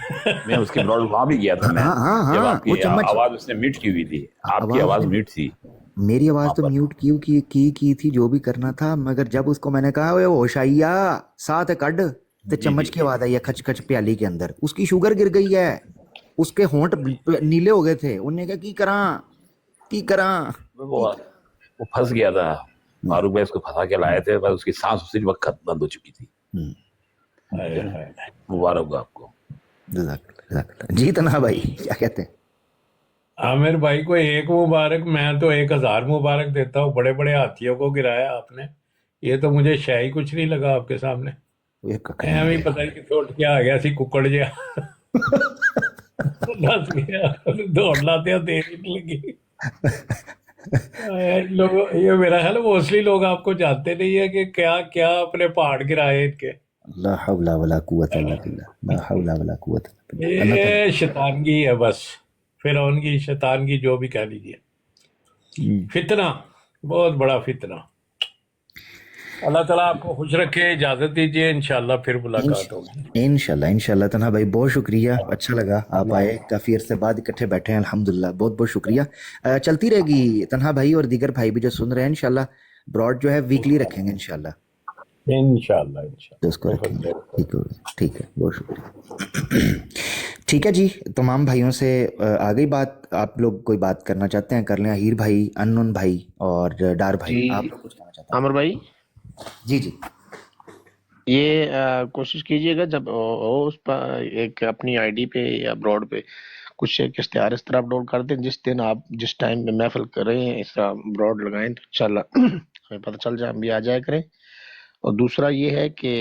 मैं उसके ब्रॉड वहां भी गया था मैं, हाँ हाँ जब हाँ, आपकी वो चम्मच, आवाज उसने म्यूट की हुई थी, आपकी आवाज आवाज ने म्यूट थी मेरी आवाज वहां तो पर। म्यूट की थी, जो भी करना था, मगर जब उसको मैंने कहा ओए होश आइया साथ कड, ते जी चम्मच जी की आवाज आई है खच खच प्याली के अंदर, उसकी शुगर गिर गई है, उसके होंठ नीले हो गए थे, उन्होंने कहा की करा। वो फंस गया था, फारूक भाई उसको फंसा के लाए थे, बस उसकी सांस उसी वक्त बंद हो चुकी थी। ठीक है ना? मुबारक हो आपको। जज़ाकल्लाह। जी तना भाई क्या कहते हैं? आमिर भाई को एक मुबारक, मैं तो 1000 मुबारक देता हूँ, बड़े बड़े हाथियों को गिराया आपने, ये तो मुझे शाही कुछ नहीं लगा आपके सामने, ਐਵੇਂ ਹੀ ਪਤਾ ਨਹੀਂ ਛੁੱਟ ਕੇ ਆ ਗਿਆ ਸੀ ਕੁੱਕੜ ਜਿਹਾ ਦੱਸ ਗਿਆ ਦੌੜ लाते देर नहीं लगी। लोग ये मेरा ख्याल मोस्टली लोग आपको जानते नहीं है कि क्या क्या अपने पहाड़ गिराए इनके, ला हौला वला कुव्वत इल्ला बिल्लाह, ला हौला वला कुव्वत इल्ला बिल्लाह। अल्लाह ताला ये शैतानगी है बस, फिरौन की शैतानगी जो भी कह लीजिए, फितना, बहुत बड़ा फितना। अल्लाह ताला आपको खुश रखे, इजाजत दीजिए, इंशाल्लाह फिर मुलाकात होगी। इंशाल्लाह तन्हा भाई बहुत शुक्रिया, अच्छा लगा आप आए, काफ़ी अरसे बाद इकट्ठे बैठे हैं, अल्हम्दुलिल्लाह बहुत बहुत शुक्रिया। चलती रहेगी तन्हा भाई और दीगर भाई भी जो सुन रहे हैं, इंशाल्लाह ब्रॉड जो है वीकली रखेंगे इंशाल्लाह, इंशाल्लाह उसको रखेंगे, ठीक हो गया, ठीक है, बहुत शुक्रिया। ठीक है जी, तमाम भाइयों से आ गई बात, आप लोग कोई बात करना चाहते हैं कर लें, हीर भाई, अननोन भाई और डार भाई, जी आप लोग कुछ कहना चाहते आमिर भाई, हैं? जी ये कोशिश कीजिएगा जब उस पर एक अपनी आईडी पे या ब्रॉड पे कुछ एक इश्तिहार इस तरह अपलोड कर दें, जिस दिन आप जिस टाइम पे महफिल कर रहे हैं इस तरह ब्रॉड लगाएं तो इंशाल्लाह हमें पता चल जाए, हम भी आ जाया करें। और दूसरा ये है कि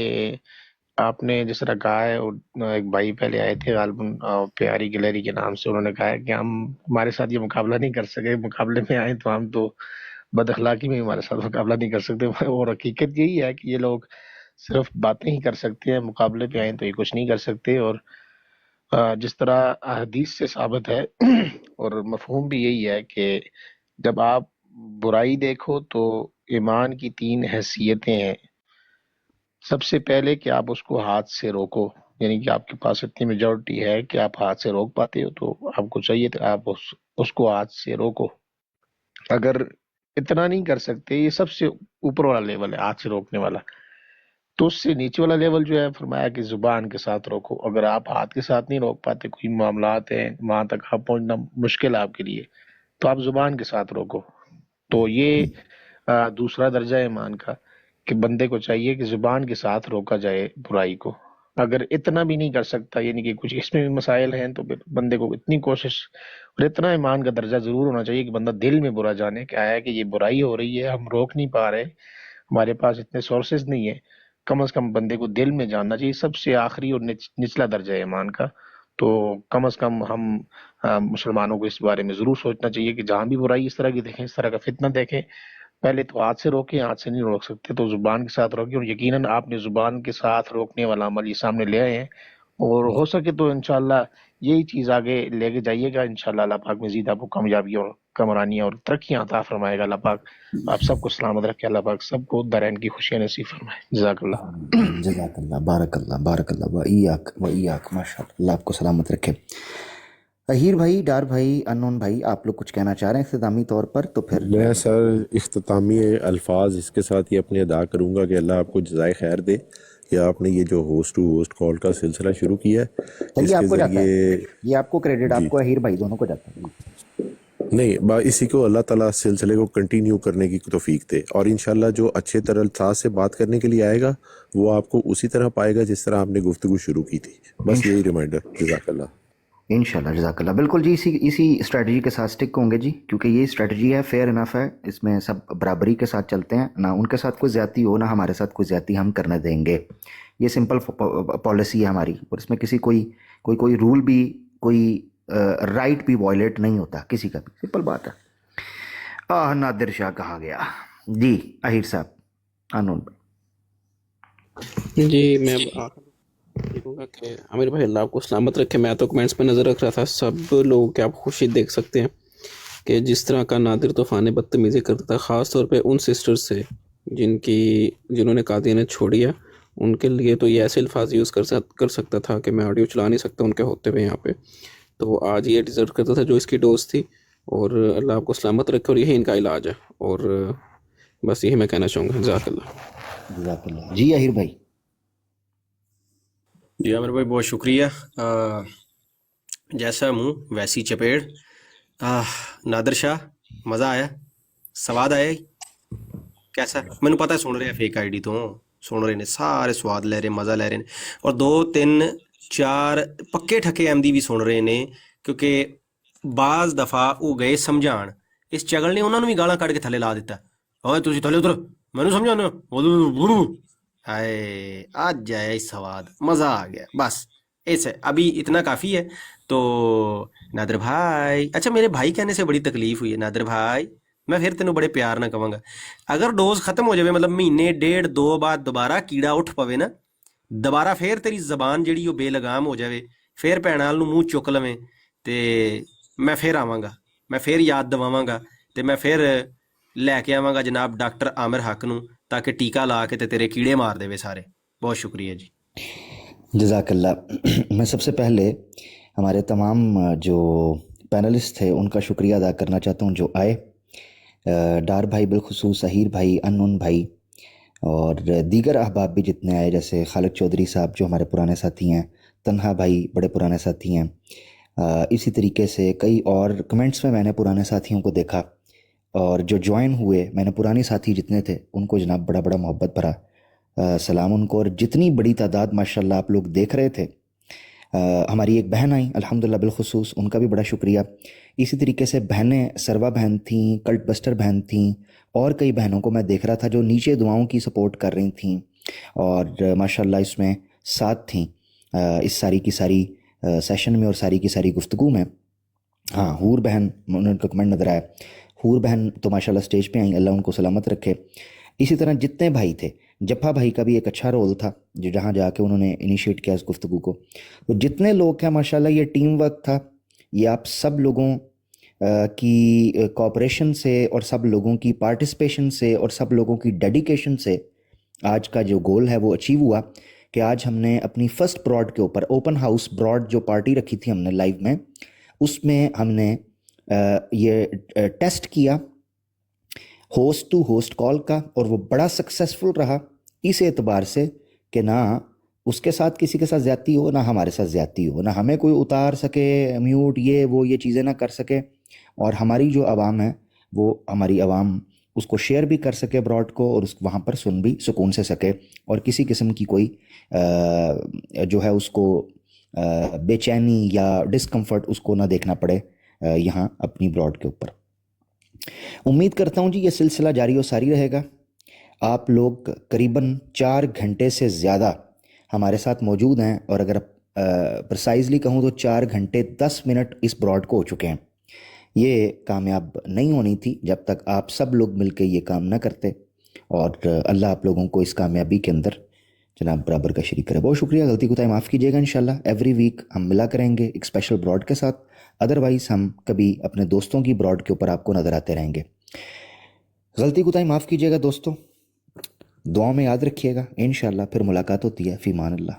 आपने जिस तरह कहा है, एक भाई पहले आए थे गालबन प्यारी गैलरी के नाम से, उन्होंने कहा है कि हम हमारे साथ ये मुकाबला नहीं कर सके, मुकाबले में आए तो हम तो बदअखलाकी में हमारे साथ मुकाबला नहीं कर सकते। और हकीकत यही है कि ये लोग सिर्फ बातें ही कर सकते हैं, मुकाबले पे आए तो ये कुछ नहीं कर सकते। और जिस तरह हदीस से साबित है और मफहूम भी यही है कि जब आप बुराई देखो तो ईमान की 3 हैसियतें हैं। सबसे पहले कि आप उसको हाथ से रोको, यानी कि आपके पास इतनी मेजॉरिटी है कि आप हाथ से रोक पाते हो, तो आपको चाहिए तो आप उसको हाथ से रोको। अगर इतना नहीं कर सकते, ये सबसे ऊपर वाला लेवल है हाथ से रोकने वाला, तो उससे नीचे वाला लेवल जो है फरमाया कि जुबान के साथ रोको। अगर आप हाथ के साथ नहीं रोक पाते, कोई मामलात हैं वहां तक आप पहुंचना मुश्किल है आपके लिए, तो आप जुबान के साथ रोको। تو یہ دوسرا درجہ ہے ایمان کا کہ بندے کو چاہیے کہ زبان کے ساتھ روکا جائے برائی کو. اگر اتنا بھی نہیں کر سکتا، یعنی کہ کچھ اس میں بھی مسائل ہیں، تو پھر بندے کو اتنی کوشش اور اتنا ایمان کا درجہ ضرور ہونا چاہیے کہ بندہ دل میں برا جانے کہ آیا کہ یہ برائی ہو رہی ہے، ہم روک نہیں پا رہے، ہمارے پاس اتنے سورسز نہیں ہیں. کم از کم بندے کو دل میں جاننا چاہیے. سب سے آخری اور نچلا درجہ ہے ایمان کا. تو کم از کم ہم مسلمانوں کو اس بارے میں ضرور سوچنا چاہیے کہ جہاں بھی برائی اس طرح کی دیکھیں، اس طرح کا فتنہ دیکھیں، پہلے تو ہاتھ سے روکیں. ہاتھ سے نہیں روک سکتے تو زبان کے ساتھ روکیں، اور یقیناً آپ نے زبان کے ساتھ روکنے والا عمل یہ سامنے لے آئے ہیں، اور ہو سکے تو انشاءاللہ یہی چیز آگے لے کے جائیے گا. انشاءاللہ اللہ پاک مزید آپ کو کامیابی اور کمرانی اور ترقیاں عطا فرمائے گا. اللہ پاک آپ سب کو سلامت رکھے. اللہ پاک سب کو دارین کی خوشیاں نصیب فرمائے. جزاک اللہ. جزاک اللہ، بارک اللہ و ایاک ماشاء اللہ. اللہ آپ کو سلامت رکھے. اہیر بھائی، ڈار بھائی، انون بھائی، آپ لوگ کچھ کہنا چاہ رہے ہیں اختتامی طور پر؟ تو پھر میں سر اختتامی الفاظ اس کے ساتھ یہ اپنے ادا کروں گا کہ اللہ آپ کو جزائے خیر دے کہ آپ نے یہ جو ہوسٹ ٹو ہوسٹ کال کا سلسلہ شروع کیا ہے، اس چلیے کے آپ کو جاتا ہے، ذریعے یہ آپ کو کریڈٹ، جی آپ کو اہیر بھائی دونوں کو جاتا ہے. نہیں اسی کو اللہ تعالیٰ سلسلے کو کنٹینیو کرنے کی توفیق دے، اور انشاءاللہ جو اچھے طرح الفاظ سے بات کرنے کے لیے آئے گا وہ آپ کو اسی طرح پائے گا جس طرح آپ نے گفتگو شروع کی تھی. بس یہی ریمائنڈر. جزاک اللہ. انشاءاللہ، جزاک اللہ. بالکل جی، اسی اسٹریٹجی کے ساتھ سٹک ہوں گے جی، کیونکہ یہ اسٹریٹجی ہے، فیئر انف ہے، اس میں سب برابری کے ساتھ چلتے ہیں، نہ ان کے ساتھ کوئی زیادتی ہو، نہ ہمارے ساتھ کوئی زیادتی ہم کرنے دیں گے. یہ سمپل پالیسی ہے ہماری، اور اس میں کسی کوئی رول بھی، کوئی رائٹ بھی وائلیٹ نہیں ہوتا کسی کا بھی. سمپل بات ہے. نادر شاہ کہا گیا. جی اہیر صاحب، انون جی میں دیکھوں گا کہ عامر بھائی اللہ آپ کو سلامت رکھے. میں تو کمنٹس پہ نظر رکھ رہا تھا، سب لوگوں کی آپ خوشی دیکھ سکتے ہیں کہ جس طرح کا نادر طوفان بدتمیزی کرتا تھا، خاص طور پہ ان سسٹر سے جنہوں نے قادیانیت چھوڑی ہے. ان کے لیے تو یہ ایسے الفاظ یوز کر سکتا تھا کہ میں آڈیو چلا نہیں سکتا ان کے ہوتے ہوئے یہاں پہ. تو آج یہ ڈیزرو کرتا تھا جو اس کی ڈوز تھی، اور اللہ آپ کو سلامت رکھے، اور یہی ان کا علاج ہے. اور بس یہی میں کہنا چاہوں گا. جزاک اللہ. جزاک اللہ. جی اہیر بھائی. جی عامر بھائی بہت شکریہ. جیسا منہ ویسی چپیڑ. نادر شاہ مزہ آیا، سواد آیا. کیسا؟ مینوں پتا سن رہے فیک آئی ڈی تو سن رہے نے سارے سواد لے رہے، مزہ لے رہے نے، اور 2 3 4 پکے ٹھکے احمدی بھی سن رہے نے، کیونکہ بعض دفعہ وہ گئے سمجھان، اس چگل نے انہوں نے بھی گالاں کٹ کے تھلے لا دیتا. اوے تسی تھلے اتر، مینوں سمجھانے ہو. ہائے آج جائے سواد، مزہ آ گیا. بس ایسے ابھی اتنا کافی ہے. تو نادر بھائی، اچھا میرے بھائی کہنے سے بڑی تکلیف ہوئی ہے. نادر بھائی میں پھر تینوں بڑے پیار نہ کہوں گا، اگر ڈوز ختم ہو جائے، مطلب مہینے 1.5 2 بعد دوبارہ کیڑا اٹھ پوے نا، دوبارہ پھر تیری زبان جڑی وہ بے لگام ہو جائے، پھر بھੈਣਾਂ نال منہ چک لویں، تے میں پھر آواں گا، میں پھر یاد دواواں گا، تے میں پھر لے کے آواں گا جناب ڈاکٹر عامر حق نو، تاکہ ٹیکہ لا کے تے تیرے کیڑے مار دے سارے. بہت شکریہ جی. جزاک اللہ. میں سب سے پہلے ہمارے تمام جو پینلسٹ تھے ان کا شکریہ ادا کرنا چاہتا ہوں جو آئے. ڈار بھائی بالخصوص، اہیر بھائی، انون بھائی، اور دیگر احباب بھی جتنے آئے، جیسے خالد چودھری صاحب جو ہمارے پرانے ساتھی ہیں، تنہا بھائی بڑے پرانے ساتھی ہیں. اسی طریقے سے کئی اور کمنٹس میں نے پرانے ساتھیوں کو دیکھا، اور جو جوائن ہوئے میں نے پرانے ساتھی جتنے تھے ان کو جناب بڑا بڑا محبت بھرا سلام ان کو. اور جتنی بڑی تعداد ماشاءاللہ آپ لوگ دیکھ رہے تھے، ہماری ایک بہن آئیں الحمدللہ بالخصوص، ان کا بھی بڑا شکریہ. اسی طریقے سے بہنیں سروا بہن تھیں، کلٹ بسٹر بہن تھیں، اور کئی بہنوں کو میں دیکھ رہا تھا جو نیچے دعاؤں کی سپورٹ کر رہی تھیں، اور ماشاءاللہ اس میں ساتھ تھیں اس ساری کی ساری سیشن میں اور ساری کی ساری گفتگو میں. ہاں حور بہن، ان کا کمنٹ نظر آیا، حور بہن تو ماشاءاللہ سٹیج پہ آئیں، اللہ ان کو سلامت رکھے. اسی طرح جتنے بھائی تھے، جپا بھائی کا بھی ایک اچھا رول تھا جو جہاں جا کے انہوں نے انیشیٹ کیا اس گفتگو کو. تو جتنے لوگ ہیں ماشاءاللہ یہ ٹیم ورک تھا، یہ آپ سب لوگوں کی کوآپریشن سے اور سب لوگوں کی پارٹیسپیشن سے اور سب لوگوں کی ڈیڈیکیشن سے آج کا جو گول ہے وہ اچیو ہوا کہ آج ہم نے اپنی فرسٹ براڈ کے اوپر اوپن ہاؤس براڈ جو پارٹی رکھی تھی ہم نے لائیو میں، اس میں ہم نے یہ ٹیسٹ کیا ہوسٹ ٹو ہوسٹ کال کا، اور وہ بڑا سکسیسفل رہا اس اعتبار سے کہ نہ اس کے ساتھ کسی کے ساتھ زیادتی ہو، نہ ہمارے ساتھ زیادتی ہو، نہ ہمیں کوئی اتار سکے میوٹ یہ وہ یہ چیزیں نہ کر سکے. اور ہماری جو عوام ہے وہ ہماری عوام اس کو شیئر بھی کر سکے براڈ کو، اور اس وہاں پر سن بھی سکون سے سکے، اور کسی قسم کی کوئی جو ہے اس کو بے چینی یا ڈسکمفرٹ اس کو نہ دیکھنا پڑے یہاں اپنی براڈ کے اوپر۔ امید کرتا ہوں جی یہ سلسلہ جاری و ساری رہے گا۔ آپ لوگ قریباً 4 گھنٹے سے زیادہ ہمارے ساتھ موجود ہیں، اور اگر پرسائزلی کہوں تو 4 گھنٹے 10 منٹ اس براڈ کو ہو چکے ہیں۔ یہ کامیاب نہیں ہونی تھی جب تک آپ سب لوگ مل کے یہ کام نہ کرتے، اور اللہ آپ لوگوں کو اس کامیابی کے اندر جناب برابر کا شریک کرے۔ بہت شکریہ، غلطی کوتاہی معاف کیجیے گا۔ انشاءاللہ ایوری ویک ہم ملا کریں گے ایک اسپیشل براڈ کے ساتھ، ادروائز ہم کبھی اپنے دوستوں کی براڈ کے اوپر آپ کو نظر آتے رہیں گے۔ غلطی کوتاہی معاف کیجیے گا دوستوں، دعاؤں میں یاد رکھیے گا۔ انشاءاللہ پھر ملاقات ہوتی ہے، فی امان اللہ۔